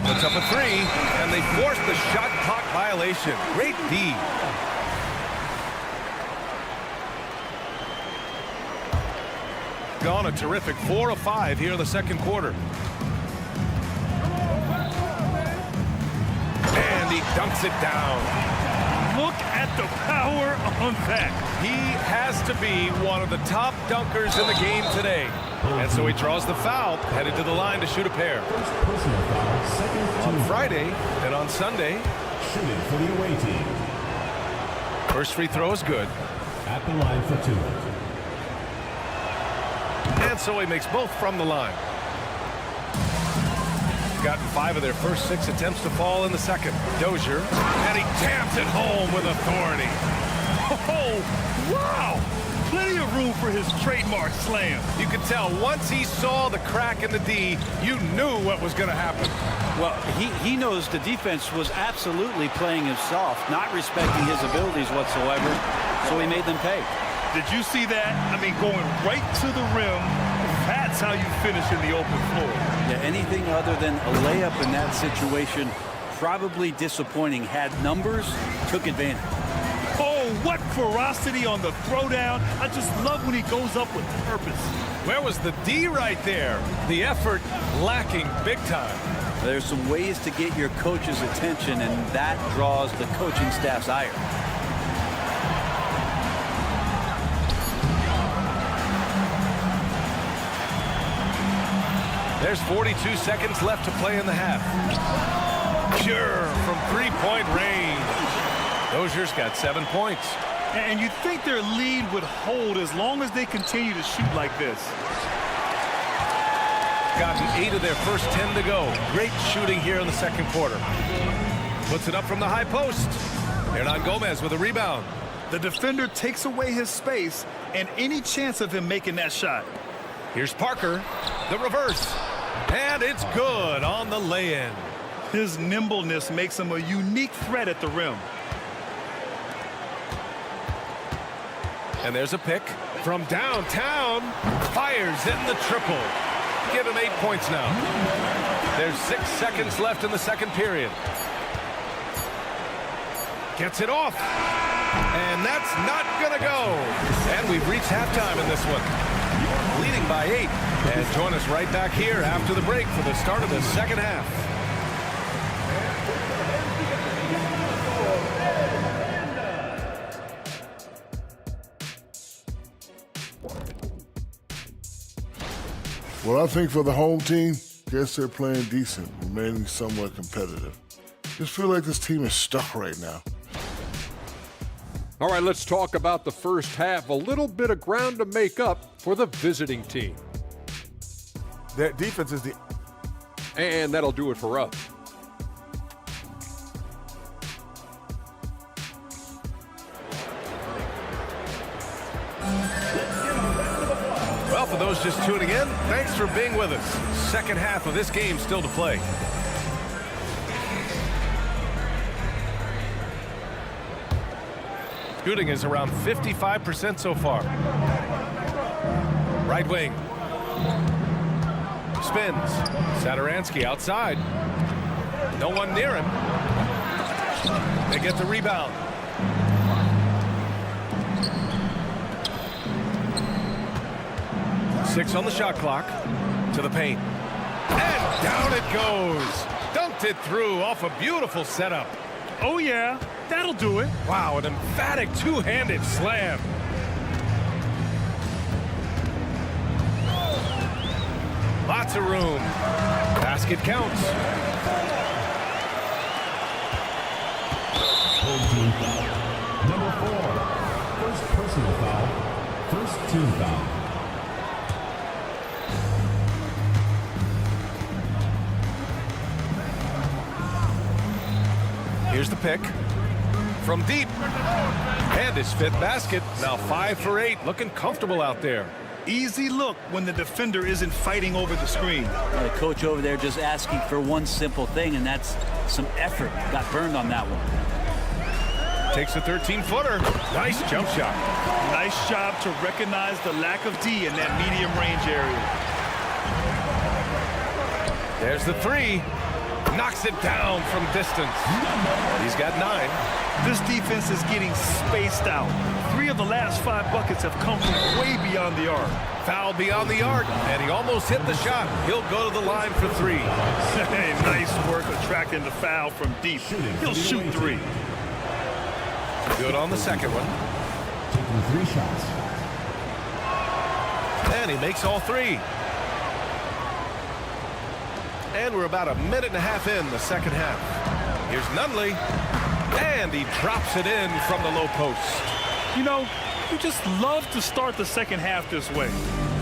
Puts up a 3, and they force the shot clock violation. Great D. Gone a terrific 4 of 5 here in the second quarter. And he dunks it down. Look at the power on that. He has to be one of the top dunkers in the game today. And so he draws the foul, headed to the line to shoot a pair. Personal foul, second On Friday and on Sunday. shooting for the away team. First free throw is good. At the line for 2. And so he makes both from the line. Gotten 5 of their first 6 attempts to fall in the second. Dozier, and he taps it home with authority. Oh, wow! Plenty of room for his trademark slam. You could tell once he saw the crack in the D, you knew what was going to happen. Well, he knows the defense was absolutely playing him soft, not respecting his abilities whatsoever, so he made them pay. Did you see that? I mean, going right to the rim, that's how you finish in the open floor. Yeah, anything other than a layup in that situation, probably disappointing. Had numbers, took advantage. Oh, what ferocity on the throwdown. I just love when he goes up with purpose. Where was the D right there? The effort lacking big time. There's some ways to get your coach's attention, and that draws the coaching staff's ire. There's 42 seconds left to play in the half. Pure from three-point range. Dozier's got 7 points. And you'd think their lead would hold as long as they continue to shoot like this. Gotten 8 of their first 10 to go. Great shooting here in the second quarter. Puts it up from the high post. Hernan Gomez with a rebound. The defender takes away his space and any chance of him making that shot. Here's Parker. The reverse. And it's good on the lay-in. His nimbleness makes him a unique threat at the rim. And there's a pick from downtown. Fires in the triple. Give him 8 points now. There's 6 seconds left in the second period. Gets it off. And that's not going to go. And we've reached halftime in this one. Leading by 8. And join us right back here after the break for the start of the second half. Well, I think for the home team, guess they're playing decent, remaining somewhat competitive. Just feel like this team is stuck right now. All right, let's talk about the first half. A little bit of ground to make up for the visiting team. Their defense is the... And that'll do it for us. Well, for those just tuning in, thanks for being with us. Second half of this game still to play. Shooting is around 55% so far. Right wing. Spins. Satoransky outside. No one near him. They get the rebound. Six on the shot clock. To the paint. And down it goes. Dunked it through off a beautiful setup. Oh, yeah. That'll do it. Wow, an emphatic two-handed slam. Lots of room. Basket counts. Home team foul. Number 4. First personal foul. First team foul. Here's the pick. From deep. And his fifth basket. Now 5 for 8. Looking comfortable out there. Easy look when the defender isn't fighting over the screen. The coach over there just asking for one simple thing, and that's some effort. Got burned on that one. Takes a 13-footer. Nice jump shot. Nice job to recognize the lack of D in that medium range area. There's the 3. Knocks it down from distance. He's got 9. This defense is getting spaced out. 3 of the last 5 buckets have come from way beyond the arc. Foul beyond the arc, and he almost hit the shot. He'll go to the line for 3. Hey, nice work attracting the foul from deep. He'll shoot 3. Good on the second one. Taking 3 shots. And he makes all 3. And we're about a minute and a half in the second half. Here's Nunley. And he drops it in from the low post. You know, you just love to start the second half this way.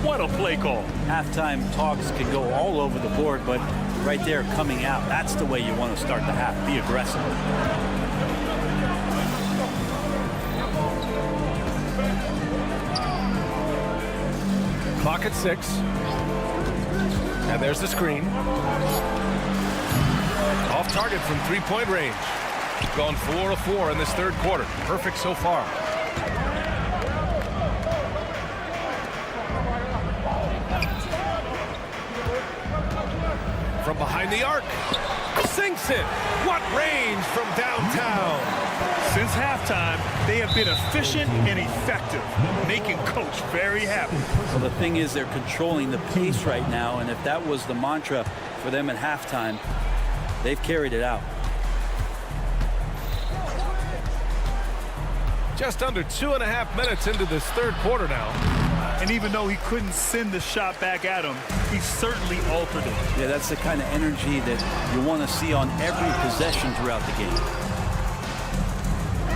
What a play call. Halftime talks can go all over the board, but right there coming out, that's the way you want to start the half. Be aggressive. Clock at 6. And there's the screen. Off target from three-point range. Gone 4 of 4 in this third quarter. Perfect so far. From behind the arc. Sinks it. What range from downtown. Since halftime, they have been efficient and effective, making Coach very happy. Well, the thing is, they're controlling the pace right now, and if that was the mantra for them at halftime, they've carried it out. Just under 2.5 minutes into this third quarter now. And even though he couldn't send the shot back at him, he certainly altered it. Yeah, that's the kind of energy that you want to see on every possession throughout the game.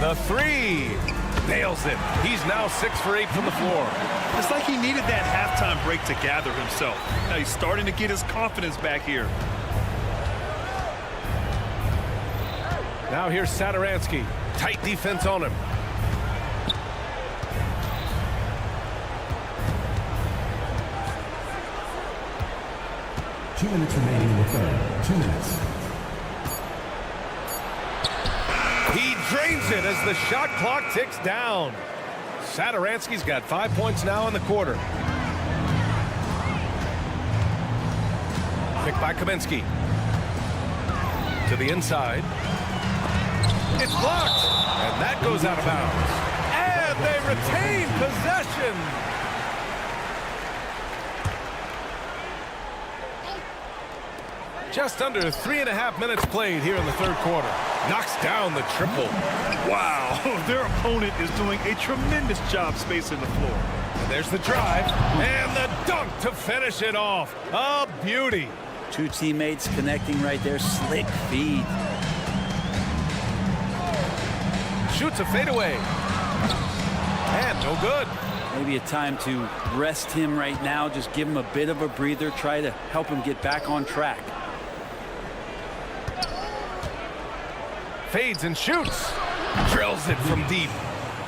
The 3. Nails it. He's now 6 for 8 from the floor. It's like he needed that halftime break to gather himself. Now he's starting to get his confidence back here. Now here's Satoransky. Tight defense on him. Two minutes remaining in the third. 2 minutes. it as the shot clock ticks down. Satoransky's got 5 points now in the quarter. Picked by Kaminsky. To the inside. It's blocked. And that goes out of bounds. And they retain possession. Just under 3.5 minutes played here in the third quarter. Knocks down the triple. Wow, their opponent is doing a tremendous job spacing the floor. And there's the drive and the dunk to finish it off. A beauty. Two teammates connecting right there. Slick feed. Shoots a fadeaway. And no good. Maybe a time to rest him right now. Just give him a bit of a breather. Try to help him get back on track. Fades and shoots. Drills it from deep.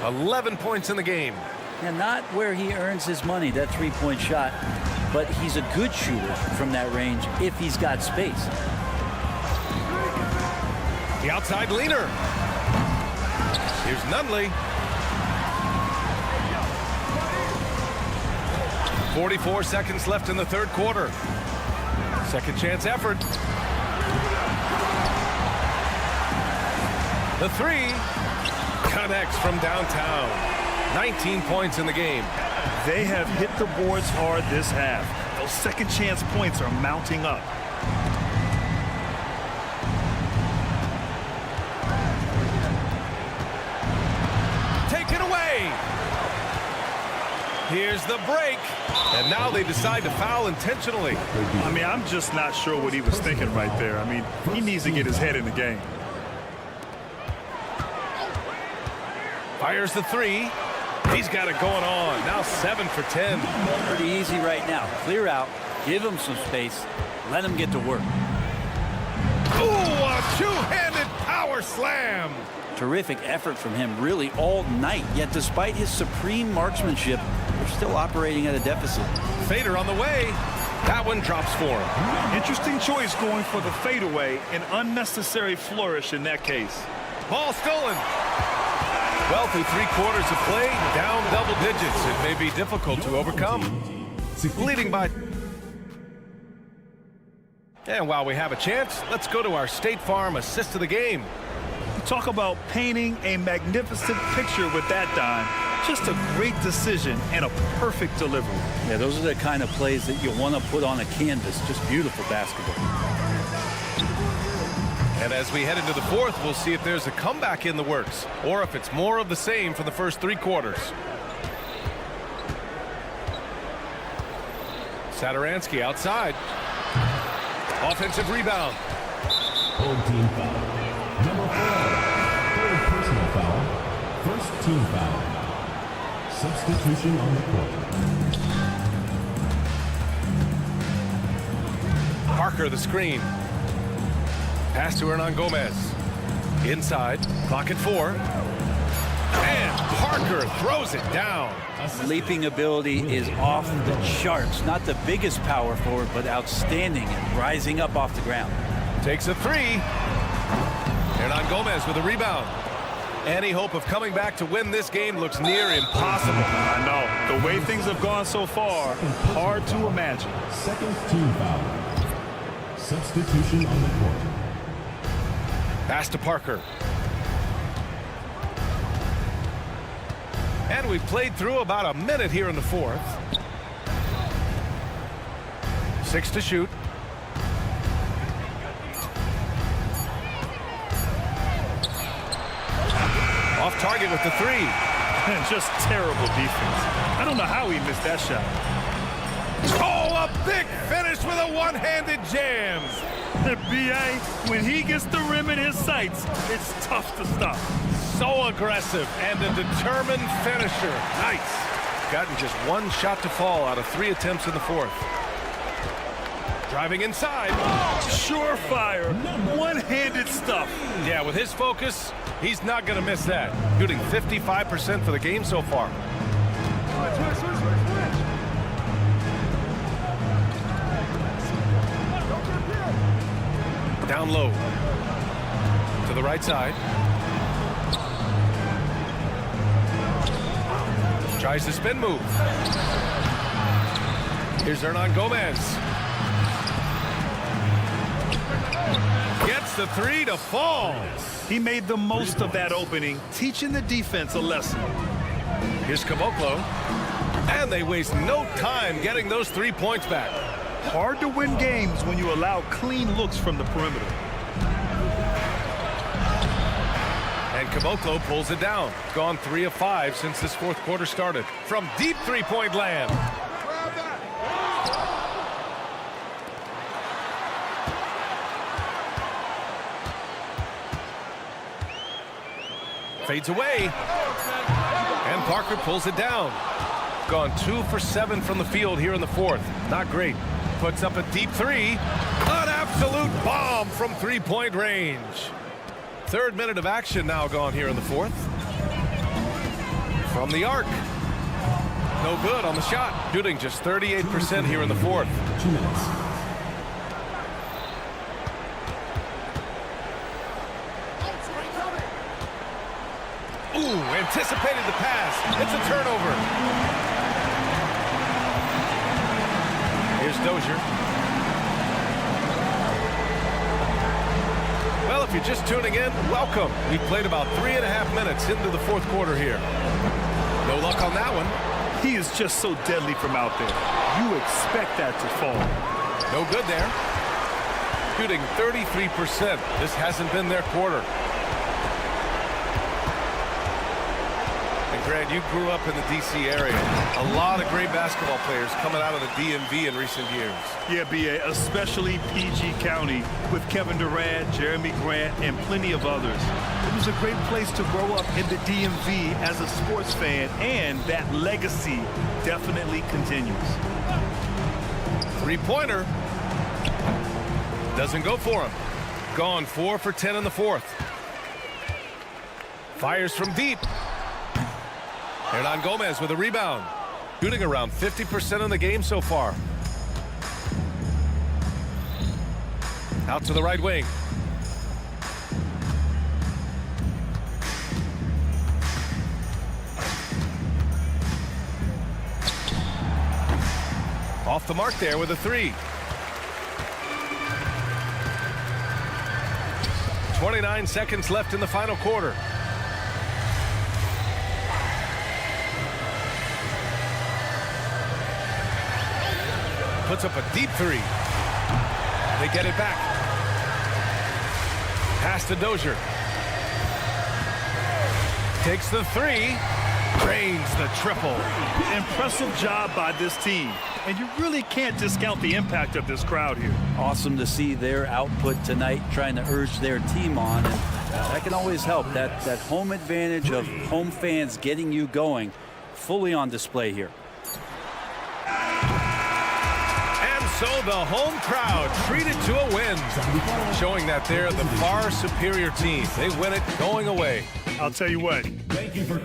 11 points in the game. And not where he earns his money, that three-point shot. But he's a good shooter from that range if he's got space. The outside leaner. Here's Nunley. 44 seconds left in the third quarter. Second chance effort. The three connects from downtown. 19 points in the game. They have hit the boards hard this half. Those second chance points are mounting up. Taken away. Here's the break. And now they decide to foul intentionally. I mean, I'm just not sure what he was thinking right there. I mean, he needs to get his head in the game. Fires the three. He's got it going on. Now 7 for 10. Pretty easy right now. Clear out. Give him some space. Let him get to work. Ooh, a two-handed power slam. Terrific effort from him really all night. Yet despite his supreme marksmanship, they're still operating at a deficit. Fader on the way. That one drops for him. Interesting choice going for the fadeaway. An unnecessary flourish in that case. Ball stolen. Well, through 3 quarters of play, down double digits. It may be difficult to overcome. Leading by... And while we have a chance, let's go to our State Farm assist of the game. Talk about painting a magnificent picture with that dime. Just a great decision and a perfect delivery. Yeah, those are the kind of plays that you want to put on a canvas. Just beautiful basketball. And as we head into the fourth, we'll see if there's a comeback in the works or if it's more of the same for the first 3 quarters. Satoransky outside. Offensive rebound. Old team foul. Number 4. Third personal foul. First team foul. Substitution on the court. Parker the screen. Pass to Hernan Gomez. Inside. Clock at 4. And Parker throws it down. Leaping ability is off the charts. Not the biggest power forward, but outstanding and rising up off the ground. Takes a 3. Hernan Gomez with a rebound. Any hope of coming back to win this game looks near impossible. I know. The way things have gone so far, hard to imagine. Second team foul. Substitution on the court. Pass to Parker. And we've played through about a minute here in the fourth. 6 to shoot. Off target with the 3. Just terrible defense. I don't know how he missed that shot. Oh, a big finish with a one-handed jam. B.A., when he gets the rim in his sights, it's tough to stop. So aggressive and a determined finisher. Nice. Gotten just 1 shot to fall out of 3 attempts in the fourth. Driving inside. Surefire. One-handed stuff. Yeah, with his focus, he's not going to miss that. Shooting 55% for the game so far. Down low. To the right side. Tries the spin move. Here's Hernan Gomez. Gets the three to fall. He made the most of that opening, teaching the defense a lesson. Here's Caboclo. And they waste no time getting those 3 points back. Hard to win games when you allow clean looks from the perimeter. And Caboclo pulls it down. Gone 3 of 5 since this fourth quarter started. From deep three-point land. Fades away. And Parker pulls it down. Gone 2 for 7 from the field here in the fourth. Not great. Puts up a deep three. An absolute bomb from three-point range. Third minute of action now gone here in the fourth. From the arc. No good on the shot. Shooting just 38% here in the fourth. 2 minutes. Ooh, anticipated the pass. It's a turnover. Here's Dozier. Well, if you're just tuning in, welcome. We've played about 3.5 minutes into the fourth quarter here. No luck on that one. He is just so deadly from out there. You expect that to fall. No good there. Shooting 33%. This hasn't been their quarter. Grant, you grew up in the D.C. area. A lot of great basketball players coming out of the DMV in recent years. Yeah, B.A., especially PG County with Kevin Durant, Jeremy Grant, and plenty of others. It was a great place to grow up in the DMV as a sports fan, and that legacy definitely continues. Three-pointer. Doesn't go for him. Gone 4 for 10 in the fourth. Fires from deep. Hernan Gomez with a rebound. Shooting around 50% in the game so far. Out to the right wing. Off the mark there with a three. 29 seconds left in the final quarter. Puts up a deep three. They get it back. Pass to Dozier. Takes the three. Drains the triple. Impressive job by this team. And you really can't discount the impact of this crowd here. Awesome to see their output tonight, trying to urge their team on. And that can always help. That home advantage of home fans getting you going, fully on display here. So the home crowd treated to a win, showing that they're the far superior team. They win it going away. I'll tell you what. Thank you for...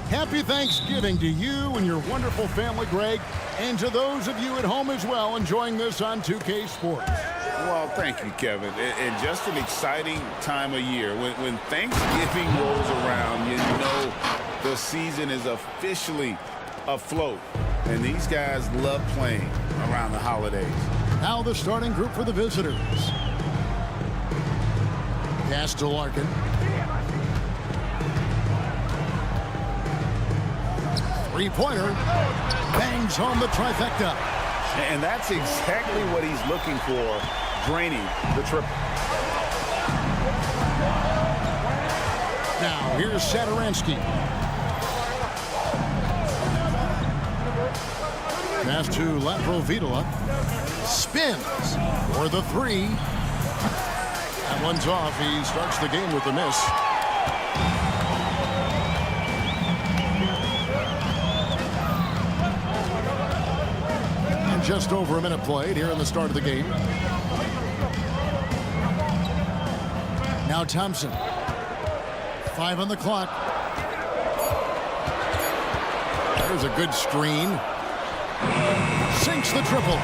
Happy Thanksgiving to you and your wonderful family, Greg, and to those of you at home as well enjoying this on 2K Sports. Well, thank you, Kevin. And just an exciting time of year. When Thanksgiving rolls around, you know the season is officially afloat. And these guys love playing around the holidays. Now the starting group for the visitors. Pass to Larkin. Three-pointer. Bangs home the trifecta. And that's exactly what he's looking for, draining the triple. Now here's Saturansky. Pass to Laprovitola. Spins for the three. That one's off. He starts the game with a miss. And just over a minute played here in the start of the game. Now Thompson. 5 on the clock. There's a good screen. Sinks the triple.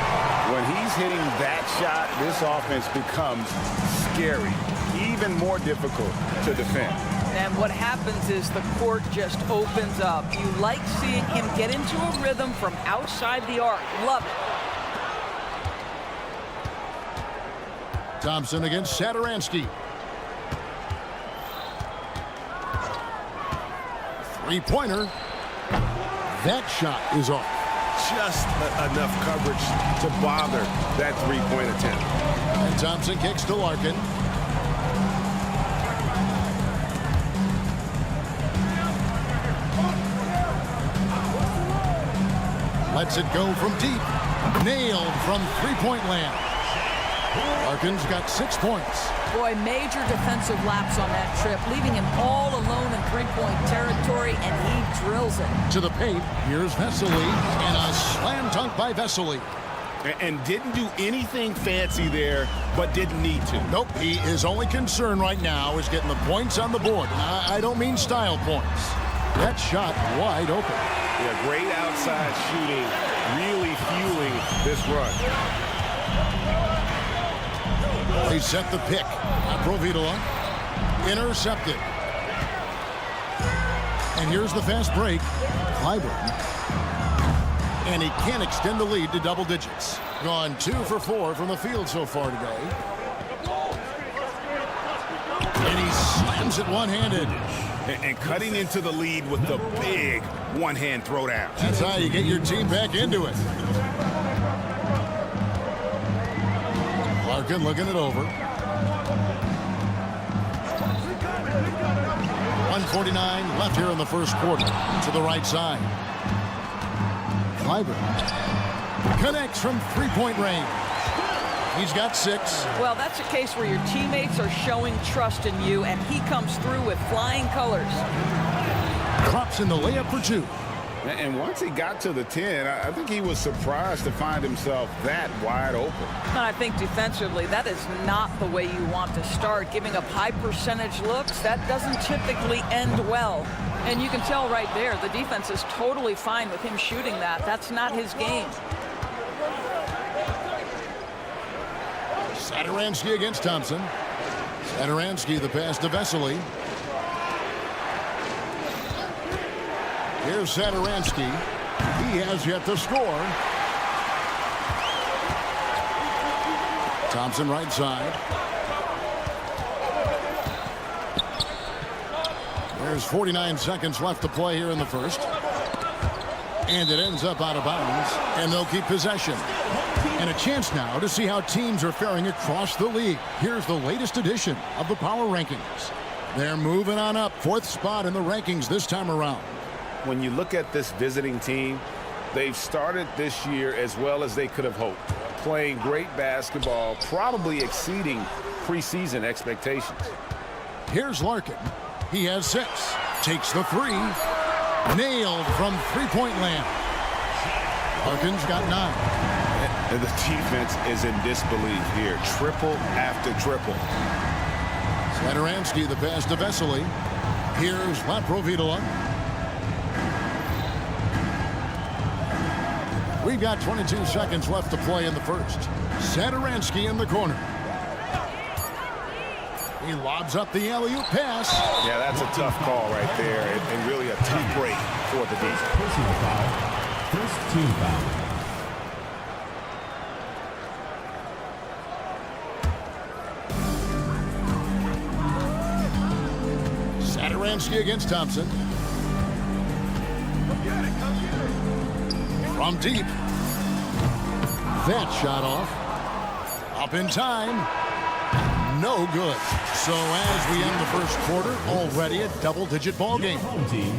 When he's hitting that shot, this offense becomes scary, even more difficult to defend. And what happens is the court just opens up. You like seeing him get into a rhythm from outside the arc. Love it. Thompson against Saturansky. Three-pointer. That shot is off. Just enough coverage to bother that three-point attempt. And Thompson kicks to Larkin. Lets it go from deep. Nailed from three-point land. Larkin's got 6 points. Boy, major defensive lapse on that trip, leaving him all alone in three-point territory, and he drills it. To the paint, here's Vesely, and a slam dunk by Vesely. And didn't do anything fancy there, but didn't need to. Nope, his only concern right now is getting the points on the board. I don't mean style points. That shot wide open. Yeah, great outside shooting, really fueling this run. They set the pick. Provitola intercepted. And here's the fast break. Clyburn. And he can't extend the lead to double digits. Gone 2 for 4 from the field so far today. And he slams it one-handed. And cutting into the lead with the big one-hand throwdown. That's how you get your team back into it. Larkin looking it over. 1:49 left here in the first quarter. To the right side. Clyburn connects from three-point range. He's got 6. Well, that's a case where your teammates are showing trust in you, and he comes through with flying colors. Drops in the layup for 2. And once he got to the 10, I think he was surprised to find himself that wide open. I think defensively, that is not the way you want to start. Giving up high percentage looks, that doesn't typically end well. And you can tell right there, the defense is totally fine with him shooting that. That's not his game. Satoransky against Thompson. Satoransky, the pass to Vesely. Here's Satoransky. He has yet to score. Thompson right side. There's 49 seconds left to play here in the first. And it ends up out of bounds, and they'll keep possession. And a chance now to see how teams are faring across the league. Here's the latest edition of the Power Rankings. They're moving on up, 4th spot in the rankings this time around. When you look at this visiting team, they've started this year as well as they could have hoped. Playing great basketball, probably exceeding preseason expectations. Here's Larkin. He has 6. Takes the 3. Nailed from three-point land. Larkin's got 9. And the defense is in disbelief here. Triple after triple. Satoransky, the pass to Vesely. Here's Laprovitola. We've got 22 seconds left to play in the first. Satoransky in the corner. He lobs up the alley-oop pass. Yeah, that's a tough call right there, and really a tough break for the defense. Personal foul. First team foul. Satoransky against Thompson. From deep. That shot off. Up in time. No good. So as we end the first quarter, already a double-digit ball game. Home team.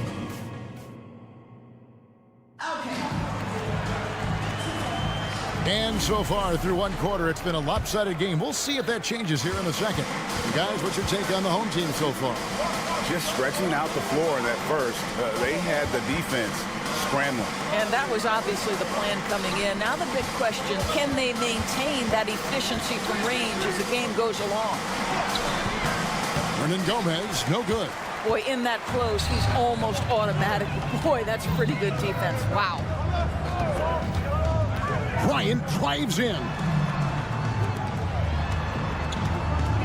And so far through one quarter, it's been a lopsided game. We'll see if that changes here in a second. Guys, what's your take on the home team so far? Just stretching out the floor in that first. They had the defense scrambling. And that was obviously the plan coming in. Now the big question, can they maintain that efficiency from range as the game goes along? Hernan Gomez, no good. Boy, in that close, he's almost automatic. Boy, that's pretty good defense. Wow. Bryant drives in.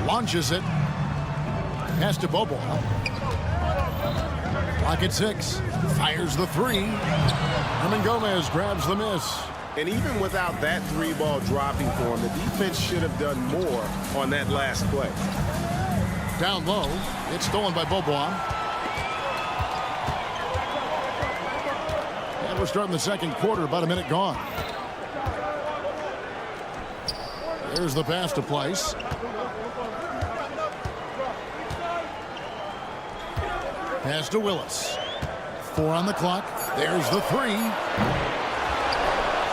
Launches it. Pass to Bobo. Clock at 6. Fires the 3. Hernan Gomez grabs the miss. And even without that 3-ball dropping for him, the defense should have done more on that last play. Down low. It's stolen by Bobois. And we're starting the second quarter, about a minute gone. There's the pass to Place. Pass to Willis. 4 on the clock. There's the 3.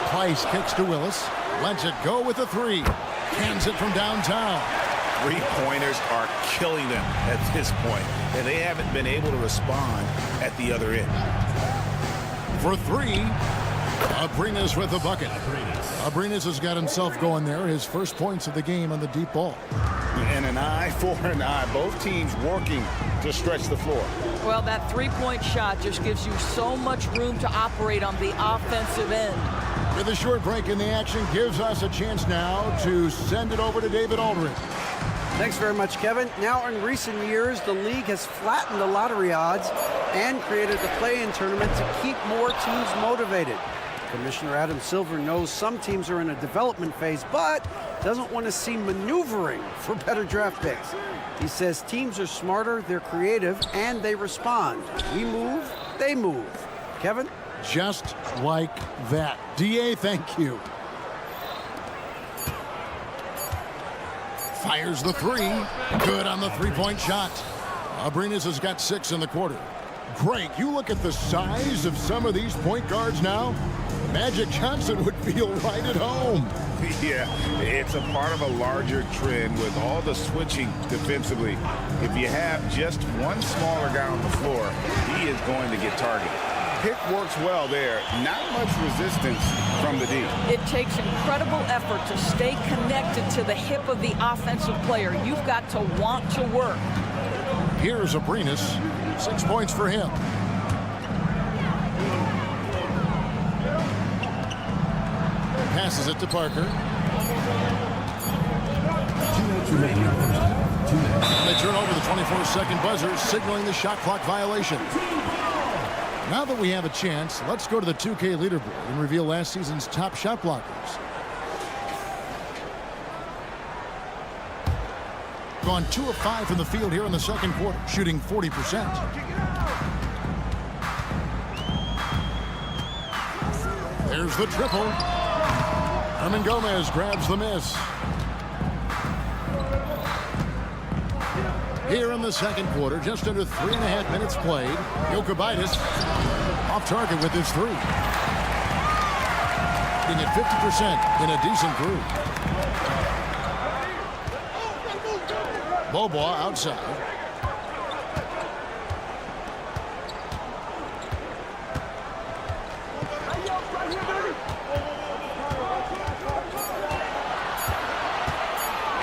Price kicks to Willis. Lets it go with the 3. Hands it from downtown. Three-pointers are killing them at this point, and they haven't been able to respond at the other end. For 3, Abrinas with the bucket. Abrinas has got himself going there. His first points of the game on the deep ball. And an eye for an eye. Both teams working to stretch the floor. Well, that three-point shot just gives you so much room to operate on the offensive end. With a short break in the action, gives us a chance now to send it over to David Aldridge. Thanks very much, Kevin. Now, in recent years, the league has flattened the lottery odds and created a play-in tournament to keep more teams motivated. Commissioner Adam Silver knows some teams are in a development phase, but doesn't want to see maneuvering for better draft picks. He says teams are smarter, they're creative, and they respond. We move, they move. Kevin? Just like that. DA, thank you. Fires the 3. Good on the three-point shot. Abrinas has got 6 in the quarter. Greg, you look at the size of some of these point guards now. Magic Johnson would feel right at home. Yeah, it's a part of a larger trend with all the switching defensively. If you have just one smaller guy on the floor, he is going to get targeted. Pick works well there. Not much resistance from the D. It takes incredible effort to stay connected to the hip of the offensive player. You've got to want to work. Here's Abrinas. 6 points for him. Passes it to Parker. 2 minutes remaining in the first half. 2 minutes. They turn over the 24-second buzzer, signaling the shot clock violation. Now that we have a chance, let's go to the 2K leaderboard and reveal last season's top shot blockers. Gone 2 of 5 from the field here in the second quarter, shooting 40%. There's the triple. Hernan Gomez grabs the miss. Here in the second quarter, just under 3.5 minutes played, Jokubaitis off target with his 3. Hitting at 50% in a decent groove. Bobois outside.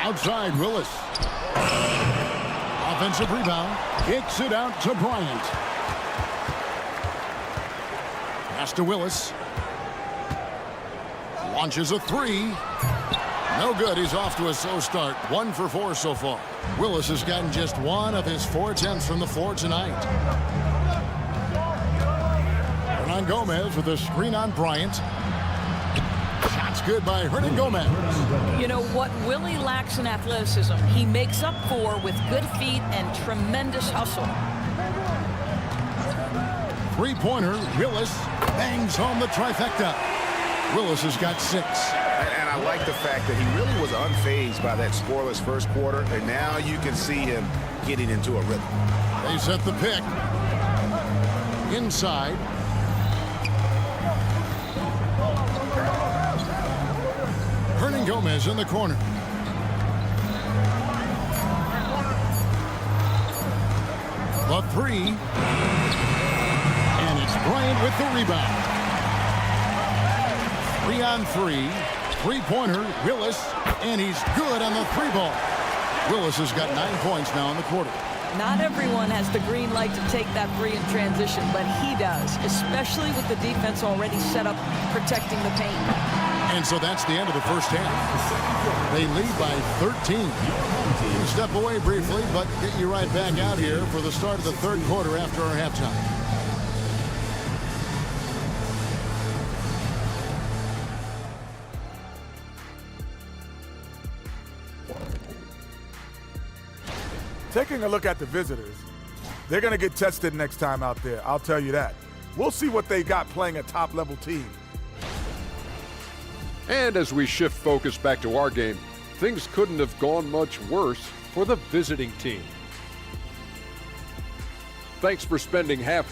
Outside, Willis. Offensive rebound. Kicks it out to Bryant. Pass to Willis. Launches a 3. No good. He's off to a slow start. 1 for 4 so far. Willis has gotten just 1 of his 4 attempts from the floor tonight. Hernan Gomez with a screen on Bryant. Shots good by Hernan Gomez. You know what Willie lacks in athleticism, he makes up for with good feet and tremendous hustle. 3-pointer, Willis bangs home the trifecta. Willis has got 6. And I like the fact that he really was unfazed by that scoreless first quarter, and now you can see him getting into a rhythm. They set the pick. Inside. Hernan Gomez in the corner. The 3. And it's Bryant with the rebound. 3 on 3. 3-pointer, Willis, and he's good on the 3-ball. Willis has got 9 points now in the quarter. Not everyone has the green light to take that 3 in transition, but he does, especially with the defense already set up protecting the paint. And so that's the end of the first half. They lead by 13. We'll step away briefly, but get you right back out here for the start of the third quarter after our halftime. Taking a look at the visitors, they're going to get tested next time out there. I'll tell you that. We'll see what they got playing a top-level team. And as we shift focus back to our game, things couldn't have gone much worse for the visiting team. Thanks for spending half.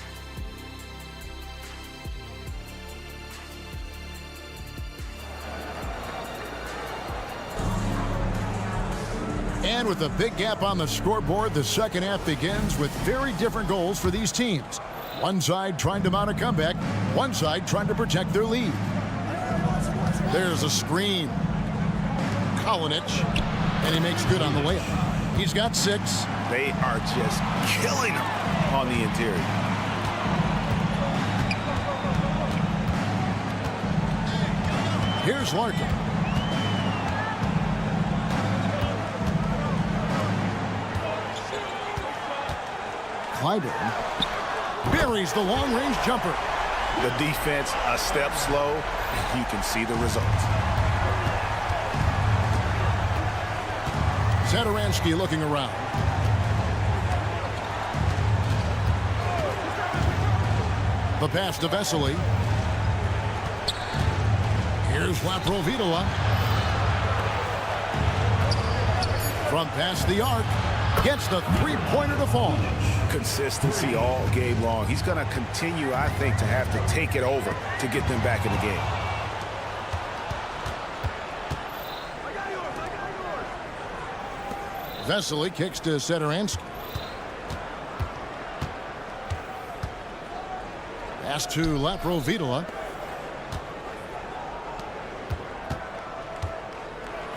And with a big gap on the scoreboard, the second half begins with very different goals for these teams. One side trying to mount a comeback, one side trying to protect their lead. There's a screen. Kalinic, and he makes good on the layup. He's got 6. They are just killing him on the interior. Here's Larkin. Clyburn buries the long-range jumper. The defense a step slow. You can see the results. Satoransky looking around. The pass to Vesely. Here's Laprovitola. From past the arc. Gets the three-pointer to fall. Consistency all game long. He's going to continue, I think, to have to take it over to get them back in the game. Vesely kicks to Satoransky. Pass to Laprovitola.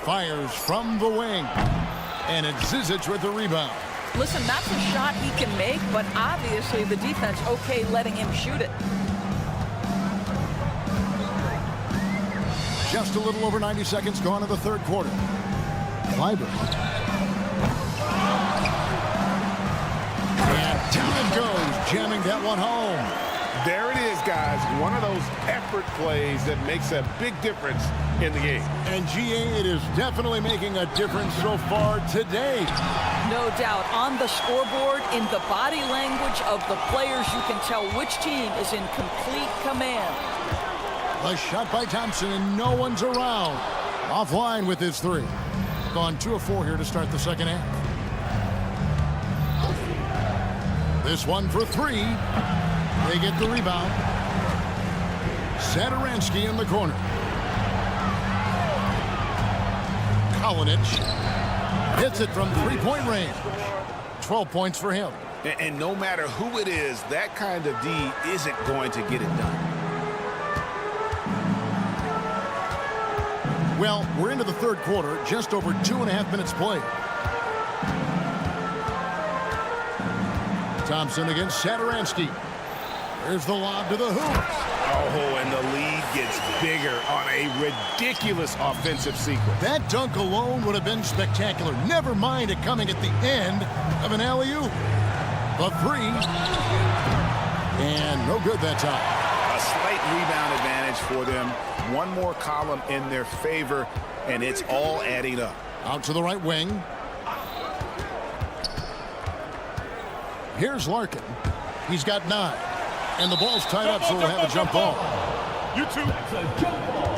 Fires from the wing. And it's Zizic with the rebound. Listen, that's a shot he can make, but obviously the defense okay letting him shoot it. Just a little over 90 seconds gone in the third quarter. Kleiber. And down it goes, jamming that one home. There it is, guys. One of those effort plays that makes a big difference in the game. And GA, it is definitely making a difference so far today. No doubt. On the scoreboard, in the body language of the players, you can tell which team is in complete command. A shot by Thompson, and no one's around. Offline with his three. Gone 2 of 4 here to start the second half. This one for 3. They get the rebound. Satoransky in the corner. Kalinic hits it from three-point range. 12 points for him. And no matter who it is, that kind of D isn't going to get it done. Well, we're into the third quarter, just over 2.5 minutes played. Thompson against Satoransky. There's the lob to the hoop. Oh, and the lead gets bigger on a ridiculous offensive sequence. That dunk alone would have been spectacular. Never mind it coming at the end of an alley-oop. The three. And no good that time. A slight rebound advantage for them. One more column in their favor, and it's all adding up. Out to the right wing. Here's Larkin. He's got 9. And the ball's tied up, so we'll have a jump ball. You two. It's a jump ball.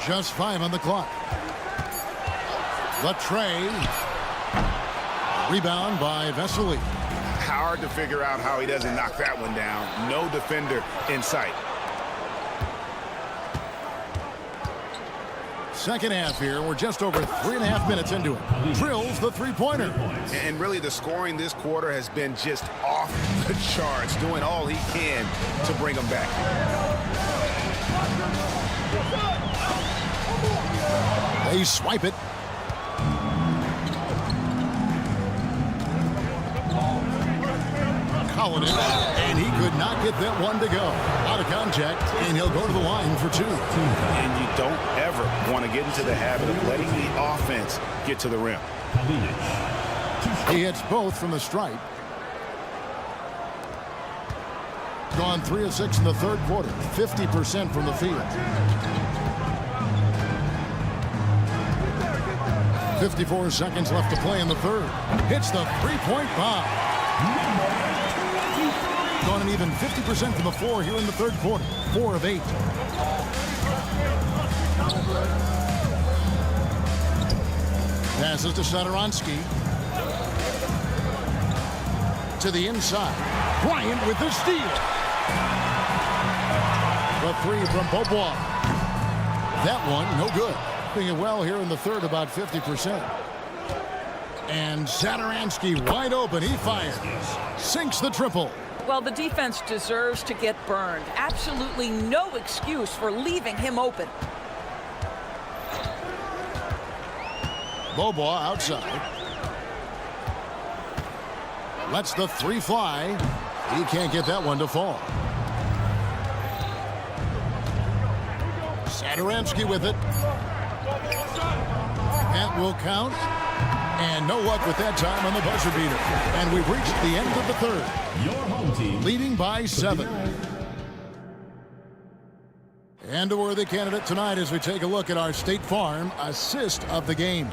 Just 5 on the clock. Latre. Rebound by Vesely. Hard to figure out how he doesn't knock that one down. No defender in sight. Second half here. We're just over 3.5 minutes into it. Drills the three-pointer. And really the scoring this quarter has been just off the charts, doing all he can to bring them back. They swipe it. Kalinic, and he could not get that one to go. Out of contact, and he'll go to the line for 2. And you don't ever want to get into the habit of letting the offense get to the rim. He hits both from the stripe. Gone 3 of 6 in the third quarter. 50% from the field. 54 seconds left to play in the third. Hits the three-point bomb. Gone an even 50% from the floor here in the third quarter. 4 of 8. Passes to Satoransky. To the inside. Bryant with the steal. The 3 from Beaubois. That one, no good. Doing it well here in the third, about 50%. And Satoransky wide open. He fires. Sinks the triple. Well, the defense deserves to get burned. Absolutely no excuse for leaving him open. Beaubois outside. Lets the 3 fly. He can't get that one to fall. Satoransky with it. That will count. And no luck with that time on the buzzer beater. And we've reached the end of the third. Your home team leading by 7. And a worthy candidate tonight as we take a look at our State Farm assist of the game.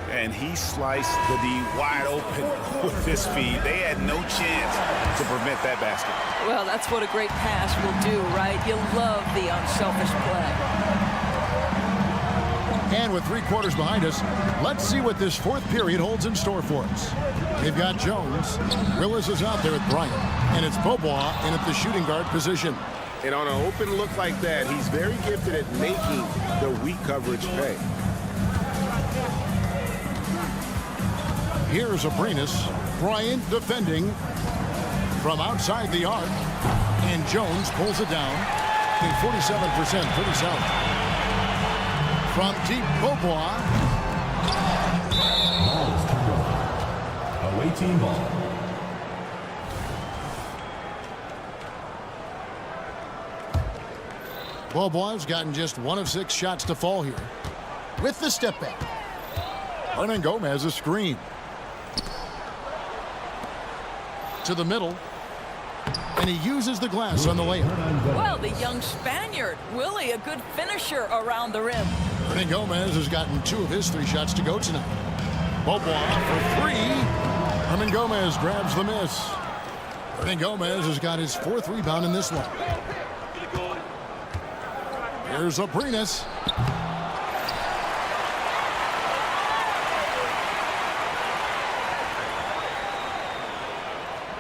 And he sliced the D wide open with this feed. They had no chance to prevent that basket. Well, that's what a great pass will do, right? You love the unselfish play. And with 3 quarters behind us, let's see what this fourth period holds in store for us. They've got Jones. Willis is out there with Bryant. And it's Beaubois in at the shooting guard position. And on an open look like that, he's very gifted at making the weak coverage pay. Here's Abrinas. Bryant defending from outside the arc. And Jones pulls it down. In 47%, pretty solid. From deep, Beaubois. Ball is turned over. Away team ball. Beaubois gotten just 1 of 6 shots to fall here. With the step back. Hernan Gomez a screen. To the middle. And he uses the glass on the layup. Well, the young Spaniard, Willie, a good finisher around the rim. Hernan Gomez has gotten 2 of his 3 shots to go tonight. Beaubois for 3. Hernan Gomez grabs the miss. Hernan Gomez has got his 4th rebound in this one. Here's Abrinas.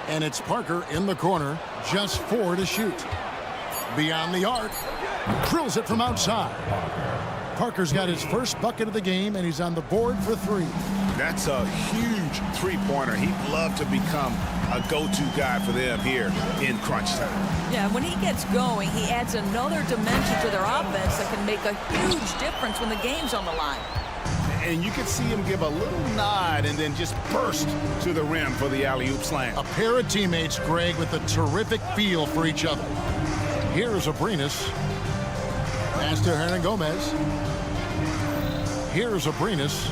And it's Parker in the corner. Just 4 to shoot. Beyond the arc. Drills it from outside. Parker's got his first bucket of the game, and he's on the board for 3. That's a huge three-pointer. He'd love to become a go-to guy for them here in crunch time. Yeah, when he gets going, he adds another dimension to their offense that can make a huge difference when the game's on the line. And you can see him give a little nod and then just burst to the rim for the alley-oop slam. A pair of teammates, Greg, with a terrific feel for each other. Here's Abrinas. Pass to Hernan Gomez. Here's Abrinas.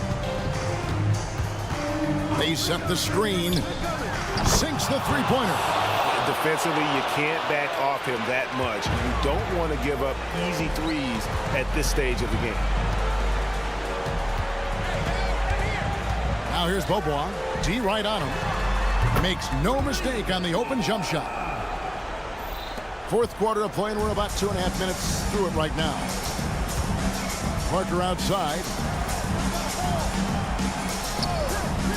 They set the screen. Sinks the three-pointer. Defensively, you can't back off him that much. You don't want to give up easy threes at this stage of the game. Now here's Beaubois. D right on him. Makes no mistake on the open jump shot. 4th quarter of play, and we're about 2.5 minutes through it right now. Parker outside.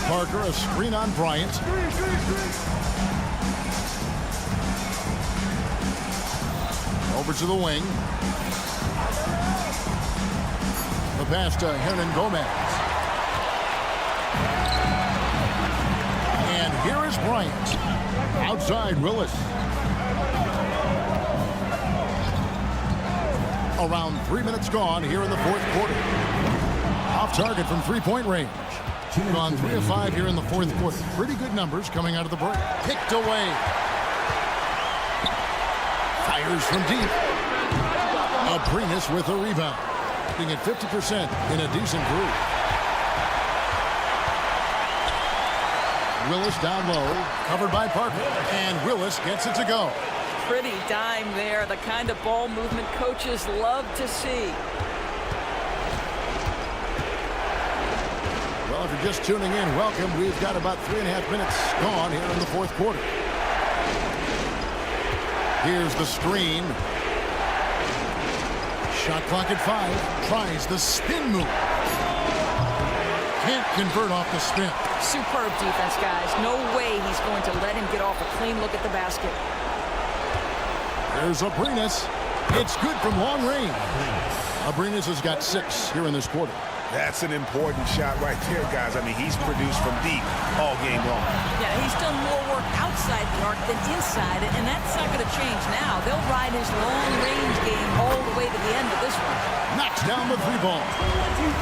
Parker, a screen on Bryant. Over to the wing. The pass to Hernan Gomez. And here is Bryant. Outside Willis. Around 3 minutes gone here in the 4th quarter. Off target from 3-point range. Gone 3 of 5 here in the 4th quarter. Pretty good numbers coming out of the break. Picked away. Fires from deep. Abrinas with a rebound. Being at 50% in a decent group. Willis down low. Covered by Parker. And Willis gets it to go. Pretty dime there. The kind of ball movement coaches love to see. Well, if you're just tuning in, welcome. We've got about 3.5 minutes gone here in the 4th quarter. Here's the screen. Shot clock at 5. Tries the spin move. Can't convert off the spin. Superb defense, guys. No way he's going to let him get off a clean look at the basket. There's Abrinas. It's good from long range. Abrinas has got 6 here in this quarter. That's an important shot right there, guys. I mean, he's produced from deep all game long. Yeah, he's done more work outside the arc than inside it, and that's not going to change now. They'll ride his long-range game all the way to the end of this one. Knocks down the 3 ball.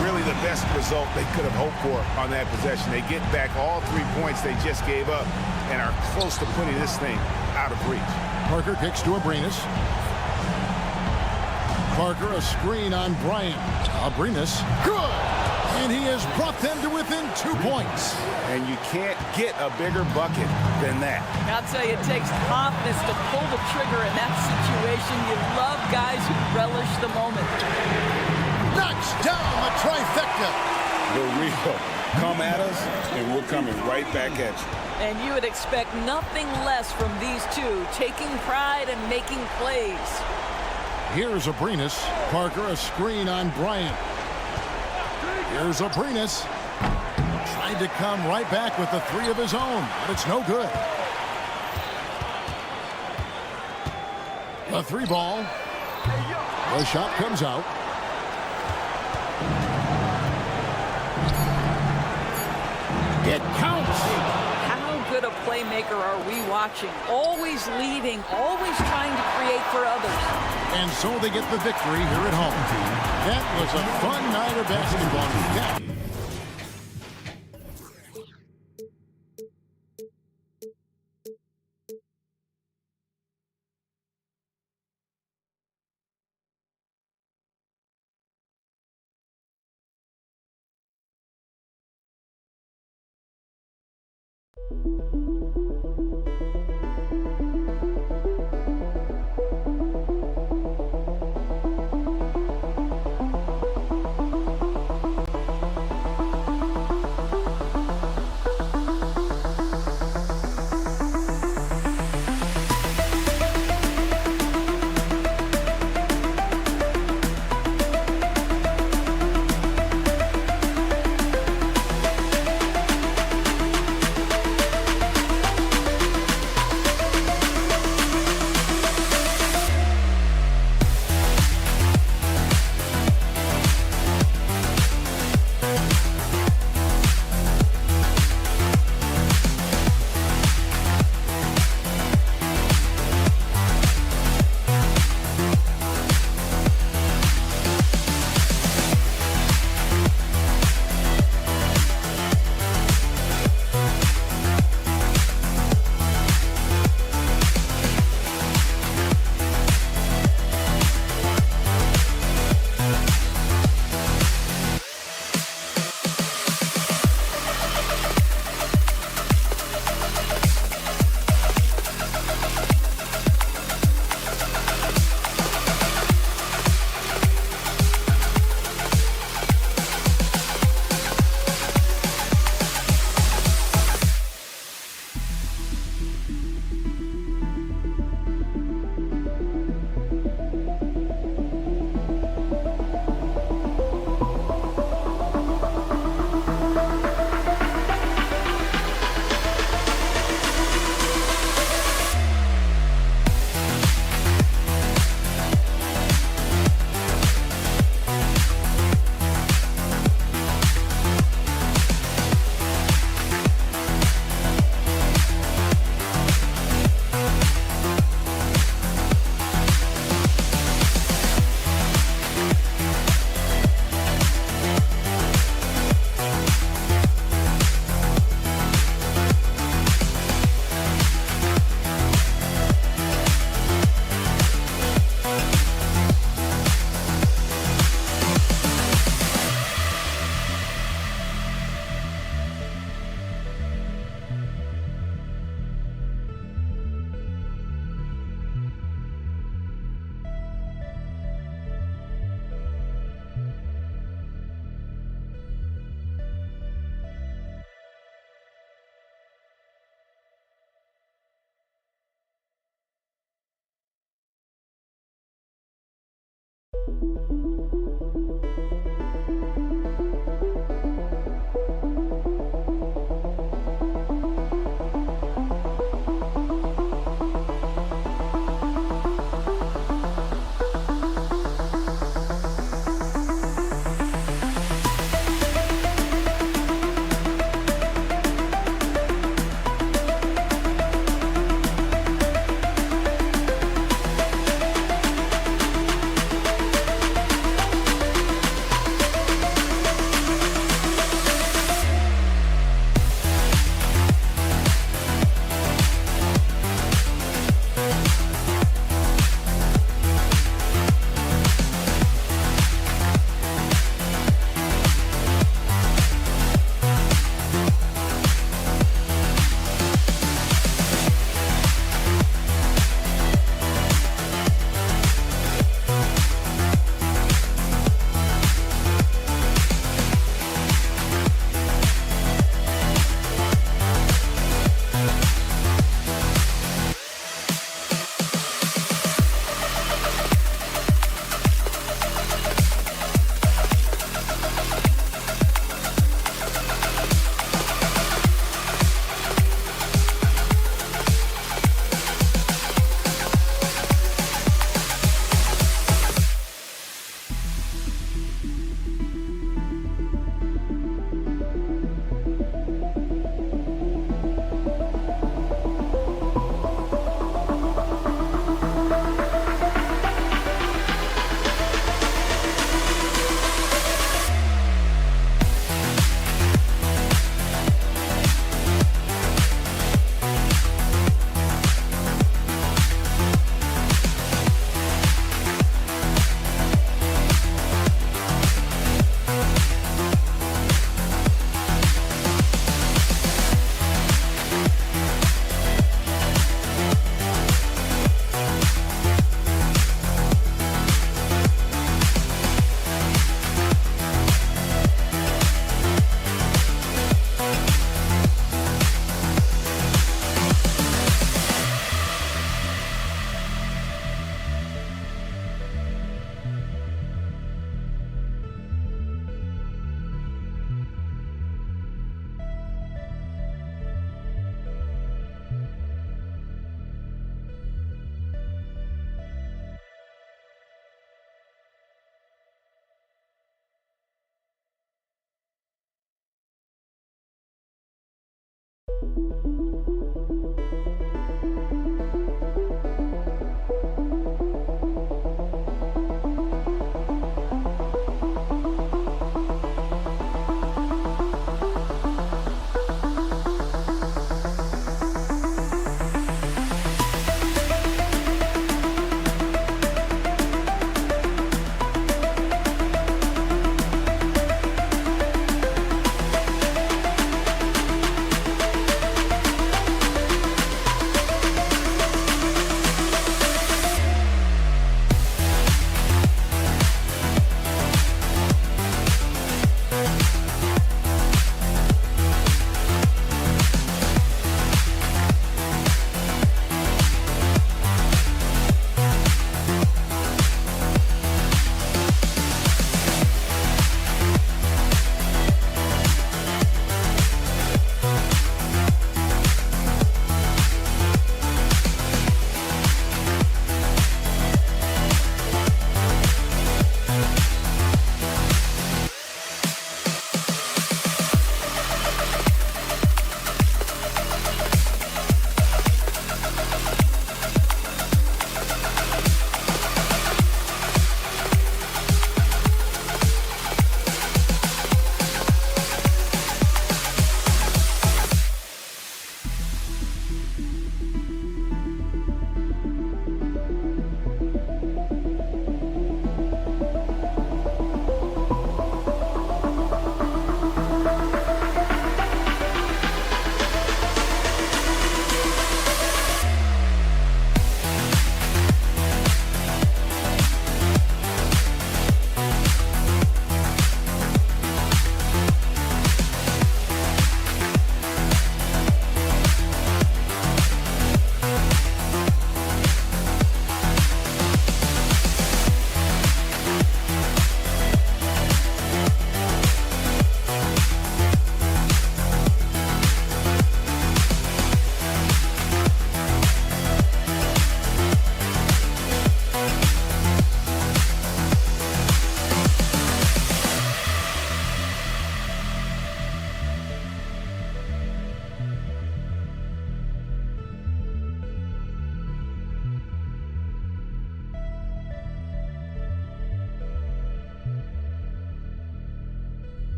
Really the best result they could have hoped for on that possession. They get back all 3 points they just gave up and are close to putting this thing out of reach. Parker kicks to Abrinas. Parker, a screen on Bryant. Abrinas, good! And he has brought them to within 2 points. And you can't get a bigger bucket than that. I'll tell you, it takes confidence to pull the trigger in that situation. You love guys who relish the moment. Knocks down the trifecta. The real Come at us, and we're coming right back at you. And you would expect nothing less from these two, taking pride and making plays. Here's Abrinas. Parker, a screen on Bryant. Here's Abrinas. Tried to come right back with the three of his own, but it's no good. The three ball. The shot comes out. It counts. How good a playmaker are we watching? Always leading, always trying to create for others. And so they get the victory here at home. That was a fun night of basketball.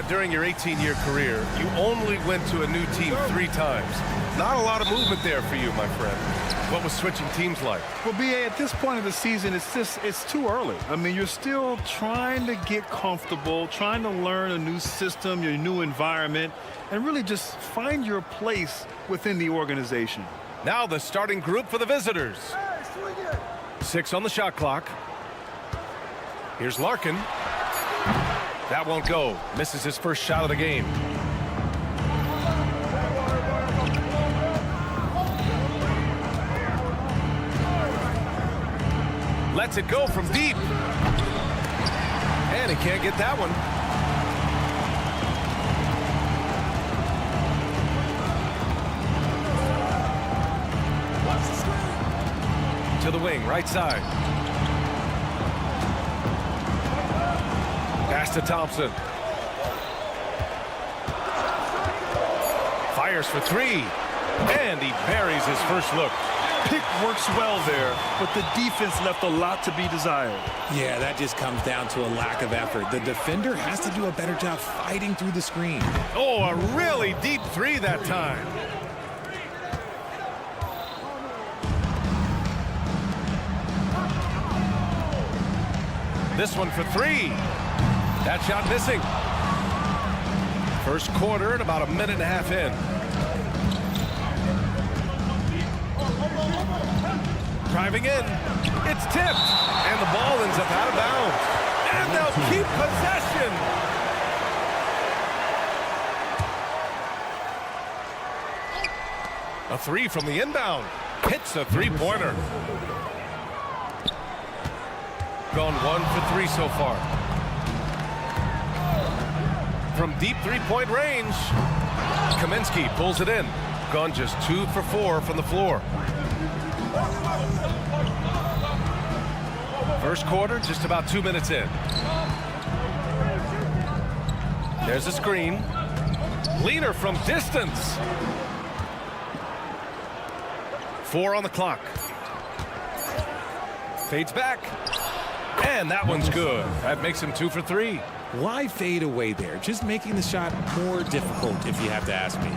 During your 18-year career, you only went to a new team 3 times. Not a lot of movement there for you, my friend. What was switching teams like? Well, BA, at this point of the season, it's too early. I mean, you're still trying to get comfortable, trying to learn a new system, your new environment, and really just find your place within the organization. Now the starting group for the visitors. 6 on the shot clock. Here's Larkin. That won't go. Misses his first shot of the game. Lets it go from deep. And he can't get that one. To the wing, right side. Pass to Thompson. Fires for 3. And he buries his first look. Pick works well there, but the defense left a lot to be desired. Yeah, that just comes down to a lack of effort. The defender has to do a better job fighting through the screen. Oh, a really deep 3 that time. This one for 3. That shot missing. First quarter and about a minute and a half in. Driving in. It's tipped. And the ball ends up out of bounds. And they'll keep possession. A three from the inbound. Hits a three-pointer. Gone 1 for 3 so far. From deep three-point range, Kaminsky pulls it in. Gone just 2 for 4 from the floor. First quarter, just about 2 minutes in. There's a screen. Leaner from distance. 4 on the clock. Fades back. And that one's good. That makes him 2 for 3. Why fade away there? Just making the shot more difficult, if you have to ask me.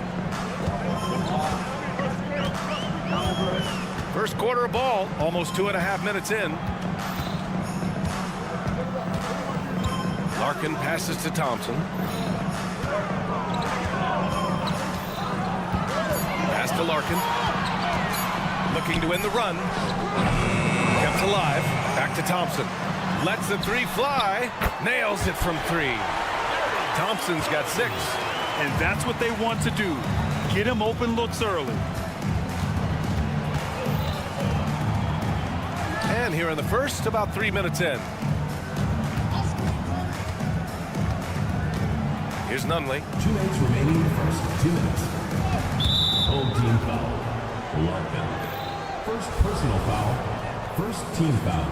First quarter of ball, almost 2.5 minutes in. Larkin passes to Thompson. Pass to Larkin. Looking to win the run. Kept alive. Back to Thompson. Lets the three fly. Nails it from 3. Thompson's got 6. And that's what they want to do. Get him open looks early. And here in the first, about 3 minutes in. Here's Nunley. 2 minutes remaining in the first 2 minutes. Home team foul. Larkin. First personal foul. First team foul.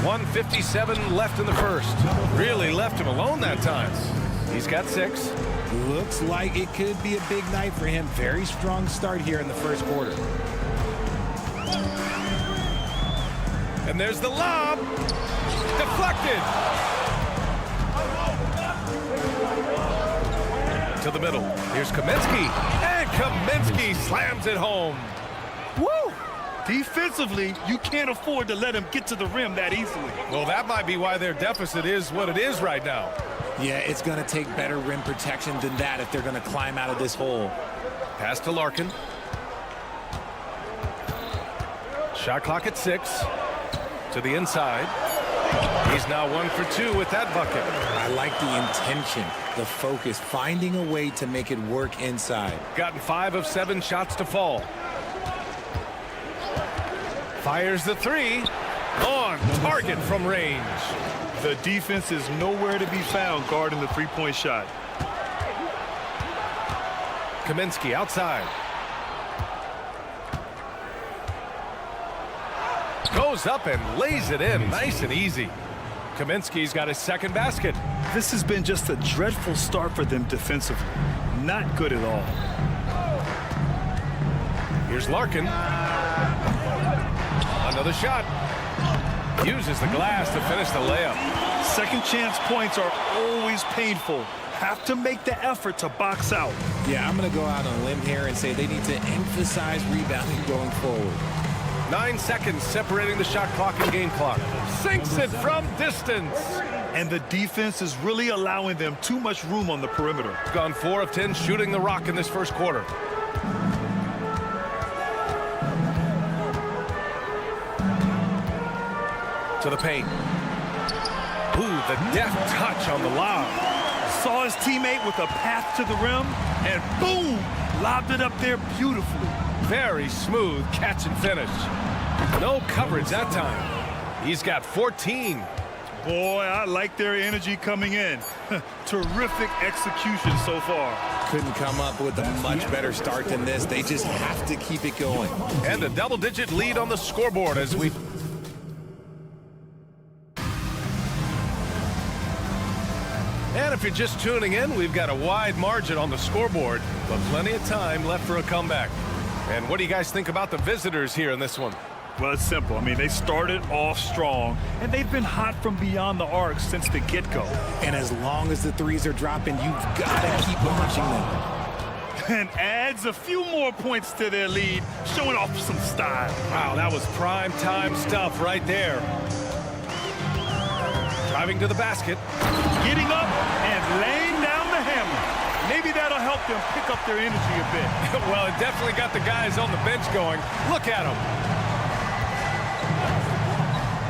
1:57 left in the first. Really left him alone that time. He's got 6. Looks like it could be a big night for him. Very strong start here in the first quarter. And there's the lob. Deflected. To the middle. Here's Kaminsky. And Kaminsky slams it home. Woo! Defensively, you can't afford to let him get to the rim that easily. Well, that might be why their deficit is what it is right now. Yeah, it's going to take better rim protection than that if they're going to climb out of this hole. Pass to Larkin. Shot clock at 6. To the inside. He's now 1 for 2 with that bucket. I like the intention, the focus, finding a way to make it work inside. Gotten 5 of 7 shots to fall. Fires the 3. On target from range. The defense is nowhere to be found guarding the three-point shot. Kaminsky outside. Goes up and lays it in. Nice and easy. Kaminsky's got his second basket. This has been just a dreadful start for them defensively. Not good at all. Here's Larkin. Another shot. Uses the glass to finish the layup. Second chance points are always painful. Have to make the effort to box out. Yeah, I'm going to go out on a limb here and say they need to emphasize rebounding going forward. 9 seconds separating the shot clock and game clock. Sinks it from distance. And the defense is really allowing them too much room on the perimeter. Gone 4 of 10 shooting the rock in this first quarter. To the paint. Ooh, the deft touch on the lob. Saw his teammate with a path to the rim, and boom, lobbed it up there beautifully. Very smooth catch and finish. No coverage that time. He's got 14. Boy, I like their energy coming in. Terrific execution so far. Couldn't come up with a much better start than this. They just have to keep it going. And a double-digit lead on the scoreboard as we... And if you're just tuning in, we've got a wide margin on the scoreboard, but plenty of time left for a comeback. And what do you guys think about the visitors here in this one? Well, it's simple. I mean, they started off strong, and they've been hot from beyond the arc since the get-go. And as long as the threes are dropping, you've got to keep watching them. And adds a few more points to their lead, showing off some style. Wow, that was prime time stuff right there. Driving to the basket. Getting up and laying down the hammer. Maybe that'll help them pick up their energy a bit. Well, it definitely got the guys on the bench going. Look at them.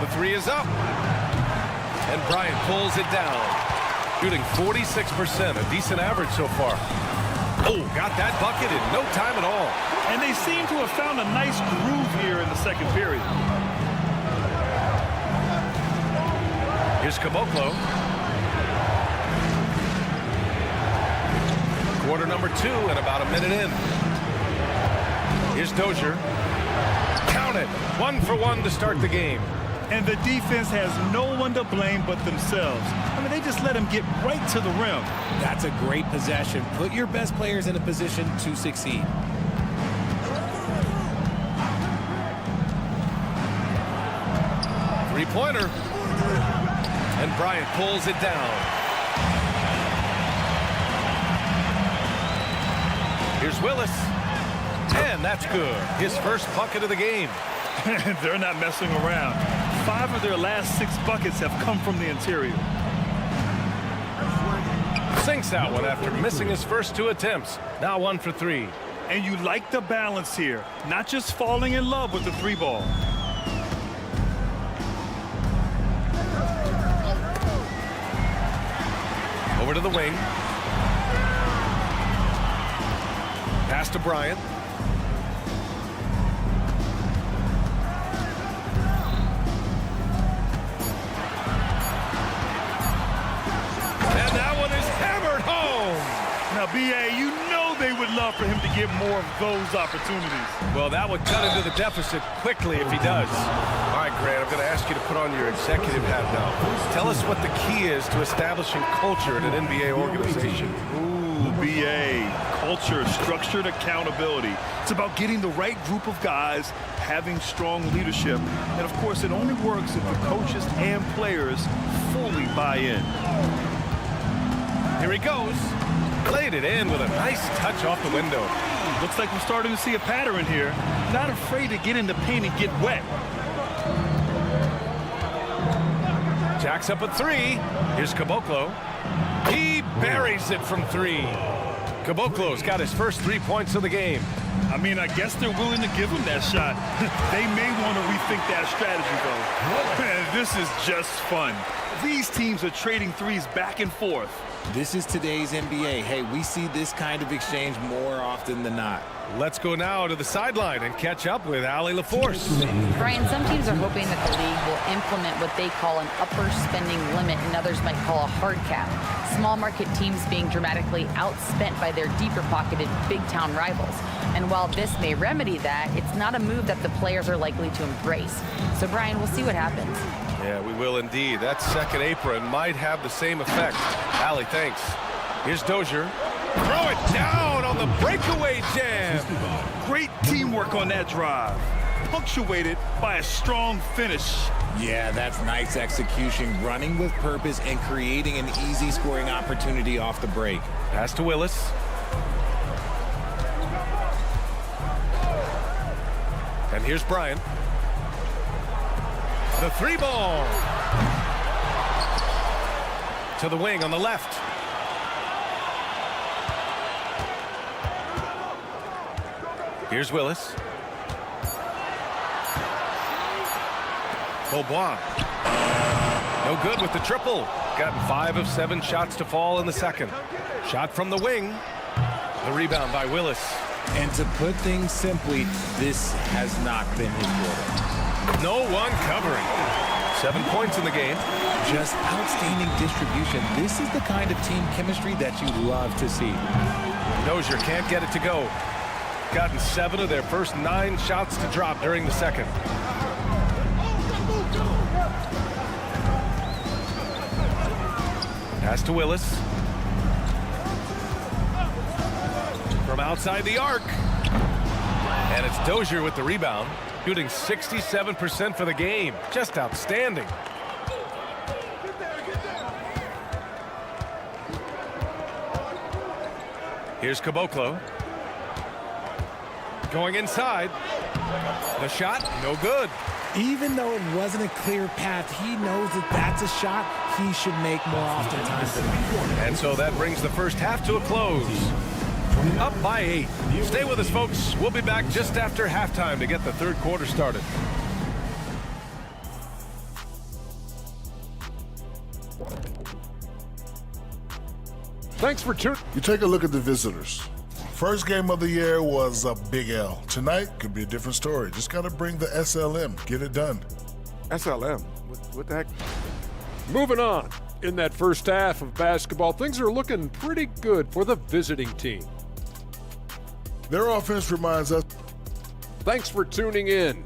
The three is up. And Bryant pulls it down. Shooting 46%, a decent average so far. Oh, got that bucket in no time at all. And they seem to have found a nice groove here in the second period. Here's Caboclo. Quarter number 2 and about a minute in. Here's Dozier. Count it. 1 for 1 to start the game. And the defense has no one to blame but themselves. I mean, they just let him get right to the rim. That's a great possession. Put your best players in a position to succeed. Three-pointer. And Bryant pulls it down. Here's Willis. And that's good. His first bucket of the game. They're not messing around. 5 of their last 6 buckets have come from the interior. Sinks that one after missing his first 2 attempts. Now 1 for 3. And you like the balance here. Not just falling in love with the 3-ball. Over to the wing. Pass to Bryant. And that one is hammered home. Now, B.A., you know they would love for him to get more of those opportunities. Well, that would cut into the deficit quickly if he does. All right, Grant, I'm going to ask you to put on your executive hat now. Tell us what the key is to establishing culture in an NBA organization. Ooh, B.A., culture, structured accountability. It's about getting the right group of guys, having strong leadership. And, of course, it only works if the coaches and players fully buy in. Here he goes. Played it in with a nice touch off the window. Looks like we're starting to see a pattern here. Not afraid to get in the paint and get wet. Jacks up at 3. Here's Caboclo. He buries it from 3. Caboclo's got his first 3 points of the game. I mean, I guess they're willing to give him that shot. They may want to rethink that strategy, though. Man, this is just fun. These teams are trading threes back and forth. This is today's NBA. Hey, we see this kind of exchange more often than not. Let's go now to the sideline and catch up with Allie LaForce. Brian, some teams are hoping that the league will implement what they call an upper spending limit and others might call a hard cap. Small market teams being dramatically outspent by their deeper pocketed big town rivals. And while this may remedy that, it's not a move that the players are likely to embrace. So Brian, we'll see what happens. Yeah, we will indeed. That second apron might have the same effect. Allie, thanks. Here's Dozier. Throw it down on the breakaway jam. Great teamwork on that drive. Punctuated by a strong finish. Yeah, that's nice execution, running with purpose and creating an easy scoring opportunity off the break. Pass to Willis. And here's Bryant. The 3-ball. To the wing on the left. Here's Willis. Beaubois. No good with the triple. Gotten 5 of 7 shots to fall in the second. Shot from the wing. The rebound by Willis. And to put things simply, this has not been his quarter. No one covering. 7 points in the game. Just outstanding distribution. This is the kind of team chemistry that you love to see. Dozier can't get it to go. Gotten 7 of their first 9 shots to drop during the second. Pass to Willis. From outside the arc. And it's Dozier with the rebound. Shooting 67% for the game. Just outstanding. Here's Caboclo. Going inside. The shot, no good. Even though it wasn't a clear path, he knows that that's a shot he should make more oftentimes than not. And so that brings the first half to a close. Up by 8. Stay with us, folks. We'll be back just after halftime to get the third quarter started. Thanks for tuning. You take a look at the visitors. First game of the year was a big L. Tonight could be a different story. Just got to bring the SLM. Get it done. SLM? What the heck? Moving on. In that first half of basketball, things are looking pretty good for the visiting team. Their offense reminds us. Thanks for tuning in.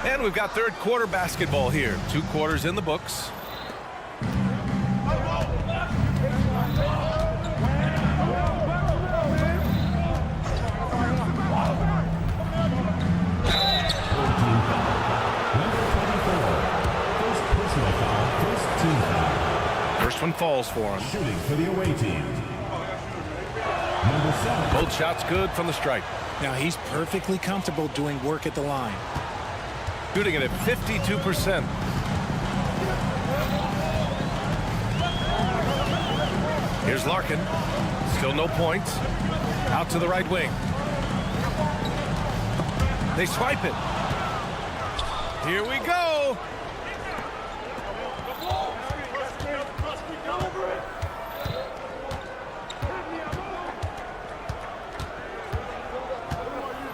And we've got third quarter basketball here. 2 quarters in the books. First one falls for him. Shooting for the away team. Number 7. Both shots good from the stripe. Now he's perfectly comfortable doing work at the line. Shooting it at 52%. Here's Larkin. Still no points. Out to the right wing. They swipe it. Here we go.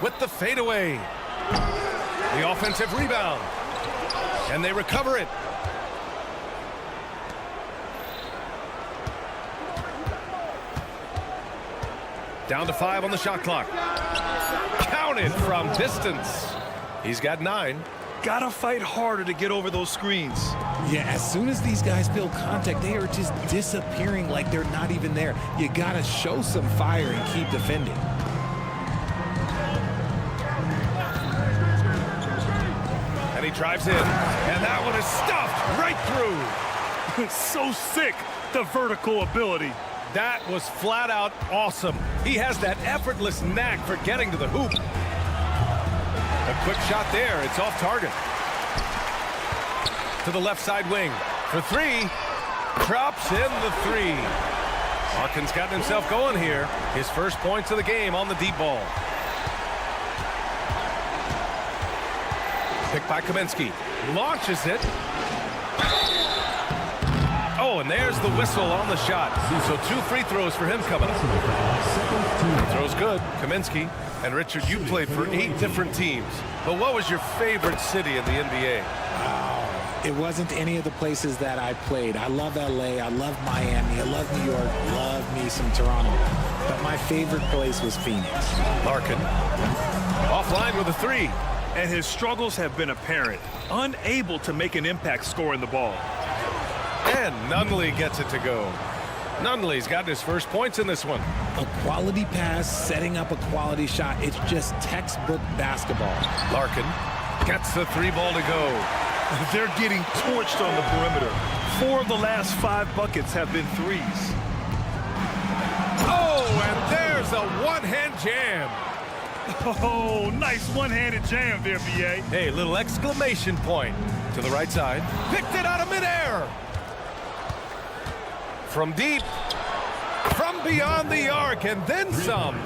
With the fadeaway. The offensive rebound. And they recover it. Down to 5 on the shot clock. Counted from distance. He's got 9. Gotta fight harder to get over those screens. Yeah, as soon as these guys feel contact, they are just disappearing like they're not even there. You gotta show some fire and keep defending. And he drives in. And that one is stuffed right through. So sick, the vertical ability. That was flat out awesome. He has that effortless knack for getting to the hoop. A quick shot there. It's off target. To the left side wing. For 3. Drops in the 3. Larkin's gotten himself going here. His first points of the game on the deep ball. Picked by Kaminsky. Launches it. Oh, and there's the whistle on the shot. So 2 free throws for him coming up. Free throws good. Kaminsky. And Richard, you played for 8 different teams. But what was your favorite city in the NBA? It wasn't any of the places that I played. I love LA, I love Miami, I love New York, love me some Toronto. But my favorite place was Phoenix. Larkin. Offline with a 3. And his struggles have been apparent. Unable to make an impact scoring the ball. And Nunley gets it to go. Nunley's got his first points in this one. A quality pass, setting up a quality shot. It's just textbook basketball. Larkin gets the 3 ball to go. They're getting torched on the perimeter. 4 of the last 5 buckets have been 3s. Oh, and there's a one-hand jam. Oh, nice one-handed jam there, B.A. Hey, little exclamation point. To the right side. Picked it out of midair. From deep. From beyond the arc, and then some.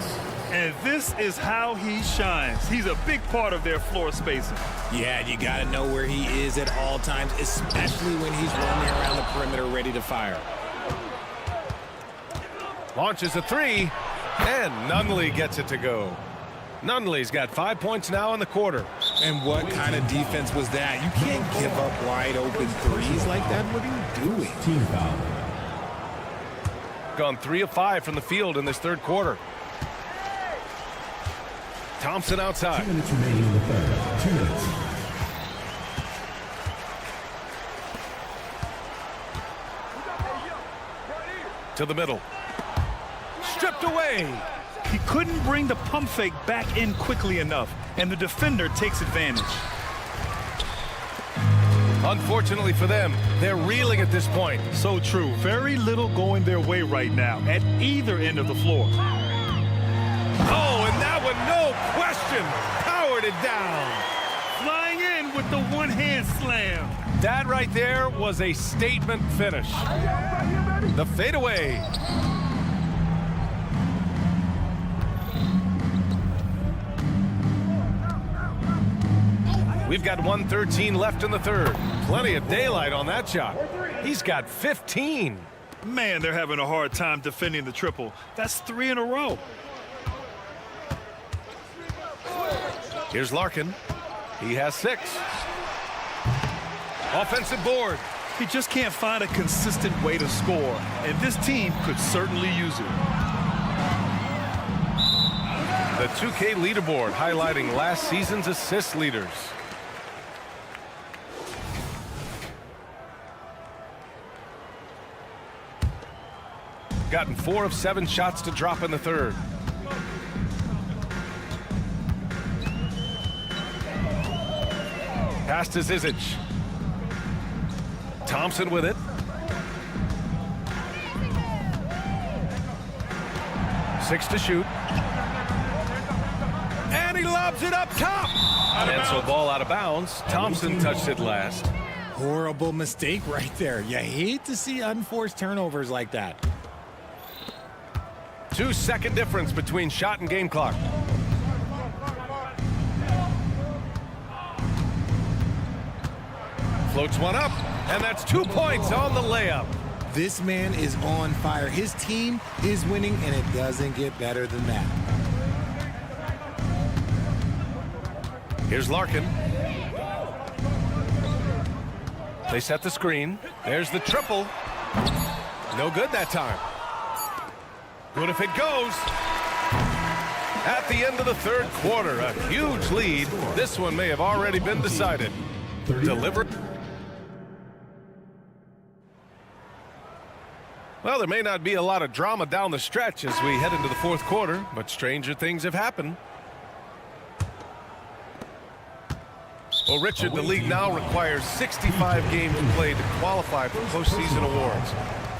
And this is how he shines. He's a big part of their floor spacing. Yeah, you got to know where he is at all times, especially when he's roaming around the perimeter ready to fire. Launches a 3, and Nunley gets it to go. Nunley's got 5 points now in the quarter. And what kind of defense was that? You can't give up wide open threes like that. What are you doing? Team foul. Gone 3 of 5 from the field in this third quarter. Thompson outside. 2 minutes remaining in the third. 2 minutes. To the middle. Stripped away. He couldn't bring the pump fake back in quickly enough, and the defender takes advantage. Unfortunately for them, they're reeling at this point. So true. Very little going their way right now at either end of the floor. transition. Powered it down. Flying in with the one-hand slam. That right there was a statement finish. The fadeaway. We've got 1:13 left in the third. Plenty of daylight on that shot. He's got 15. Man, they're having a hard time defending the triple. That's 3 in a row. Here's Larkin. He has 6. Offensive board. He just can't find a consistent way to score, and this team could certainly use it. The 2K leaderboard highlighting last season's assist leaders. Gotten 4 of 7 shots to drop in the third. Pass to Zizic. Thompson with it. 6 to shoot. And he lobs it up top. And so ball out of bounds. Thompson touched it last. Horrible mistake right there. You hate to see unforced turnovers like that. 2-second difference between shot and game clock. Floats one up, and that's 2 points on the layup. This man is on fire. His team is winning, and it doesn't get better than that. Here's Larkin. They set the screen. There's the triple. No good that time. Good if it goes. At the end of the third quarter, a huge lead. This one may have already been decided. Delivered. Well, there may not be a lot of drama down the stretch as we head into the fourth quarter, but stranger things have happened. Well, Richard, the league now requires 65 games played to qualify for postseason awards.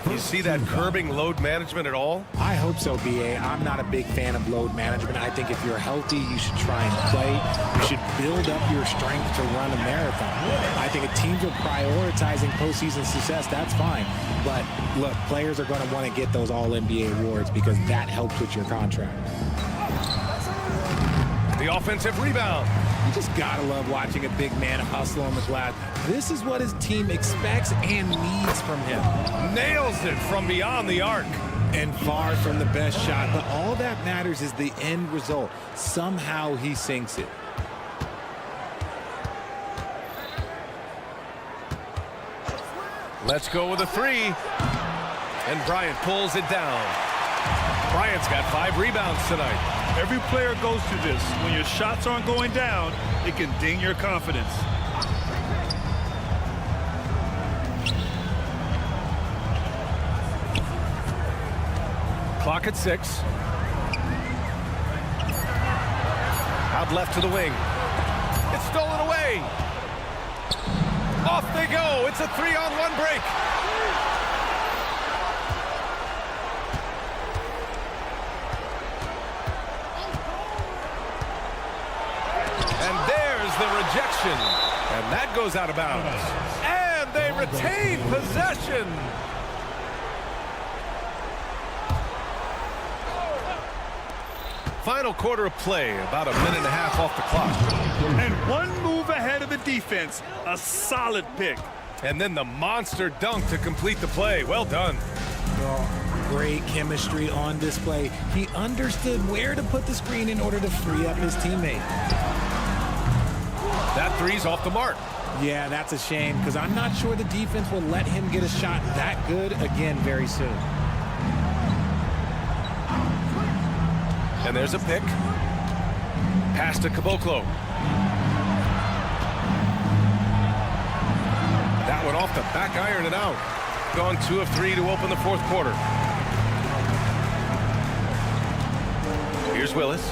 You see that curbing load management at all? I hope so, BA. I'm not a big fan of load management. I think if you're healthy, you should try and play. You should build up your strength to run a marathon. I think if teams are prioritizing postseason success, that's fine. But look, players are going to want to get those All-NBA awards because that helps with your contract. The offensive rebound. You just gotta love watching a big man hustle on the glass. This is what his team expects and needs from him. Nails it from beyond the arc. And far from the best shot, but all that matters is the end result. Somehow he sinks it. Let's go with a 3. And Bryant pulls it down. Bryant's got 5 rebounds tonight. Every player goes through this. When your shots aren't going down, it can ding your confidence. Clock at 6. Out left to the wing. It's stolen away. Off they go. It's a 3-on-1 break. And there's the rejection. And that goes out of bounds. And they retain possession. Final quarter of play, about a minute and a half off the clock. And one move ahead of the defense. A solid pick. And then the monster dunk to complete the play. Well done. Great chemistry on display. He understood where to put the screen in order to free up his teammate. That 3's off the mark. Yeah, that's a shame because I'm not sure the defense will let him get a shot that good again very soon. And there's a pick. Pass to Caboclo. That one off the back iron and out. Gone 2 of 3 to open the fourth quarter. Here's Willis.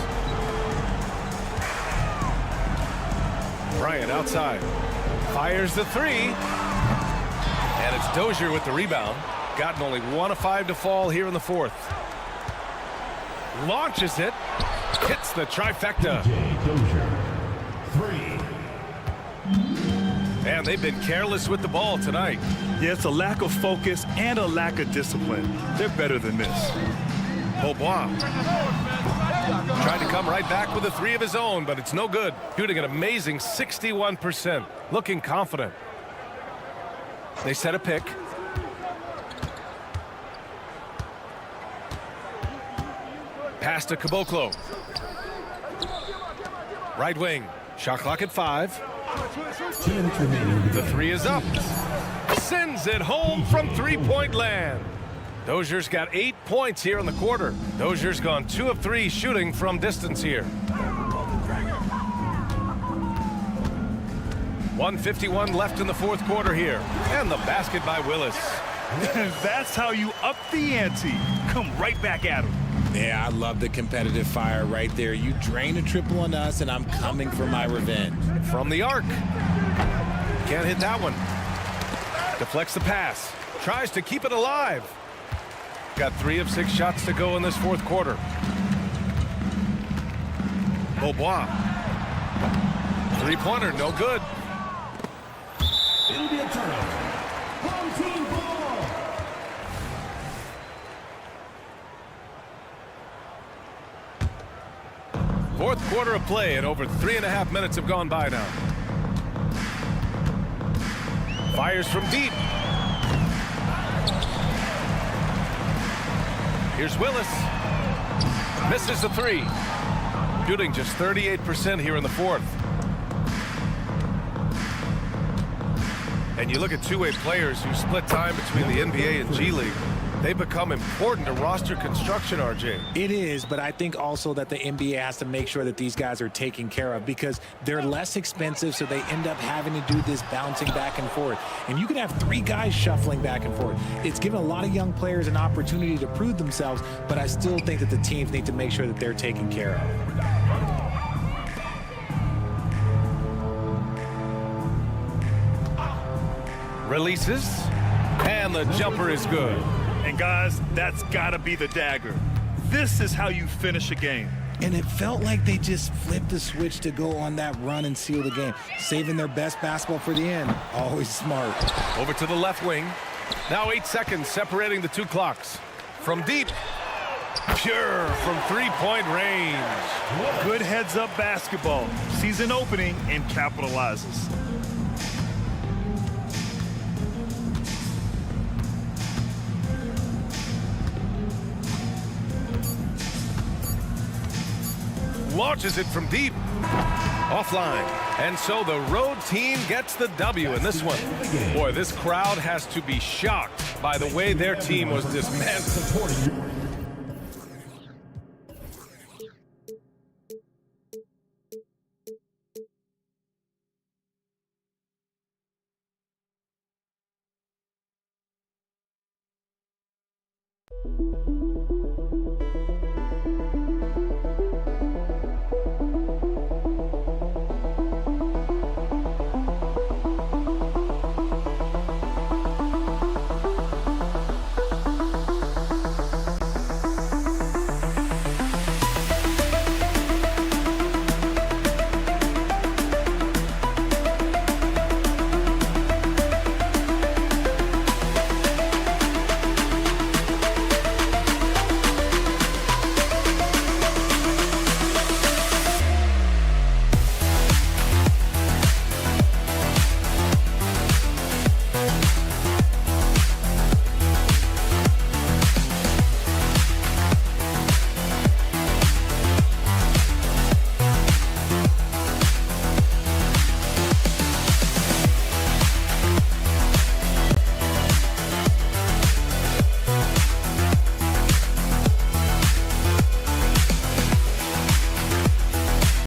Bryant outside. Fires the 3. And it's Dozier with the rebound. Gotten only 1 of 5 to fall here in the fourth. Launches it. hits the trifecta. And they've been careless with the ball tonight. Yeah, it's a lack of focus and a lack of discipline. They're better than this. Beaubois tried to come right back with a three of his own, but it's no good. Shooting an amazing 61%. Looking confident. They set a pick. Pass to Caboclo. Right wing. Shot clock at 5. The three is up. Sends it home from three-point land. Dozier's got 8 points here in the quarter. Dozier's gone 2 of 3 shooting from distance here. 1:51 left in the fourth quarter here. And the basket by Willis. That's how you up the ante. Come right back at him. Yeah, I love the competitive fire right there. You drain a triple on us, and I'm coming for my revenge. From the arc. Can't hit that one. Deflects the pass. Tries to keep it alive. Got 3 of 6 shots to go in this fourth quarter. Beaubois. Three-pointer, no good. It'll be a turnover. Home team ball. Fourth quarter of play, and over 3.5 minutes have gone by now. Fires from deep. Here's Willis. Misses the three. Shooting just 38% here in the fourth. And you look at two-way players who split time between the NBA and G League. They become important to roster construction, RJ. It is, but I think also that the NBA has to make sure that these guys are taken care of because they're less expensive, so they end up having to do this bouncing back and forth. And you can have 3 guys shuffling back and forth. It's given a lot of young players an opportunity to prove themselves, but I still think that the teams need to make sure that they're taken care of. Releases, and the jumper is good. And guys, that's gotta be the dagger. This is how you finish a game. And it felt like they just flipped the switch to go on that run and seal the game, saving their best basketball for the end. Always smart. Over to the left wing. Now 8 seconds separating the 2 clocks. From deep. Pure from three-point range. Good heads-up basketball. Sees an opening and capitalizes. Launches it from deep. Offline. And so the road team gets the W in this one. Boy, this crowd has to be shocked by the way their team was dismantled.